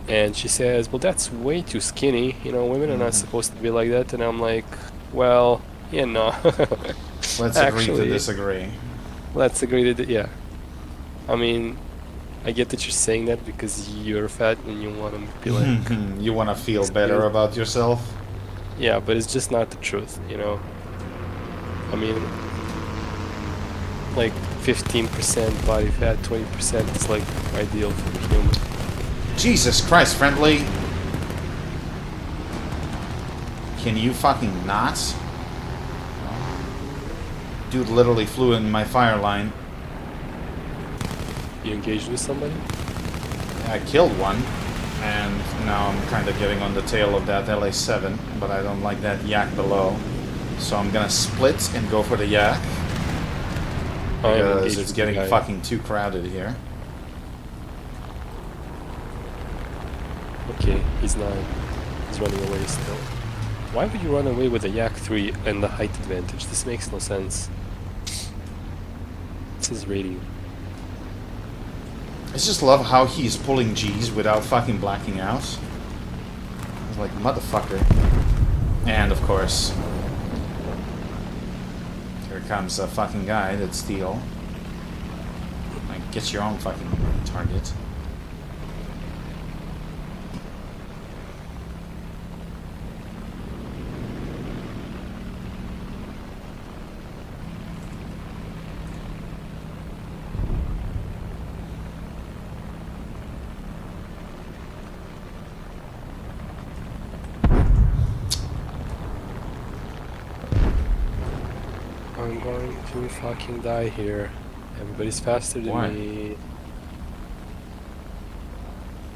Speaker 3: And she says, "Well, that's way too skinny. Women are not supposed to be like that." And I'm like, "Well, no.
Speaker 1: Let's agree to
Speaker 3: Actually,
Speaker 1: disagree.
Speaker 3: let's agree that yeah. I mean, I get that you're saying that because you're fat and you want to be like,
Speaker 1: You want to feel better
Speaker 3: skinny.
Speaker 1: about yourself?
Speaker 3: Yeah, but it's just not the truth, I mean, like 15% body fat, 20% is like ideal for the human.
Speaker 1: Jesus Christ, friendly. Can you fucking not? Dude literally flew in my fire line.
Speaker 3: You engaged with somebody?
Speaker 1: I killed one, and now I'm kind of getting on the tail of that LA7, but I don't like that yak below. So I'm gonna split and go for the yak,
Speaker 3: I am
Speaker 1: because
Speaker 3: engaged
Speaker 1: it's
Speaker 3: with
Speaker 1: getting
Speaker 3: the guy.
Speaker 1: fucking too crowded here.
Speaker 3: Okay, he's not. He's running away still. Why would you run away with a Yak 3 and the height advantage? This makes no sense. What's his rating?
Speaker 1: I just love how he's pulling G's without fucking blacking out. I was like, motherfucker. And of course, here comes a fucking guy that's steel. Like, get your own fucking target.
Speaker 3: I'm going to fucking die here. Everybody's faster than
Speaker 1: Why?
Speaker 3: me.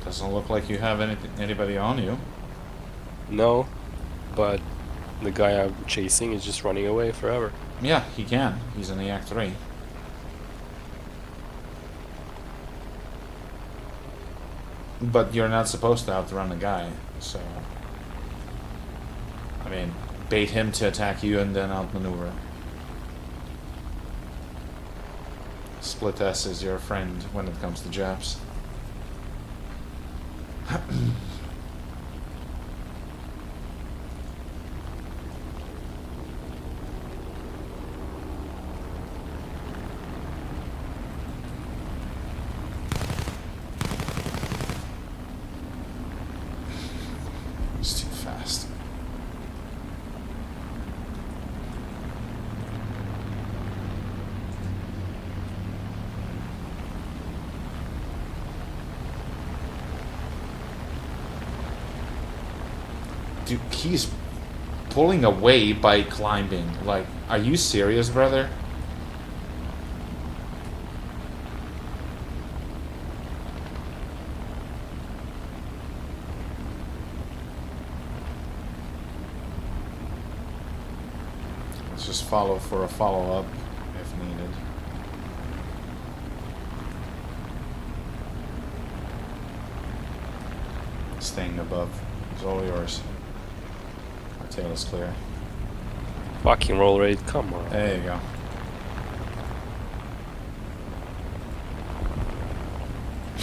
Speaker 1: Doesn't look like you have anybody on you.
Speaker 3: No, but the guy I'm chasing is just running away forever.
Speaker 1: Yeah, he can. He's in the Act 3. But you're not supposed to outrun the guy, so... I mean, bait him to attack you and then outmaneuver. Split S is your friend when it comes to Japs. Dude, he's pulling away by climbing. Like, are you serious, brother? Let's just follow for a follow-up if needed. Staying above is all yours. Our tail is clear.
Speaker 3: Fucking roll rate, come on.
Speaker 1: There you go.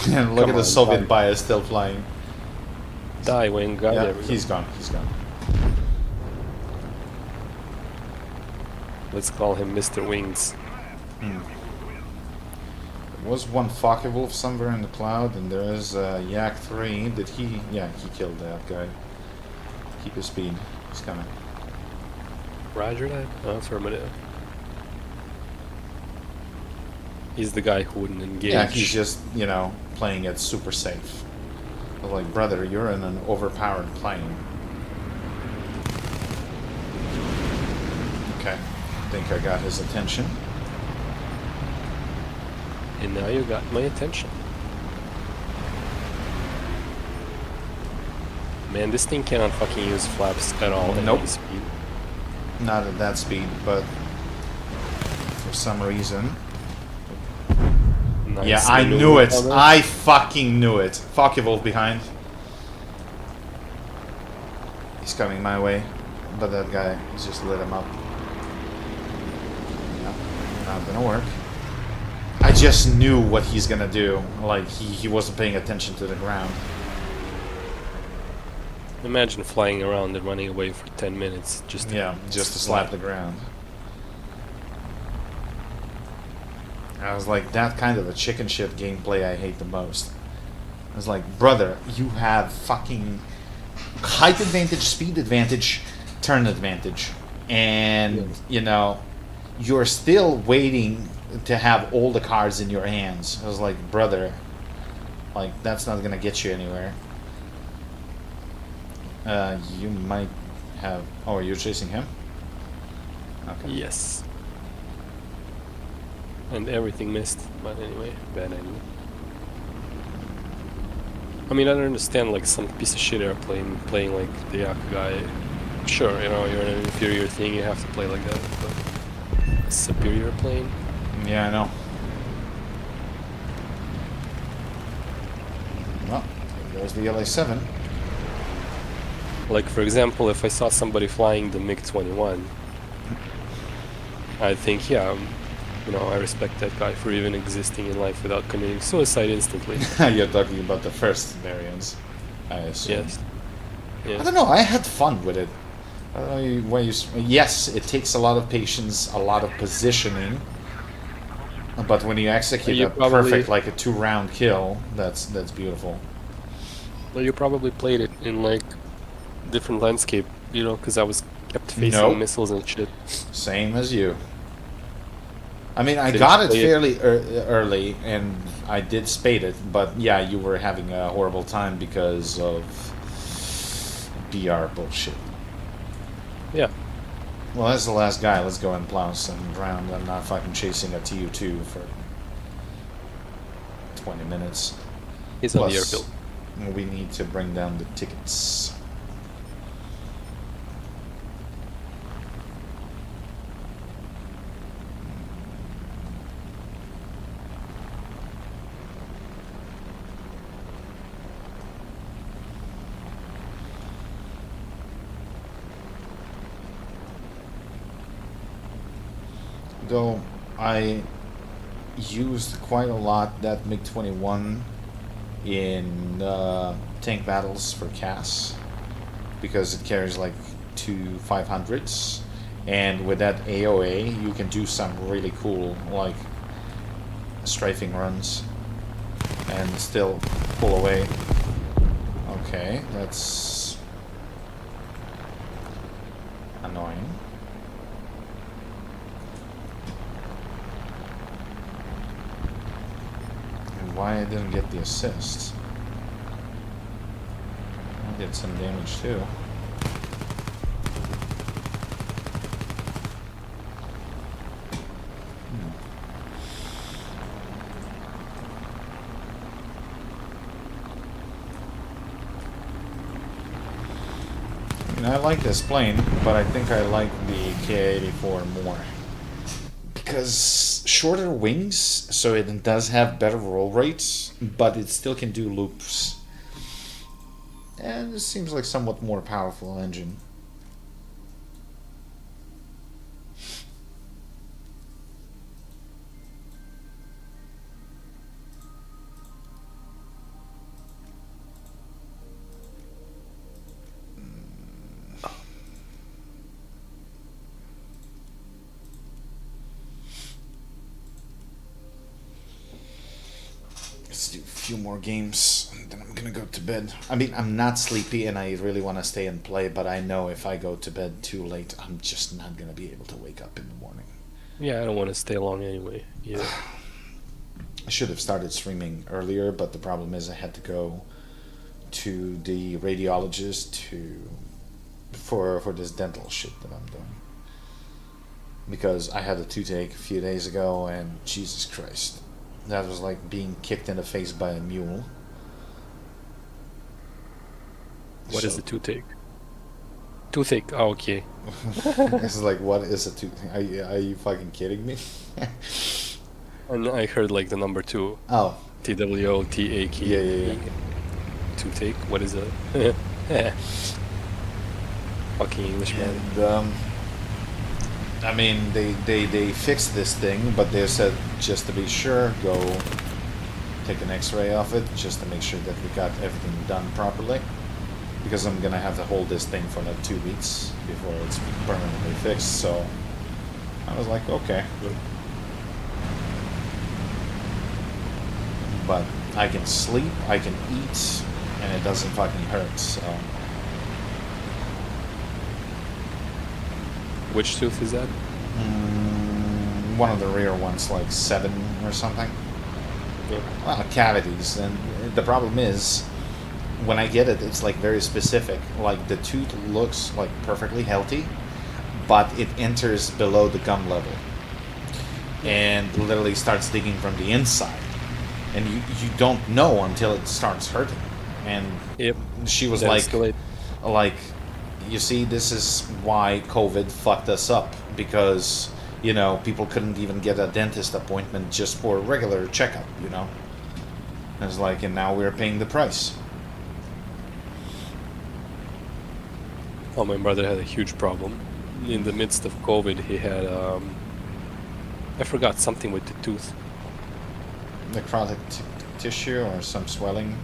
Speaker 1: And look
Speaker 3: Come
Speaker 1: at the
Speaker 3: on,
Speaker 1: Soviet
Speaker 3: die.
Speaker 1: bias still flying.
Speaker 3: Die when God.
Speaker 1: Yeah,
Speaker 3: There we go.
Speaker 1: he's gone. He's gone.
Speaker 3: Let's call him Mr. Wings.
Speaker 1: There was one Focke-Wulf somewhere in the cloud, and there is Yak 3. Did he? Yeah, he killed that guy. Keep his speed. He's coming.
Speaker 3: Roger that. Affirmative. He's the guy who wouldn't engage.
Speaker 1: Yeah, he's just, you know, playing it super safe. But like, brother, you're in an overpowered plane. Okay. I think I got his attention.
Speaker 3: And now you got my attention. Man, this thing cannot fucking use flaps at all at
Speaker 1: Nope.
Speaker 3: any speed.
Speaker 1: Not at that speed, but for some reason.
Speaker 3: Nice
Speaker 1: Yeah, I
Speaker 3: maneuver
Speaker 1: knew it.
Speaker 3: on that.
Speaker 1: I fucking knew it. Focke-Wulf behind. He's coming my way, but that guy just lit him up. Yeah, not gonna work. I just knew what he's gonna do. Like, he wasn't paying attention to the ground.
Speaker 3: Imagine flying around and running away for 10 minutes just to,
Speaker 1: Yeah, just to slap the ground. I was like, that kind of a chicken shit gameplay I hate the most. I was like, brother, you have fucking height advantage, speed advantage, turn advantage. And,
Speaker 3: Yeah.
Speaker 1: you know, you're still waiting to have all the cards in your hands. I was like, brother, like, that's not gonna get you anywhere. You might have... Oh, you're chasing him? Okay.
Speaker 3: Yes. And everything missed, but anyway, bad angle. I mean, I don't understand, like, some piece of shit airplane playing like the Yak guy. Sure, you know, you're in an inferior thing, you have to play like that, but a superior plane?
Speaker 1: Yeah, I know. Well, there's the LA-7.
Speaker 3: Like, for example, if I saw somebody flying the MiG-21, I'd think, yeah, you know, I respect that guy for even existing in life without committing suicide instantly.
Speaker 1: You're talking about the first variants, I assume.
Speaker 3: Yes.
Speaker 1: I
Speaker 3: Yeah.
Speaker 1: don't know, I had fun with it. I don't know why you... Yes, it takes a lot of patience, a lot of positioning. But when you execute
Speaker 3: You
Speaker 1: a
Speaker 3: probably-
Speaker 1: perfect, like a 2-round kill, that's beautiful.
Speaker 3: Well, you probably played it in, like, different landscape, you know, because I was kept facing
Speaker 1: Nope.
Speaker 3: missiles and shit.
Speaker 1: Same as you. I mean, I
Speaker 3: Did
Speaker 1: got
Speaker 3: you
Speaker 1: it
Speaker 3: play it-
Speaker 1: fairly early, and I did spade it, but yeah, you were having a horrible time because of BR bullshit.
Speaker 3: Yeah.
Speaker 1: Well, that's the last guy. Let's go and plow some ground. I'm not fucking chasing a TU-2 for 20 minutes.
Speaker 3: He's on the
Speaker 1: Plus,
Speaker 3: airfield.
Speaker 1: we need to bring down the tickets. Though I used quite a lot that MiG-21 in tank battles for CAS because it carries like 2 500s, and with that AOA you can do some really cool like strafing runs and still pull away. Okay, that's annoying. And why I didn't get the assist? I did some damage too. mean, I like this plane, but I think I like the Ka-84 more. Because shorter wings, so it does have better roll rates, but it still can do loops. And this seems like somewhat more powerful engine. Let's do a few more games, and then I'm gonna go to bed. I mean, I'm not sleepy, and I really want to stay and play, but I know if I go to bed too late, I'm just not gonna be able to wake up in the morning.
Speaker 3: Yeah, I don't want to stay long anyway. Yeah.
Speaker 1: I should have started streaming earlier, but the problem is I had to go to the radiologist for this dental shit that I'm doing. Because I had a toothache a few days ago, and Jesus Christ. That was like being kicked in the face by a mule.
Speaker 3: What is a toothache? Toothache. Oh, okay.
Speaker 1: This is like, what is a toothache? Are you fucking kidding me?
Speaker 3: And I heard like the number 2.
Speaker 1: Oh.
Speaker 3: TWOTAKE.
Speaker 1: Yeah.
Speaker 3: Toothache. What is a fucking Englishman?
Speaker 1: And, I mean, they fixed this thing, but they said, just to be sure, go take an x-ray of it, just to make sure that we got everything done properly. Because I'm gonna have to hold this thing for like 2 weeks before it's permanently fixed, so I was like, okay. But I can sleep, I can eat, and it doesn't fucking hurt, so...
Speaker 3: Which tooth is that?
Speaker 1: One of the rear ones, like 7 or something.
Speaker 3: Yeah.
Speaker 1: Well, cavities, and the problem is, when I get it, it's like very specific. Like the tooth looks like perfectly healthy, but it enters below the gum level, and literally starts digging from the inside, and you don't know until it starts hurting. And
Speaker 3: Yep.
Speaker 1: she was
Speaker 3: That
Speaker 1: like,
Speaker 3: escalate.
Speaker 1: you see, this is why COVID fucked us up, because, you know, people couldn't even get a dentist appointment just for a regular checkup, you know? And it's like, and now we're paying the price.
Speaker 3: Oh, my brother had a huge problem. In the midst of COVID, he had, I forgot something with the tooth.
Speaker 1: Necrotic tissue or some swelling.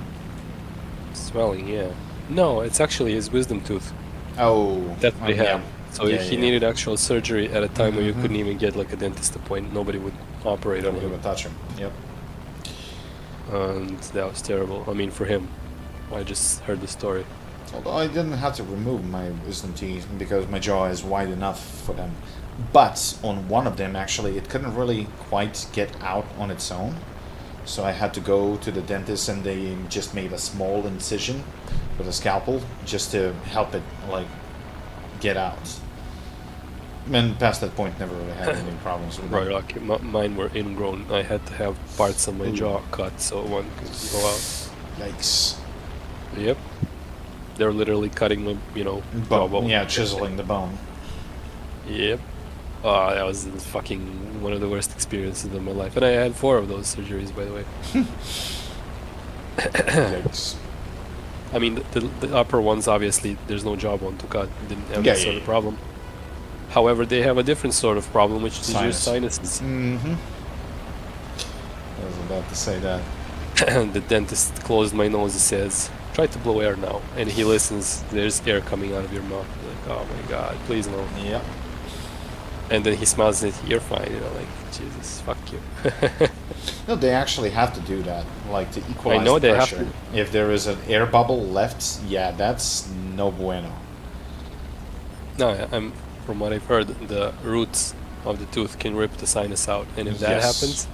Speaker 3: Swelling, yeah. No, it's actually his wisdom tooth.
Speaker 1: Oh.
Speaker 3: That they
Speaker 1: yeah.
Speaker 3: have. So
Speaker 1: Yeah,
Speaker 3: he
Speaker 1: yeah.
Speaker 3: needed actual surgery at a time where you
Speaker 1: Mhm.
Speaker 3: couldn't even get like a dentist appointment. Nobody would operate on
Speaker 1: Don't
Speaker 3: him.
Speaker 1: even touch him. Yep.
Speaker 3: And that was terrible. I mean, for him. I just heard the story.
Speaker 1: Although I didn't have to remove my wisdom teeth because my jaw is wide enough for them. But on one of them, actually, it couldn't really quite get out on its own. So I had to go to the dentist, and they just made a small incision with a scalpel just to help it, like, get out. And past that point, never really had any problems with
Speaker 3: Right,
Speaker 1: it.
Speaker 3: like mine were ingrown. I had to have parts of my
Speaker 1: Ooh.
Speaker 3: jaw cut so one could go out.
Speaker 1: Yikes.
Speaker 3: Yep. They're literally cutting my, jawbone.
Speaker 1: Yeah, chiseling the bone.
Speaker 3: Yep. Oh, that was fucking one of the worst experiences of my life. And I had 4 of those surgeries, by the way.
Speaker 1: Yikes.
Speaker 3: I mean, the upper ones, obviously, there's no jawbone to cut. Didn't have
Speaker 1: Yeah,
Speaker 3: that
Speaker 1: yeah,
Speaker 3: sort of
Speaker 1: yeah.
Speaker 3: problem. However, they have a different sort of problem, which is your
Speaker 1: Sinus.
Speaker 3: sinuses.
Speaker 1: Mm-hmm. I was about to say that.
Speaker 3: The dentist closed my nose and says, try to blow air now. And he listens, there's air coming out of your mouth. Like, oh my god, please no.
Speaker 1: Yep.
Speaker 3: And then he smiles and says, you're fine. Like, Jesus, fuck you.
Speaker 1: No, they actually have to do that, like to equalize
Speaker 3: know
Speaker 1: the
Speaker 3: they have
Speaker 1: pressure. If there is an air bubble left, yeah, that's no bueno.
Speaker 3: No, from what I've heard, the roots of the tooth can rip the sinus out. And if that
Speaker 1: Yes.
Speaker 3: happens,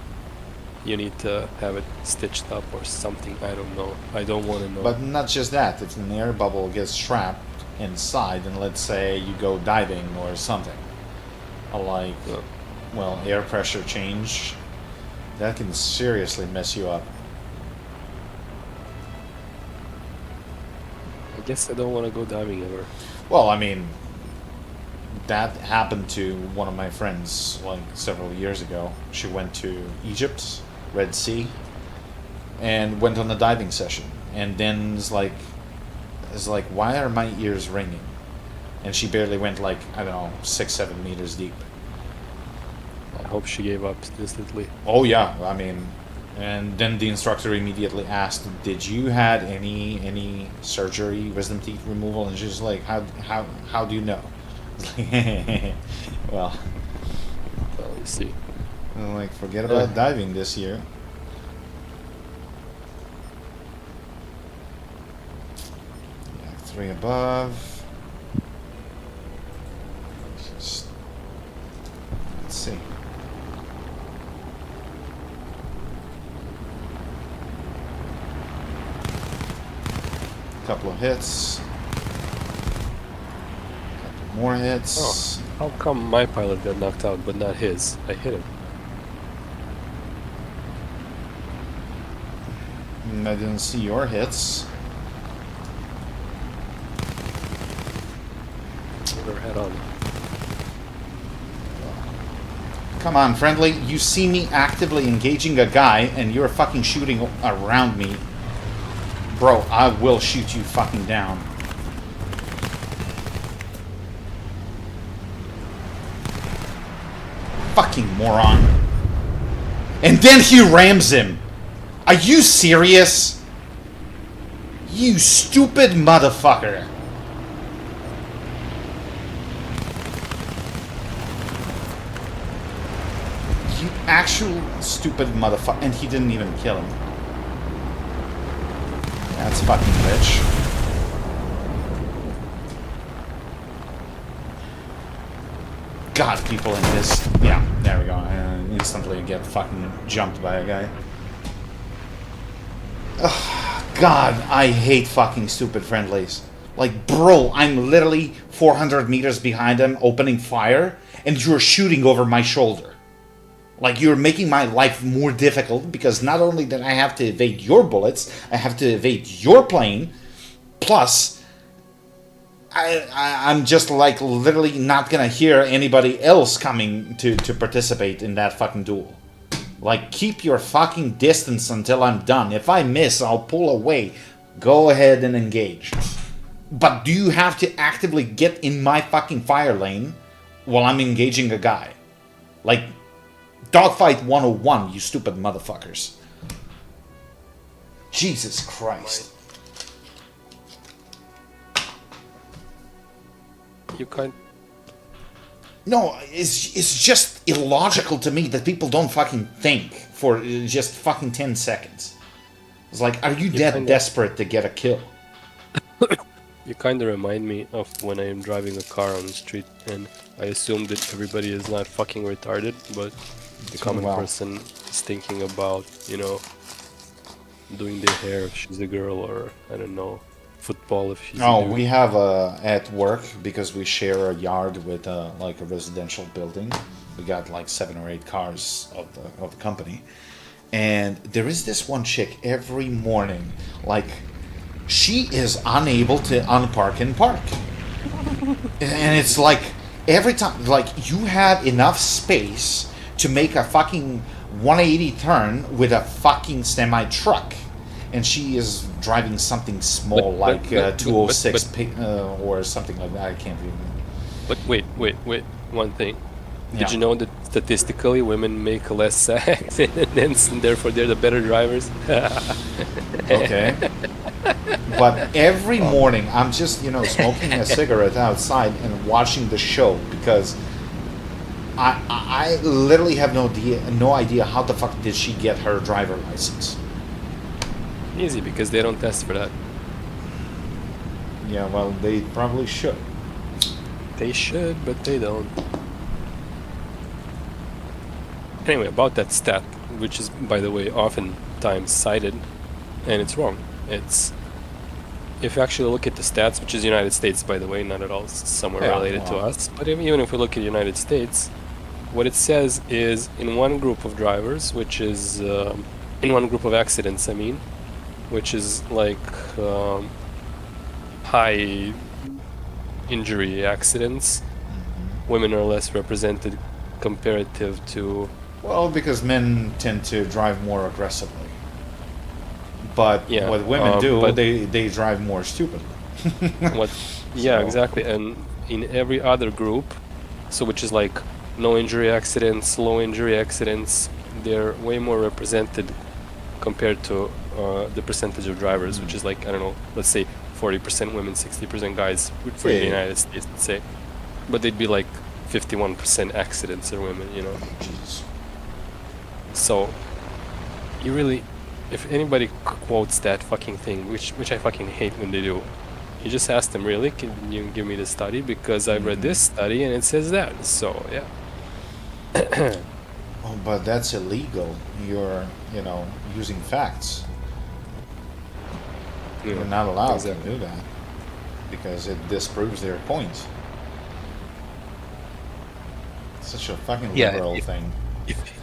Speaker 3: you need to have it stitched up or something. I don't know. I don't want to know.
Speaker 1: But not just that, if an air bubble gets trapped inside, and let's say you go diving or something, like,
Speaker 3: Yeah.
Speaker 1: well, air pressure change, that can seriously mess you up.
Speaker 3: I guess I don't want to go diving ever.
Speaker 1: Well, I mean, that happened to one of my friends like several years ago. She went to Egypt, Red Sea, and went on a diving session. And then is like, why are my ears ringing? And she barely went like, I don't know, 6-7 meters deep.
Speaker 3: I hope she gave up instantly.
Speaker 1: Oh yeah, I mean, and then the instructor immediately asked, "Did you had any surgery, wisdom teeth removal?" And she's like, "How do you know?" Well,
Speaker 3: Well, you see.
Speaker 1: I'm like, forget about diving this year. Yeah, 3 above. Just, let's see. Couple of hits. Couple more hits.
Speaker 3: How come my pilot got knocked out but not his? I hit him.
Speaker 1: I didn't see your hits.
Speaker 3: Never had on.
Speaker 1: Come on, friendly. You see me actively engaging a guy and you're fucking shooting around me. Bro, I will shoot you fucking down. Fucking moron. And then he rams him. Are you serious? You stupid motherfucker. You actual stupid motherfucker. And he didn't even kill him. That's fucking rich. God, people in this. Yeah, there we go. And instantly get fucking jumped by a guy. Ugh, God, I hate fucking stupid friendlies. Like, bro, I'm literally 400 meters behind him opening fire, and you're shooting over my shoulder. Like, you're making my life more difficult because not only did I have to evade your bullets, I have to evade your plane, plus I'm just like literally not gonna hear anybody else coming to participate in that fucking duel. Like, keep your fucking distance until I'm done. If I miss, I'll pull away. Go ahead and engage. But do you have to actively get in my fucking fire lane while I'm engaging a guy? Like, Dogfight 101, you stupid motherfuckers. Jesus Christ.
Speaker 3: You can't.
Speaker 1: No, it's just illogical to me that people don't fucking think for just fucking 10 seconds. It's like, are you that desperate to get a kill?
Speaker 3: You kind of remind me of when I am driving a car on the street, and I assume that everybody is not fucking retarded, but the common person is thinking about, you know, doing their hair if she's a girl, or I don't know, football if she's a dude.
Speaker 1: We have at work, because we share a yard with like a residential building. We got like 7 or 8 cars of the company, and there is this one chick every morning, like, she is unable to unpark and park. And it's like, every time, like, you have enough space to make a fucking 180 turn with a fucking semi-truck. And she is driving something small, like 206 or something like that. I can't even...
Speaker 3: But wait, one thing.
Speaker 1: Yeah.
Speaker 3: Did you know that statistically women make less sex and therefore they're the better drivers?
Speaker 1: Okay. But every morning I'm just, smoking a cigarette outside and watching the show, because I literally have no idea how the fuck did she get her driver license.
Speaker 3: Easy, because they don't test for that.
Speaker 1: Yeah, well, they probably should.
Speaker 3: They should, but they don't. Anyway, about that stat, which is, by the way, oftentimes cited, and it's wrong. It's, if you actually look at the stats, which is United States, by the way, not at all somewhere related to us, but even if we look at the United States, what it says is in one group of drivers, which is, in one group of accidents, I mean, which is like high injury accidents, women are less represented comparative to.
Speaker 1: Well, because men tend to drive more aggressively. But
Speaker 3: Yeah,
Speaker 1: what women do,
Speaker 3: but-
Speaker 1: they drive more stupidly.
Speaker 3: What? Yeah,
Speaker 1: So-
Speaker 3: exactly. And in every other group, so which is like no injury accidents, low injury accidents, they're way more represented compared to the percentage of drivers, which is like, I don't know, let's say 40% women, 60% guys for the
Speaker 1: Yeah.
Speaker 3: United States, let's say. But they'd be like 51% accidents are women, you know.
Speaker 1: Jesus.
Speaker 3: So you really, if anybody quotes that fucking thing, which I fucking hate when they do, you just ask them, really, can you give me the study? Because I read this study and it says that. So yeah.
Speaker 1: Oh, but that's illegal. You're, using facts.
Speaker 3: Yeah,
Speaker 1: You're not allowed
Speaker 3: exactly.
Speaker 1: to do that because it disproves their point. It's such a fucking
Speaker 3: Yeah,
Speaker 1: liberal thing.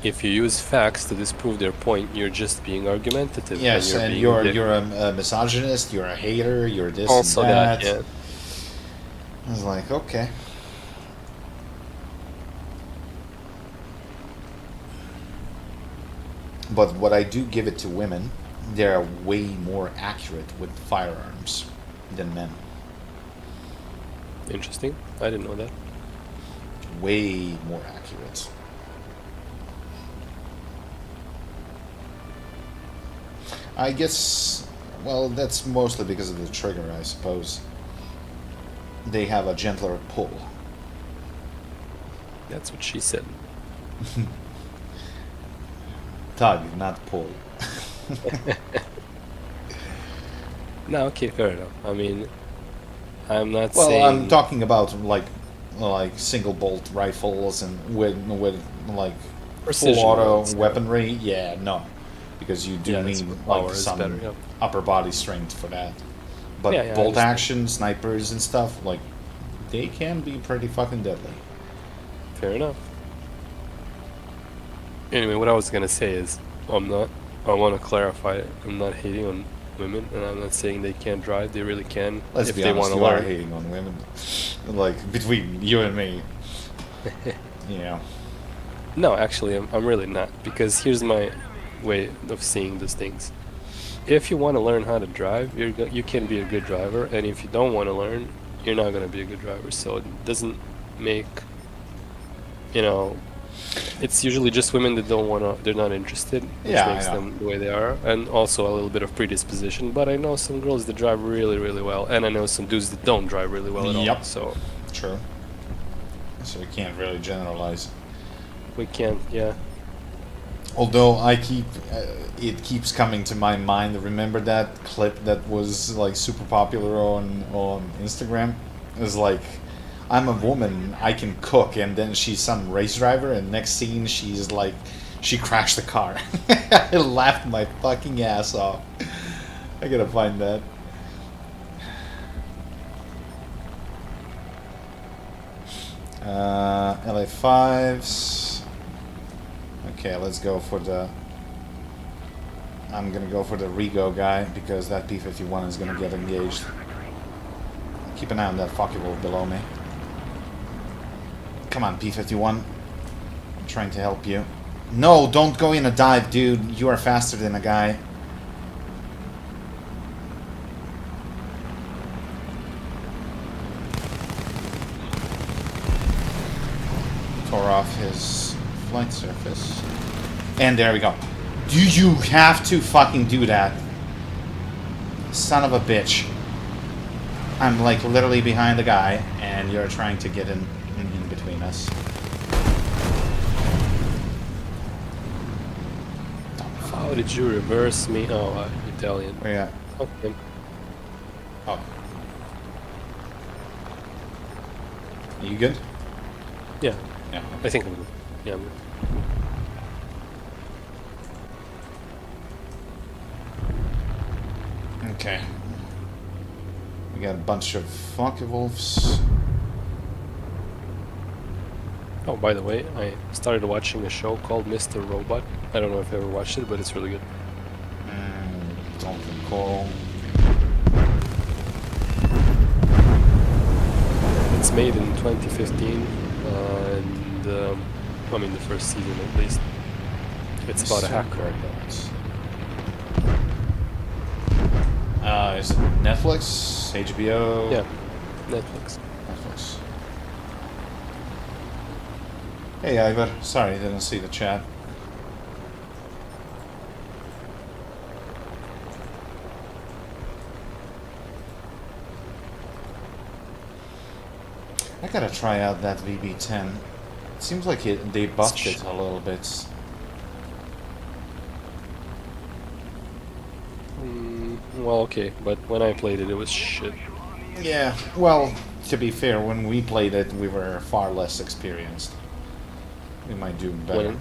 Speaker 3: If you use facts to disprove their point, you're just being argumentative.
Speaker 1: Yes, and
Speaker 3: being
Speaker 1: you're a misogynist. You're a hater. You're this
Speaker 3: also
Speaker 1: and that.
Speaker 3: yeah.
Speaker 1: I was like, okay. But what I do give it to women, they're way more accurate with firearms than men.
Speaker 3: Interesting. I didn't know that.
Speaker 1: Way more accurate. I guess, well, that's mostly because of the trigger, I suppose. They have a gentler pull.
Speaker 3: That's what she said.
Speaker 1: Tug, not pull.
Speaker 3: No, okay, fair enough. I mean, I'm not
Speaker 1: Well,
Speaker 3: saying.
Speaker 1: I'm talking about like single bolt rifles and with like
Speaker 3: Precision
Speaker 1: full auto
Speaker 3: rounds, yeah.
Speaker 1: weaponry. Yeah, no, because you do
Speaker 3: Yeah, that's
Speaker 1: need
Speaker 3: what
Speaker 1: like
Speaker 3: power is
Speaker 1: some
Speaker 3: better, yeah.
Speaker 1: upper body strength for that. But
Speaker 3: Yeah, I
Speaker 1: bolt
Speaker 3: understand.
Speaker 1: action snipers and stuff, like, they can be pretty fucking deadly.
Speaker 3: Fair enough. Anyway, what I was gonna say is, I want to clarify it. I'm not hating on women, and I'm not saying they can't drive. They really can
Speaker 1: Let's
Speaker 3: if
Speaker 1: be
Speaker 3: they
Speaker 1: honest,
Speaker 3: want to
Speaker 1: you are
Speaker 3: learn.
Speaker 1: hating on women. Like, between you and me.
Speaker 3: No, actually, I'm really not, because here's my way of seeing these things. If you want to learn how to drive, you can be a good driver, and if you don't want to learn, you're not going to be a good driver. So it doesn't make, it's usually just women that don't want to, they're not interested, which
Speaker 1: Yeah, I
Speaker 3: makes
Speaker 1: know.
Speaker 3: them the way they are, and also a little bit of predisposition. But I know some girls that drive really, really well, and I know some dudes that don't drive really well at all.
Speaker 1: Yep.
Speaker 3: So
Speaker 1: True. So you can't really generalize.
Speaker 3: we can't, yeah.
Speaker 1: Although it keeps coming to my mind. Remember that clip that was like super popular on Instagram? It was like, I'm a woman, I can cook, and then she's some race driver, and next scene she's like, she crashed the car. I laughed my fucking ass off. I gotta find that. LA5s. Okay, let's go for the... I'm gonna go for the Rego guy, because that P-51 is gonna get engaged. Keep an eye on that fucking wolf below me. Come on, P-51. I'm trying to help you. No, don't go in a dive, dude. You are faster than a guy. Tore off his flight surface. And there we go. Do you have to fucking do that? Son of a bitch. I'm like literally behind the guy, and you're trying to get in between us.
Speaker 3: How did you reverse me? Oh, Italian.
Speaker 1: Where you at?
Speaker 3: Okay.
Speaker 1: Oh. You good?
Speaker 3: Yeah,
Speaker 1: Yeah.
Speaker 3: I think I'm good. Yeah, I'm good.
Speaker 1: Okay. We got a bunch of Focke-Wulfs.
Speaker 3: Oh, by the way, I started watching a show called Mr. Robot. I don't know if you ever watched it, but it's really good.
Speaker 1: Don't recall.
Speaker 3: It's made in 2015, and I mean the first season at least. It's about a hacker.
Speaker 1: Is it Netflix? HBO?
Speaker 3: Yeah, Netflix.
Speaker 1: Netflix. Hey Ivor, sorry, didn't see the chat. I gotta try out that VB10. It seems like they buffed it a little bit.
Speaker 3: Well, okay, but when I played it was shit.
Speaker 1: Yeah, well, to be fair, when we played it, we were far less experienced. We might do better.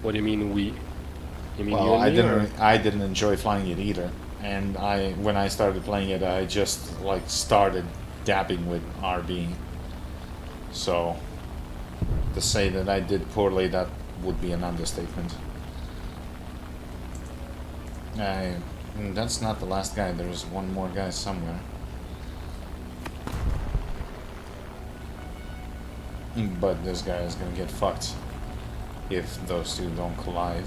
Speaker 3: What do you mean we? You mean
Speaker 1: Well,
Speaker 3: you and me,
Speaker 1: I didn't enjoy flying it either. And when I started playing it, I just like started dabbing with RB. So to say that I did poorly, that would be an understatement. That's not the last guy. There's one more guy somewhere. But this guy is gonna get fucked if those two don't collide.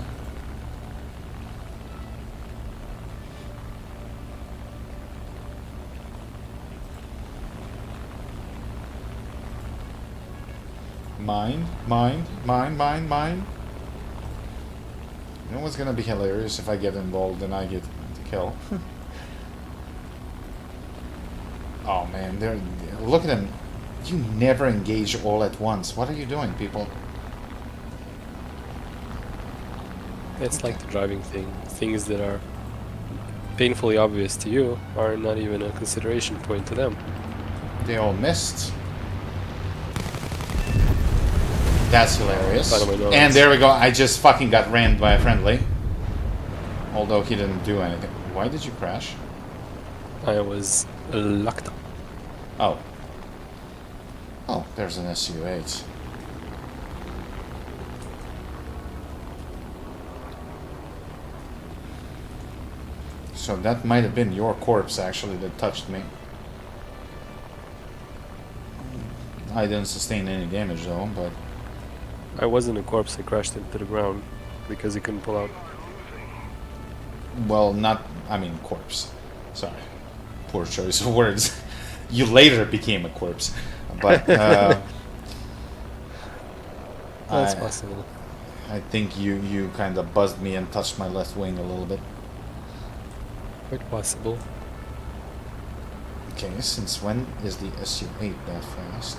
Speaker 1: Mine. You know what's gonna be hilarious if I get involved and I get the kill? Oh man, look at him. You never engage all at once. What are you doing, people?
Speaker 3: It's like the driving thing. Things that are painfully obvious to you are not even a consideration point to them.
Speaker 1: They all missed. That's hilarious. And there we go. I just fucking got rammed by a friendly. Although he didn't do anything. Why did you crash?
Speaker 3: I was locked up.
Speaker 1: Oh. Oh, there's an SU-8. So that might have been your corpse, actually, that touched me. I didn't sustain any damage, though, but...
Speaker 3: I wasn't a corpse, I crashed into the ground because he couldn't pull out.
Speaker 1: Well, I mean, corpse. Sorry. Poor choice of words. You later became a corpse. But,
Speaker 3: That's possible.
Speaker 1: I think you kind of buzzed me and touched my left wing a little bit.
Speaker 3: Quite possible.
Speaker 1: Okay, since when is the SU-8 that fast?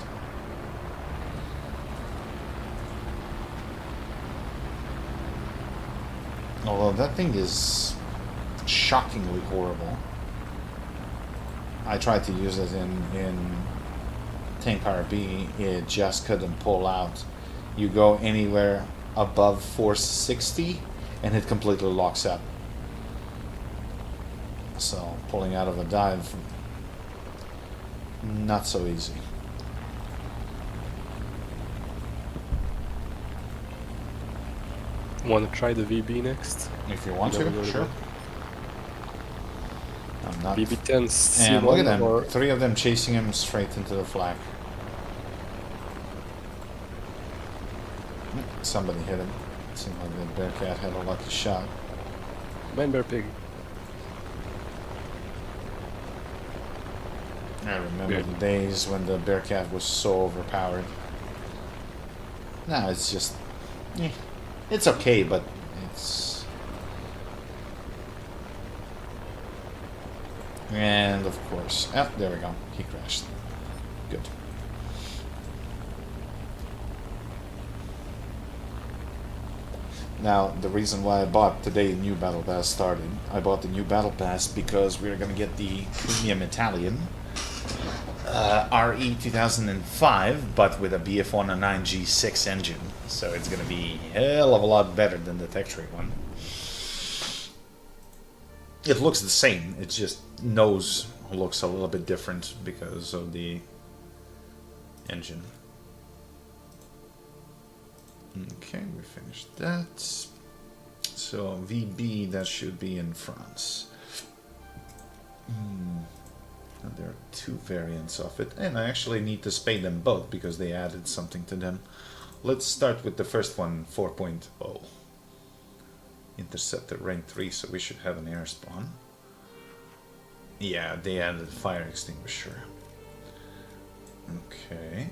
Speaker 1: Although that thing is shockingly horrible. I tried to use it in Tank RB, it just couldn't pull out. You go anywhere above 460 and it completely locks up. So pulling out of a dive, not so easy.
Speaker 3: Want to try the VB next?
Speaker 1: If you want to, sure. I'm not.
Speaker 3: VB10s.
Speaker 1: And look at them, 3 of them chasing him straight into the flag. Somebody hit him. It seemed like the Bearcat had a lucky shot.
Speaker 3: Man Bear Pig.
Speaker 1: I remember the days when the Bearcat was so overpowered. Now it's just... it's okay, but it's... And of course... Oh, there we go. He crashed. Good. Now, the reason why I bought today new Battle Pass started, I bought the new Battle Pass because we were going to get the Premium Italian RE 2005, but with a BF109 G6 engine. So it's going to be a hell of a lot better than the Tech Tree one. It looks the same, it just nose looks a little bit different because of the engine. Okay, we finished that. So VB, that should be in France. There are two variants of it, and I actually need to spay them both because they added something to them. Let's start with the first one, 4.0. Interceptor rank 3, so we should have an air spawn. Yeah, they added fire extinguisher. Okay.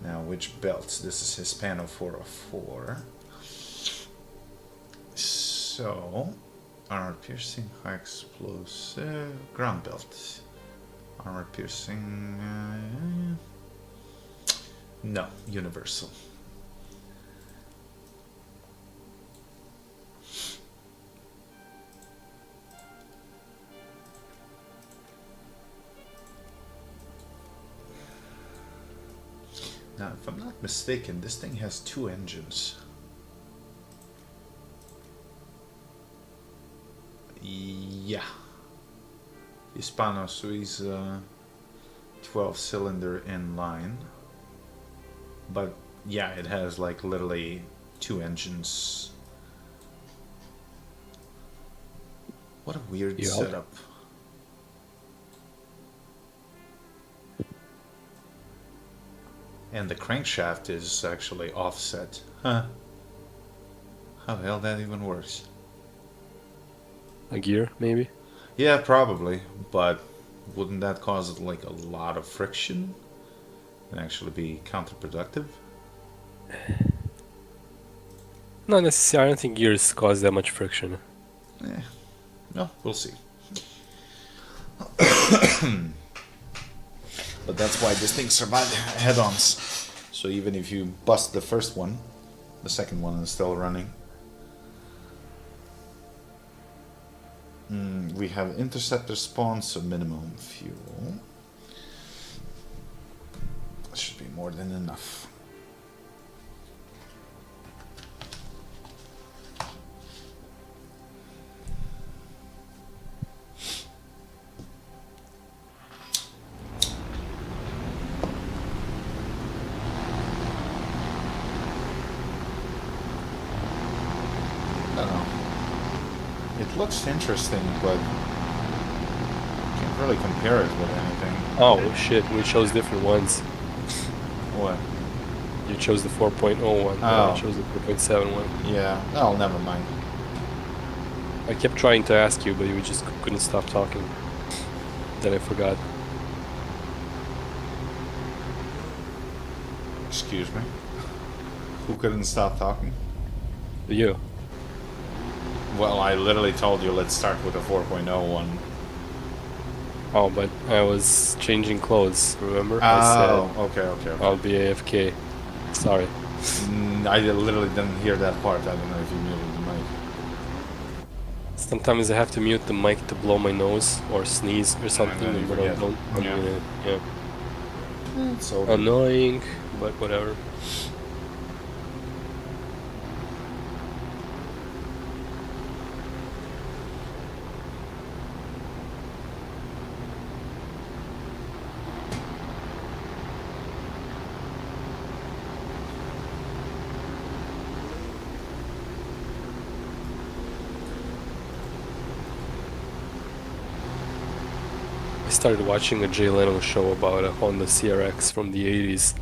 Speaker 1: Now, which belts? This is Hispano 404. So, armor piercing, high explosive, ground belt. Armor piercing, no, universal. Now, if I'm not mistaken, this thing has two engines. Yeah. Hispano Suiz 12-cylinder inline. But yeah, it has like literally two engines. What a weird setup. And the crankshaft is actually offset. Huh. How the hell that even works?
Speaker 3: A gear, maybe?
Speaker 1: Yeah, probably. But wouldn't that cause like a lot of friction? And actually be counterproductive?
Speaker 3: Not necessarily. I don't think gears cause that much friction.
Speaker 1: No, we'll see. But that's why this thing survived head-ons. So even if you bust the first one, the second one is still running. We have interceptor spawn, so minimum fuel. Should be more than enough. It looks interesting, but can't really compare it with anything.
Speaker 3: Oh shit, we chose different ones.
Speaker 1: What?
Speaker 3: You chose the 4.0 one, I chose the 4.7 one.
Speaker 1: Yeah, oh, never mind.
Speaker 3: I kept trying to ask you, but you just couldn't stop talking. Then I forgot.
Speaker 1: Excuse me? Who couldn't stop talking?
Speaker 3: You.
Speaker 1: Well, I literally told you let's start with a 4.0 one.
Speaker 3: Oh, but I was changing clothes, remember?
Speaker 1: Oh,
Speaker 3: I said
Speaker 1: okay.
Speaker 3: I'll be AFK. Sorry.
Speaker 1: I literally didn't hear that part. I don't know if you muted the mic.
Speaker 3: Sometimes I have to mute the mic to blow my nose or sneeze or something,
Speaker 1: then you
Speaker 3: but I
Speaker 1: forget.
Speaker 3: don't. Yeah.
Speaker 1: It's over.
Speaker 3: Annoying, but whatever. I started watching a Jay Leno show about a Honda CRX from the 80s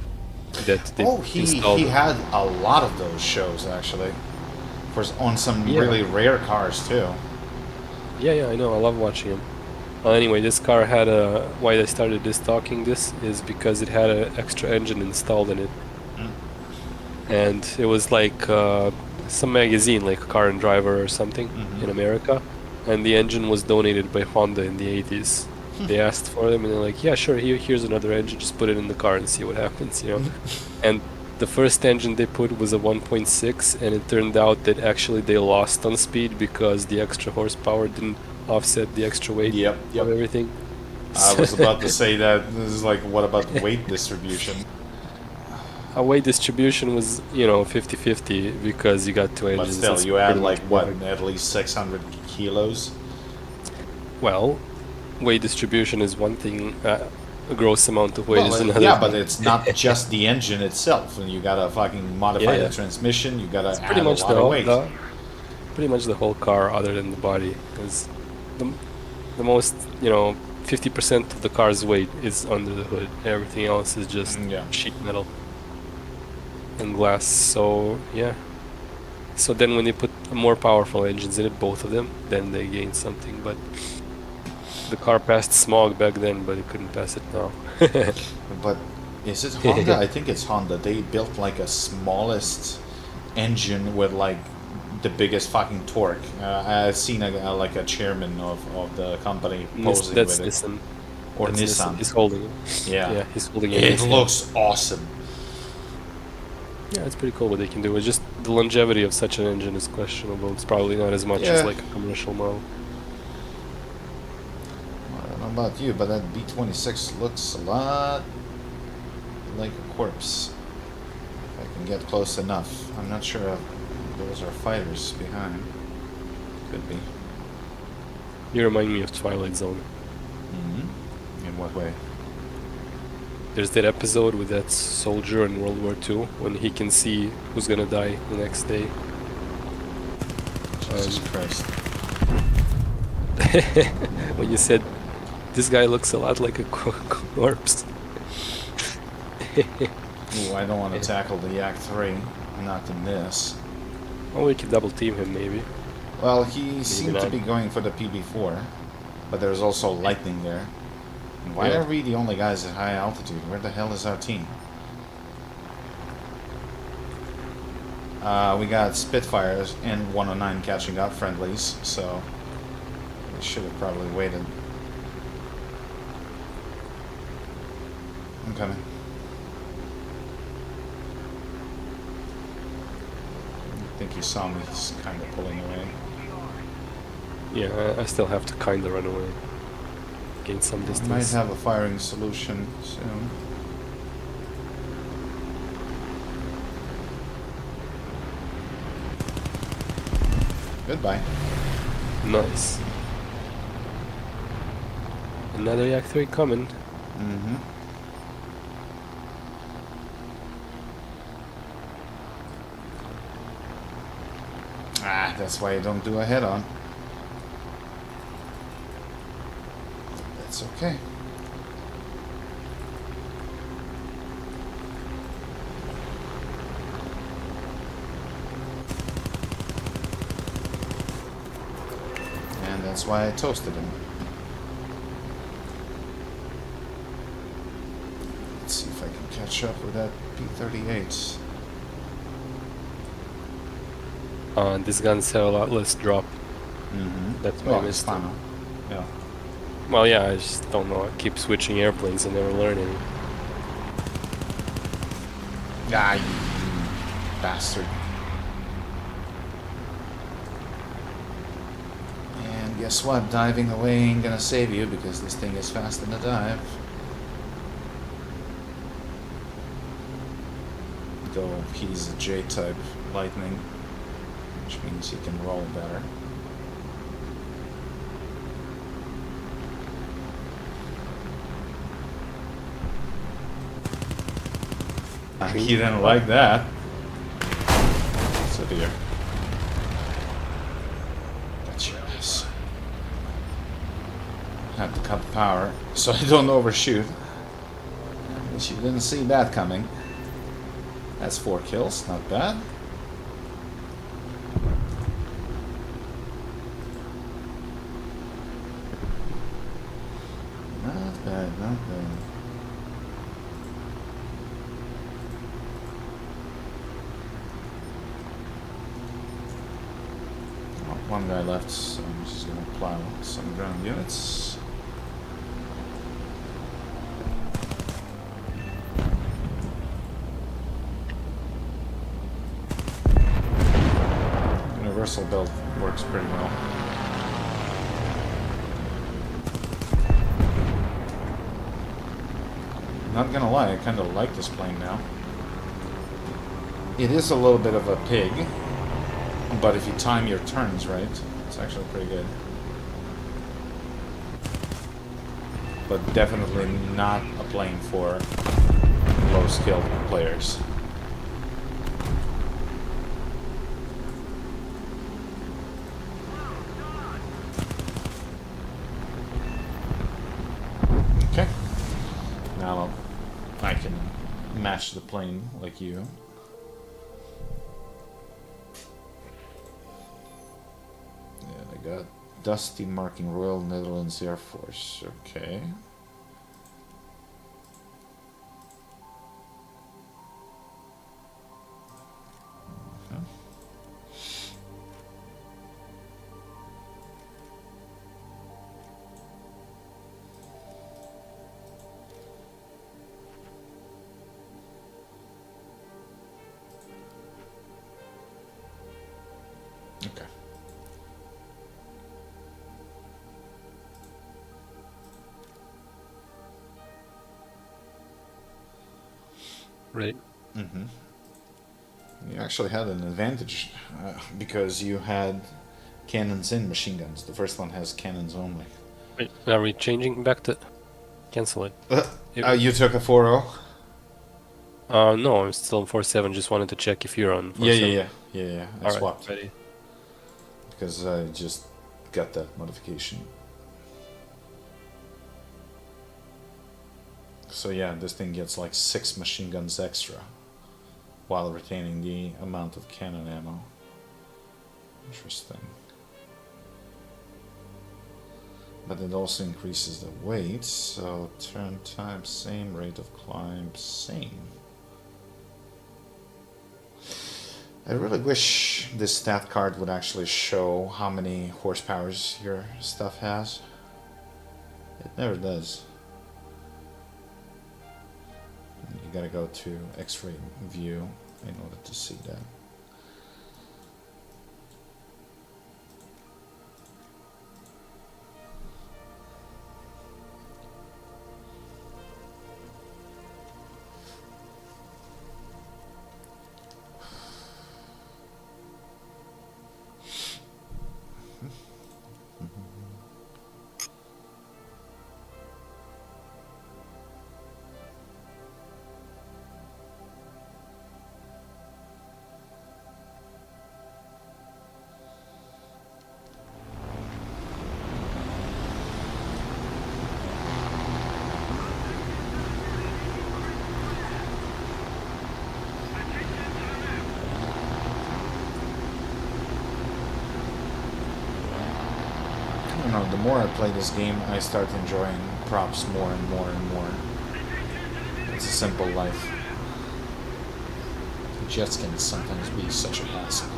Speaker 3: that they installed.
Speaker 1: He had a lot of those shows actually, on some
Speaker 3: Yeah.
Speaker 1: really rare cars too.
Speaker 3: Yeah, I know. I love watching him. Anyway, this car had a. Why I started talking this is because it had an extra engine installed in it, and it was like some magazine, like Car and Driver or something in America, and the engine was donated by Honda in the 80s. They asked for them, and they're like, "Yeah, sure. Here's another engine. Just put it in the car and see what happens," you know. And the first engine they put was a 1.6, and it turned out that actually they lost on speed because the extra horsepower didn't offset the extra weight
Speaker 1: Yep.
Speaker 3: of everything.
Speaker 1: I was about to say that. This is like, what about weight distribution?
Speaker 3: Our weight distribution was, 50-50 because you got two
Speaker 1: But
Speaker 3: engines.
Speaker 1: still,
Speaker 3: That's
Speaker 1: you add
Speaker 3: pretty
Speaker 1: like
Speaker 3: much
Speaker 1: what,
Speaker 3: perfect.
Speaker 1: at least 600 kilos.
Speaker 3: Well, weight distribution is one thing. A gross amount of weight is another.
Speaker 1: Yeah,
Speaker 3: thing.
Speaker 1: but it's not just the engine itself, and you gotta fucking modify
Speaker 3: Yeah.
Speaker 1: the transmission. You gotta add
Speaker 3: Pretty much
Speaker 1: a lot of weight.
Speaker 3: pretty much the whole car, other than the body, is the most 50% of the car's weight is under the hood. Everything else is just
Speaker 1: Yeah.
Speaker 3: sheet metal and glass. So yeah. So then when they put more powerful engines in it, both of them, then they gain something. But the car passed smog back then, but it couldn't pass it now.
Speaker 1: But is it Honda? I think it's Honda. They built like a smallest engine with like the biggest fucking torque. I've seen like a chairman of the company posing
Speaker 3: That's
Speaker 1: with it.
Speaker 3: Nissan.
Speaker 1: Or
Speaker 3: That's
Speaker 1: Nissan.
Speaker 3: He's holding it.
Speaker 1: Yeah.
Speaker 3: Yeah, he's holding it.
Speaker 1: It looks awesome.
Speaker 3: Yeah, it's pretty cool what they can do. It's just the longevity of such an engine is questionable. It's probably not as much as
Speaker 1: Yeah.
Speaker 3: like a commercial model.
Speaker 1: I don't know about you, but that B26 looks a lot like a corpse. If I can get close enough. I'm not sure if those are fighters behind. Could be.
Speaker 3: You remind me of Twilight Zone.
Speaker 1: Mm-hmm. In what way?
Speaker 3: There's that episode with that soldier in World War II when he can see who's gonna die the next day.
Speaker 1: Jesus Christ.
Speaker 3: When you said this guy looks a lot like a corpse.
Speaker 1: Ooh, I don't want to tackle the Yak 3. Not in this.
Speaker 3: Oh, we could double team him maybe.
Speaker 1: Well, he seemed to
Speaker 3: not.
Speaker 1: be going for the PB4, but there's also lightning there. And why
Speaker 3: Yeah.
Speaker 1: are we the only guys at high altitude? Where the hell is our team? We got Spitfires and 109 catching up friendlies, so we should have probably waited. I'm coming. I think he saw me. He's kind of pulling away.
Speaker 3: Yeah, I still have to kinda run away. Gain some
Speaker 1: Might
Speaker 3: distance.
Speaker 1: have a firing solution soon. Goodbye.
Speaker 3: Nice. Another Yak 3 coming.
Speaker 1: Mm-hmm. Ah, that's why you don't do a head-on. That's okay. And that's why I toasted him. Let's see if I can catch up with that P-38.
Speaker 3: These guns have a lot less drop.
Speaker 1: Mm-hmm.
Speaker 3: That's why I
Speaker 1: it's
Speaker 3: missed
Speaker 1: fine.
Speaker 3: them.
Speaker 1: Yeah.
Speaker 3: Well, yeah, I just don't know. I keep switching airplanes and never learn any.
Speaker 1: Ah, you bastard. And guess what? Diving away ain't gonna save you because this thing is fast in a dive. Though he's a J-type lightning, which means he can roll better. He didn't like that. So dear. That's your ass. Have to cut the power so I don't overshoot. But you didn't see that coming. That's 4 kills, not bad. Not bad, not bad. Well, one guy left, so I'm just gonna plow some ground units. Universal build works pretty well. Not gonna lie, I kind of like this plane now. It is a little bit of a pig, but if you time your turns right, it's actually pretty good. But definitely not a plane for low-skilled players. match the plane like you. And I got Dusty marking Royal Netherlands Air Force. Okay. Okay.
Speaker 3: Right.
Speaker 1: Mm-hmm. You actually had an advantage because you had cannons and machine guns. The first one has cannons only.
Speaker 3: Wait, are we changing back to cancel it?
Speaker 1: You took a 4-0?
Speaker 3: No, I'm still on 4-7. Just wanted to check if you're on 4-7.
Speaker 1: Yeah. I
Speaker 3: All
Speaker 1: swapped.
Speaker 3: right, ready.
Speaker 1: Because I just got that modification. So yeah, this thing gets like 6 machine guns extra while retaining the amount of cannon ammo. Interesting. But it also increases the weight, so turn time, same rate of climb, same. I really wish this stat card would actually show how many horsepowers your stuff has. It never does. You gotta go to X-ray view in order to see that. I don't know, the more I play this game, I start enjoying props more and more and more. It's a simple life. Jets can sometimes be such a hassle.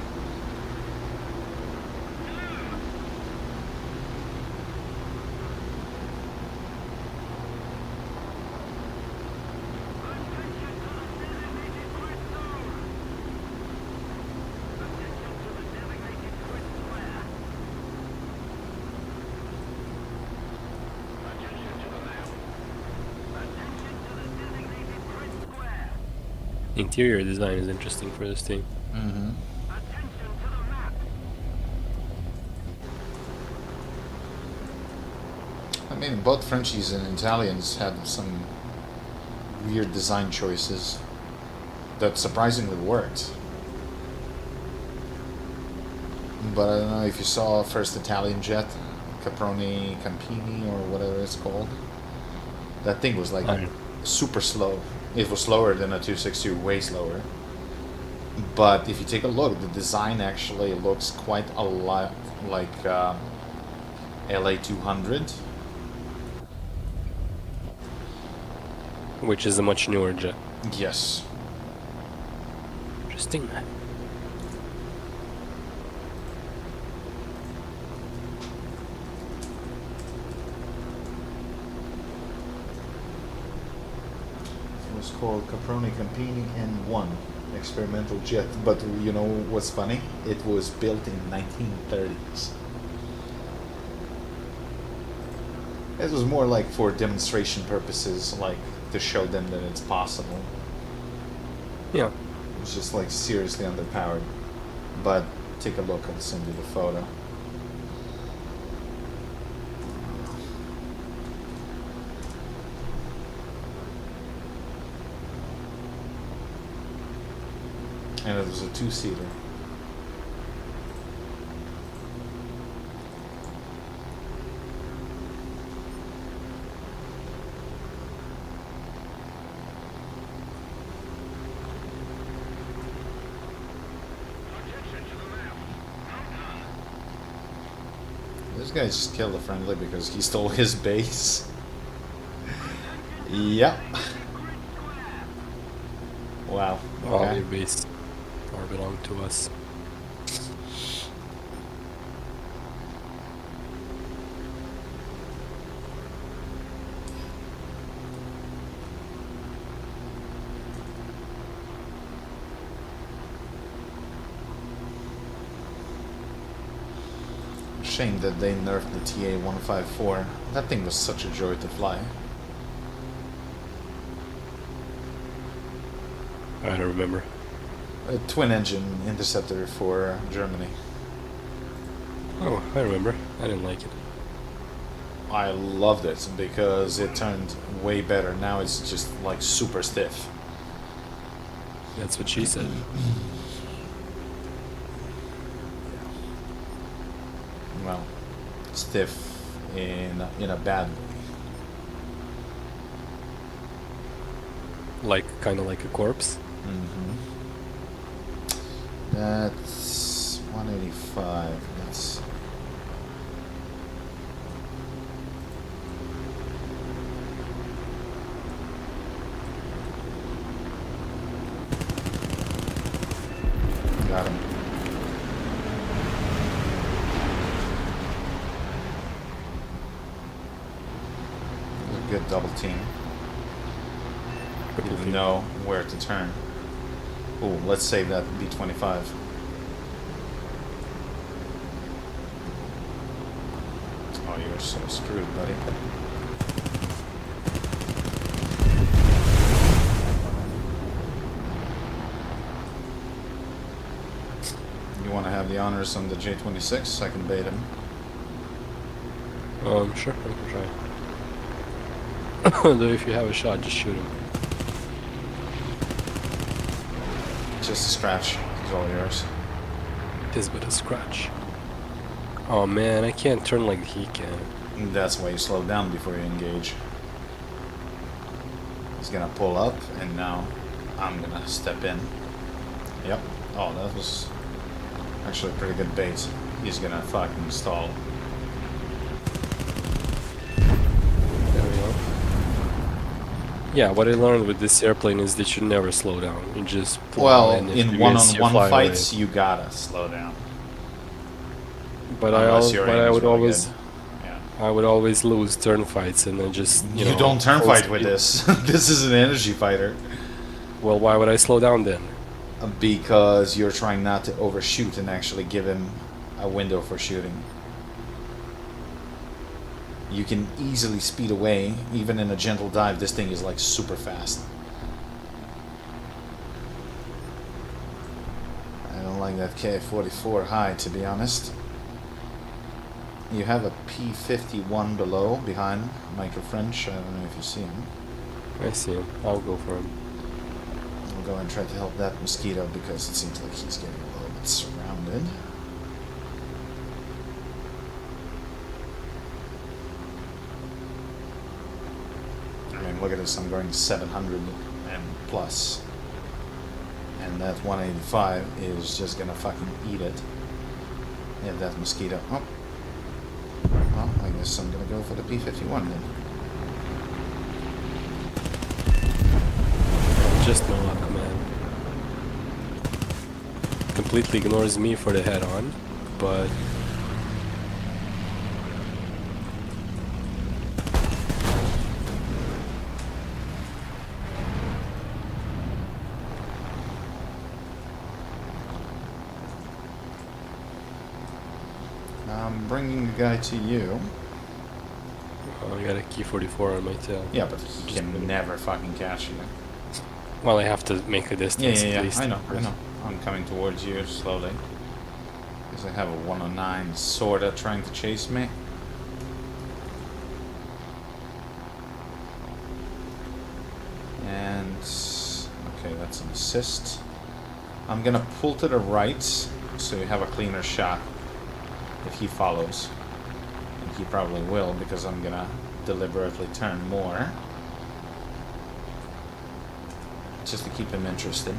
Speaker 3: Interior design is interesting for this thing.
Speaker 1: Mm-hmm. I mean, both Frenchies and Italians had some weird design choices that surprisingly worked. But I don't know if you saw first Italian jet, Caproni Campini or whatever it's called. That thing was like super slow. It was slower than a 262, way slower. But if you take a look, the design actually looks quite a lot like LA200.
Speaker 3: Which is a much newer jet.
Speaker 1: Yes.
Speaker 3: Interesting.
Speaker 1: It was called Caproni Campini N1 experimental jet, but you know what's funny? It was built in 1930s. It was more like for demonstration purposes, like to show them that it's possible.
Speaker 3: Yeah.
Speaker 1: It was just like seriously underpowered. But take a look, I'll send you the photo. And it was a 2-seater. this guy just killed a friendly because he stole his base. Yep. Wow.
Speaker 3: All
Speaker 1: Okay.
Speaker 3: your base are belong to us.
Speaker 1: Shame that they nerfed the TA-154. That thing was such a joy to fly.
Speaker 3: I don't remember.
Speaker 1: A twin-engine interceptor for Germany.
Speaker 3: Oh, I remember. I didn't like it.
Speaker 1: I loved it because it turned way better. Now it's just like super stiff.
Speaker 3: That's what she said.
Speaker 1: Well, stiff in a bad way.
Speaker 3: Like, kind of like a corpse.
Speaker 1: Mm-hmm. That's 185. That's got him. A good double team. Didn't know where to turn. Ooh, let's save that B-25. Oh, you're so screwed, buddy. You want to have the honors on the J-26? I can bait him.
Speaker 3: Sure, I can try. Though if you have a shot, just shoot him.
Speaker 1: Just a scratch. It's all yours.
Speaker 3: It is but a scratch. Oh man, I can't turn like he can.
Speaker 1: And that's why you slow down before you engage. He's gonna pull up, and now I'm gonna step in. Yep. Oh, that was actually a pretty good bait. He's gonna fucking stall.
Speaker 3: There we go. Yeah, what I learned with this airplane is that you never slow down. You just fly,
Speaker 1: Well,
Speaker 3: and if
Speaker 1: in
Speaker 3: you miss, you
Speaker 1: one-on-one
Speaker 3: fly
Speaker 1: fights,
Speaker 3: away.
Speaker 1: you gotta slow down.
Speaker 3: But
Speaker 1: Unless your aim
Speaker 3: I
Speaker 1: is
Speaker 3: would
Speaker 1: really
Speaker 3: always,
Speaker 1: good. Yeah.
Speaker 3: I would always lose turn fights, and then just
Speaker 1: You
Speaker 3: know,
Speaker 1: don't turn
Speaker 3: full
Speaker 1: fight with
Speaker 3: speed.
Speaker 1: this. This is an energy fighter.
Speaker 3: Well, why would I slow down then?
Speaker 1: Because you're trying not to overshoot and actually give him a window for shooting. You can easily speed away, even in a gentle dive. This thing is like super fast. I don't like that K-44 high, to be honest. You have a P-51 below, behind Micro French. I don't know if you see him.
Speaker 3: I see him. I'll go for him.
Speaker 1: I'll go and try to help that mosquito because it seems like he's getting a little bit surrounded. I mean, look at this. I'm going 700 and plus. And that 185 is just gonna fucking eat it. Yeah, that mosquito. Oh. Well, I guess I'm gonna go for the P-51 then.
Speaker 3: Just no luck, man. Completely ignores me for the head-on, but
Speaker 1: I'm bringing the guy to you.
Speaker 3: I got a key 44 on my tail.
Speaker 1: Yeah, but he can never fucking catch you.
Speaker 3: Well, I have to make a distance at least.
Speaker 1: I know. I'm coming towards you slowly. Because I have a 109 sorta trying to chase me. And okay, that's an assist. I'm gonna pull to the right so you have a cleaner shot if he follows. And he probably will because I'm gonna deliberately turn more. Just to keep him interested.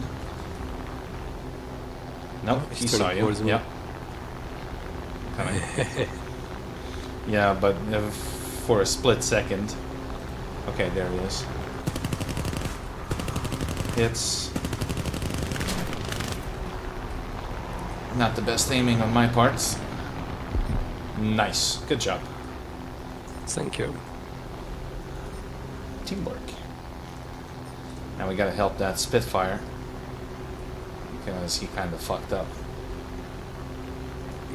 Speaker 1: Nope,
Speaker 3: He's
Speaker 1: he saw
Speaker 3: turning
Speaker 1: you.
Speaker 3: towards me.
Speaker 1: Yep. Coming. Yeah, but for a split second. Okay, there he is. It's not the best aiming on my parts. Nice. Good job.
Speaker 3: Thank you.
Speaker 1: Teamwork. Now we gotta help that Spitfire. Because he kind of fucked up.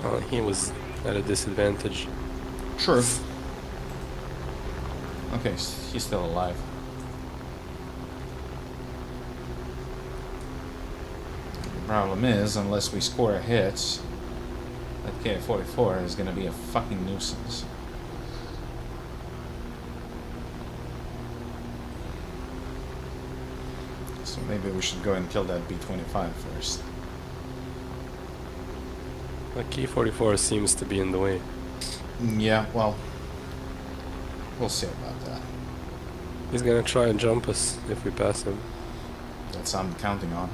Speaker 3: Well, he was at a disadvantage.
Speaker 1: True. Okay, he's still alive. The problem is, unless we score a hit, that K-44 is gonna be a fucking nuisance. So maybe we should go and kill that B-25 first.
Speaker 3: The K-44 seems to be in the way.
Speaker 1: Yeah, well, we'll see about that.
Speaker 3: He's gonna try and jump us if we pass him.
Speaker 1: That's what I'm counting on.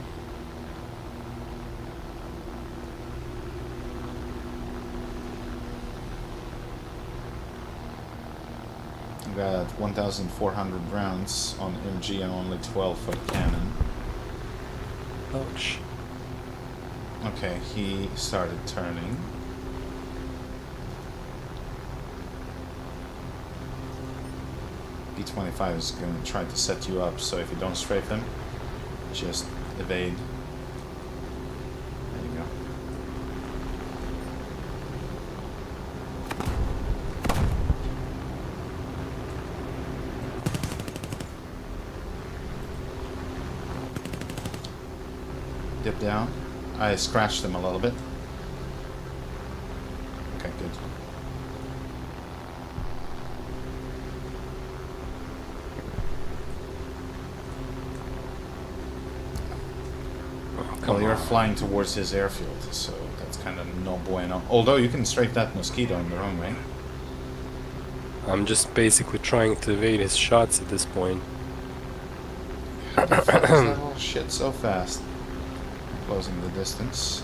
Speaker 1: I've got 1,400 rounds on MG and only 12 for the cannon.
Speaker 3: Ouch.
Speaker 1: Okay, he started turning. B-25 is going to try to set you up, so if you don't strafe him, just evade. There you go. Dip down. I scratched him a little bit. Okay, good.
Speaker 3: Come
Speaker 1: Well, you're
Speaker 3: on.
Speaker 1: flying towards his airfield, so that's kind of no bueno. Although you can strafe that mosquito in the wrong way.
Speaker 3: I'm just basically trying to evade his shots at this point.
Speaker 1: How the fuck is that whole shit so fast? Closing the distance.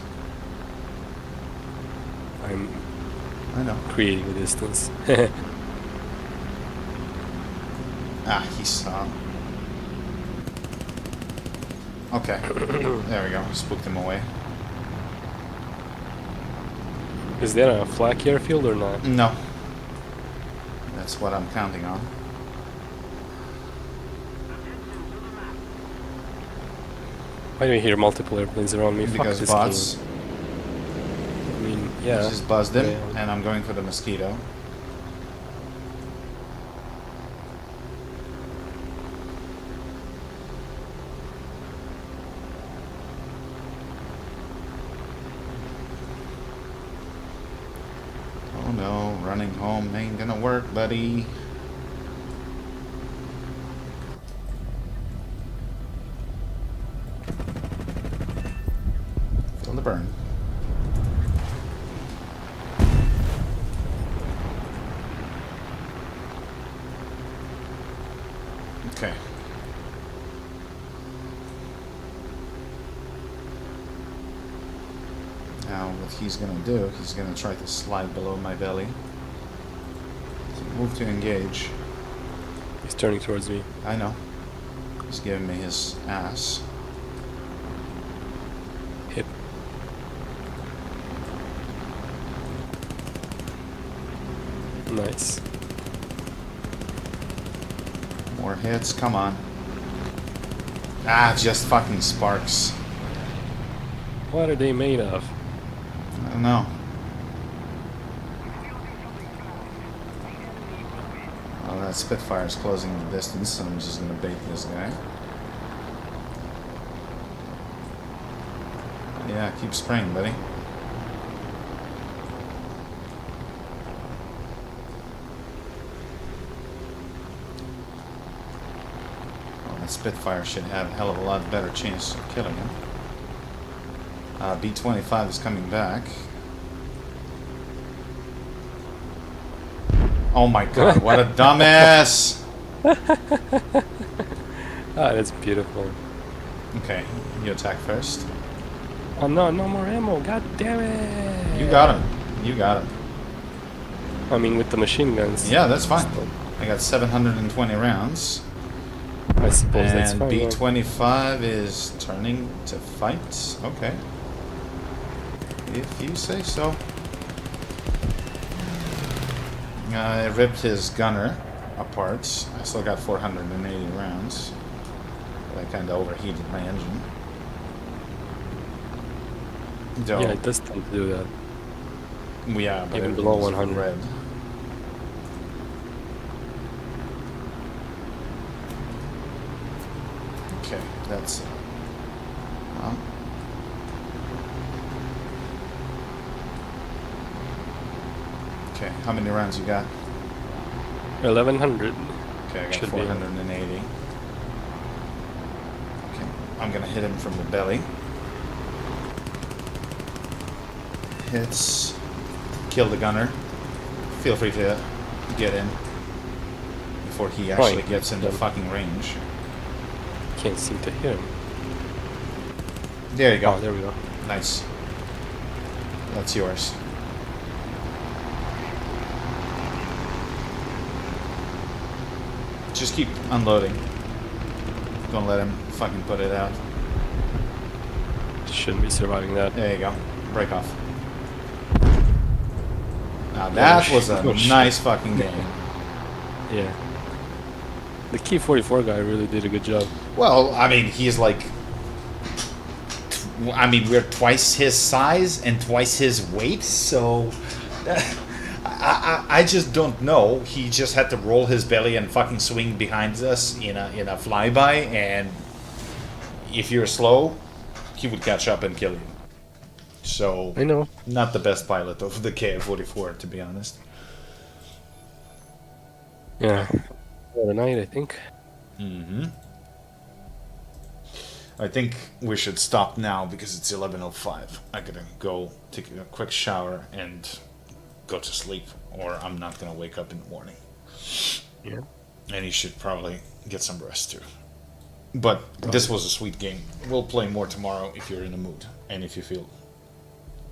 Speaker 3: I'm
Speaker 1: I know.
Speaker 3: creating the distance.
Speaker 1: Ah, he saw. Okay. There we go. Spooked him away.
Speaker 3: Is there a flak airfield or not?
Speaker 1: No. That's what I'm counting on.
Speaker 3: Why do I hear multiple airplanes around me? Fuck
Speaker 1: Because
Speaker 3: this
Speaker 1: bots.
Speaker 3: game. I mean, yeah.
Speaker 1: Just buzzed him,
Speaker 3: Yeah.
Speaker 1: and I'm going for the mosquito. Oh no, running home ain't gonna work, buddy. Feel the burn. Okay. Now what he's gonna do, he's gonna try to slide below my belly. So move to engage.
Speaker 3: He's turning towards me.
Speaker 1: I know. He's giving me his ass.
Speaker 3: Hit. Nice.
Speaker 1: More hits, come on. Ah, just fucking sparks.
Speaker 3: What are they made of?
Speaker 1: I don't know. Well, that Spitfire's closing the distance, so I'm just gonna bait this guy. Yeah, keep spraying, buddy. Well, that Spitfire should have a hell of a lot better chance of killing him. B-25 is coming back. Oh my god, what a dumbass!
Speaker 3: Ah, that's beautiful.
Speaker 1: Okay, you attack first.
Speaker 3: Oh no, no more ammo. God damn it.
Speaker 1: You got him. You got him.
Speaker 3: I mean, with the machine guns.
Speaker 1: Yeah, that's fine.
Speaker 3: So,
Speaker 1: I got 720 rounds.
Speaker 3: I suppose that's
Speaker 1: And
Speaker 3: fine. Yeah.
Speaker 1: B25 is turning to fight. Okay. If you say so. I ripped his gunner apart. I still got 480 rounds. But I kind of overheated my engine. So,
Speaker 3: Yeah, it does tend to do that.
Speaker 1: yeah, but
Speaker 3: Even below
Speaker 1: everything's
Speaker 3: 100.
Speaker 1: red. Okay, that's well, okay, how many rounds you got?
Speaker 3: 1100.
Speaker 1: Okay, I got
Speaker 3: Should be.
Speaker 1: 480. Okay, I'm gonna hit him from the belly. Hits. Kill the gunner. Feel free to get in before he actually
Speaker 3: Right.
Speaker 1: gets into
Speaker 3: Yeah.
Speaker 1: fucking range.
Speaker 3: Can't seem to hit him.
Speaker 1: There you go.
Speaker 3: Oh, there we go.
Speaker 1: Nice. That's yours. Just keep unloading. Don't let him fucking put it out.
Speaker 3: Shouldn't be surviving that.
Speaker 1: There you go. Break off. Now that was a
Speaker 3: Oh, shit.
Speaker 1: nice fucking game.
Speaker 3: Yeah. The Key 44 guy really did a good job.
Speaker 1: Well, I mean, he's like... I mean, we're twice his size and twice his weight, so... I just don't know. He just had to roll his belly and fucking swing behind us in a flyby, and if you're slow, he would catch up and kill you. So,
Speaker 3: I know.
Speaker 1: not the best pilot of the KF-44, to be honest.
Speaker 3: Yeah. What a night, I think.
Speaker 1: Mm-hmm. I think we should stop now because it's 11:05. I gotta go take a quick shower and go to sleep, or I'm not gonna wake up in the morning.
Speaker 3: Yeah.
Speaker 1: And you should probably get some rest too. But this was a sweet game. We'll play more tomorrow if you're in the mood and if you feel.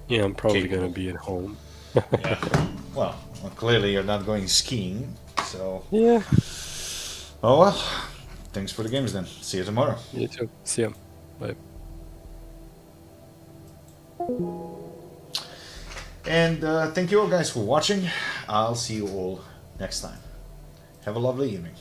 Speaker 3: Yeah, I'm probably
Speaker 1: Capable.
Speaker 3: gonna be at home.
Speaker 1: Yeah. Well, clearly you're not going skiing, so.
Speaker 3: Yeah.
Speaker 1: Oh well. Thanks for the games then. See you tomorrow.
Speaker 3: You too. See ya. Bye.
Speaker 1: And thank you all guys for watching. I'll see you all next time. Have a lovely evening.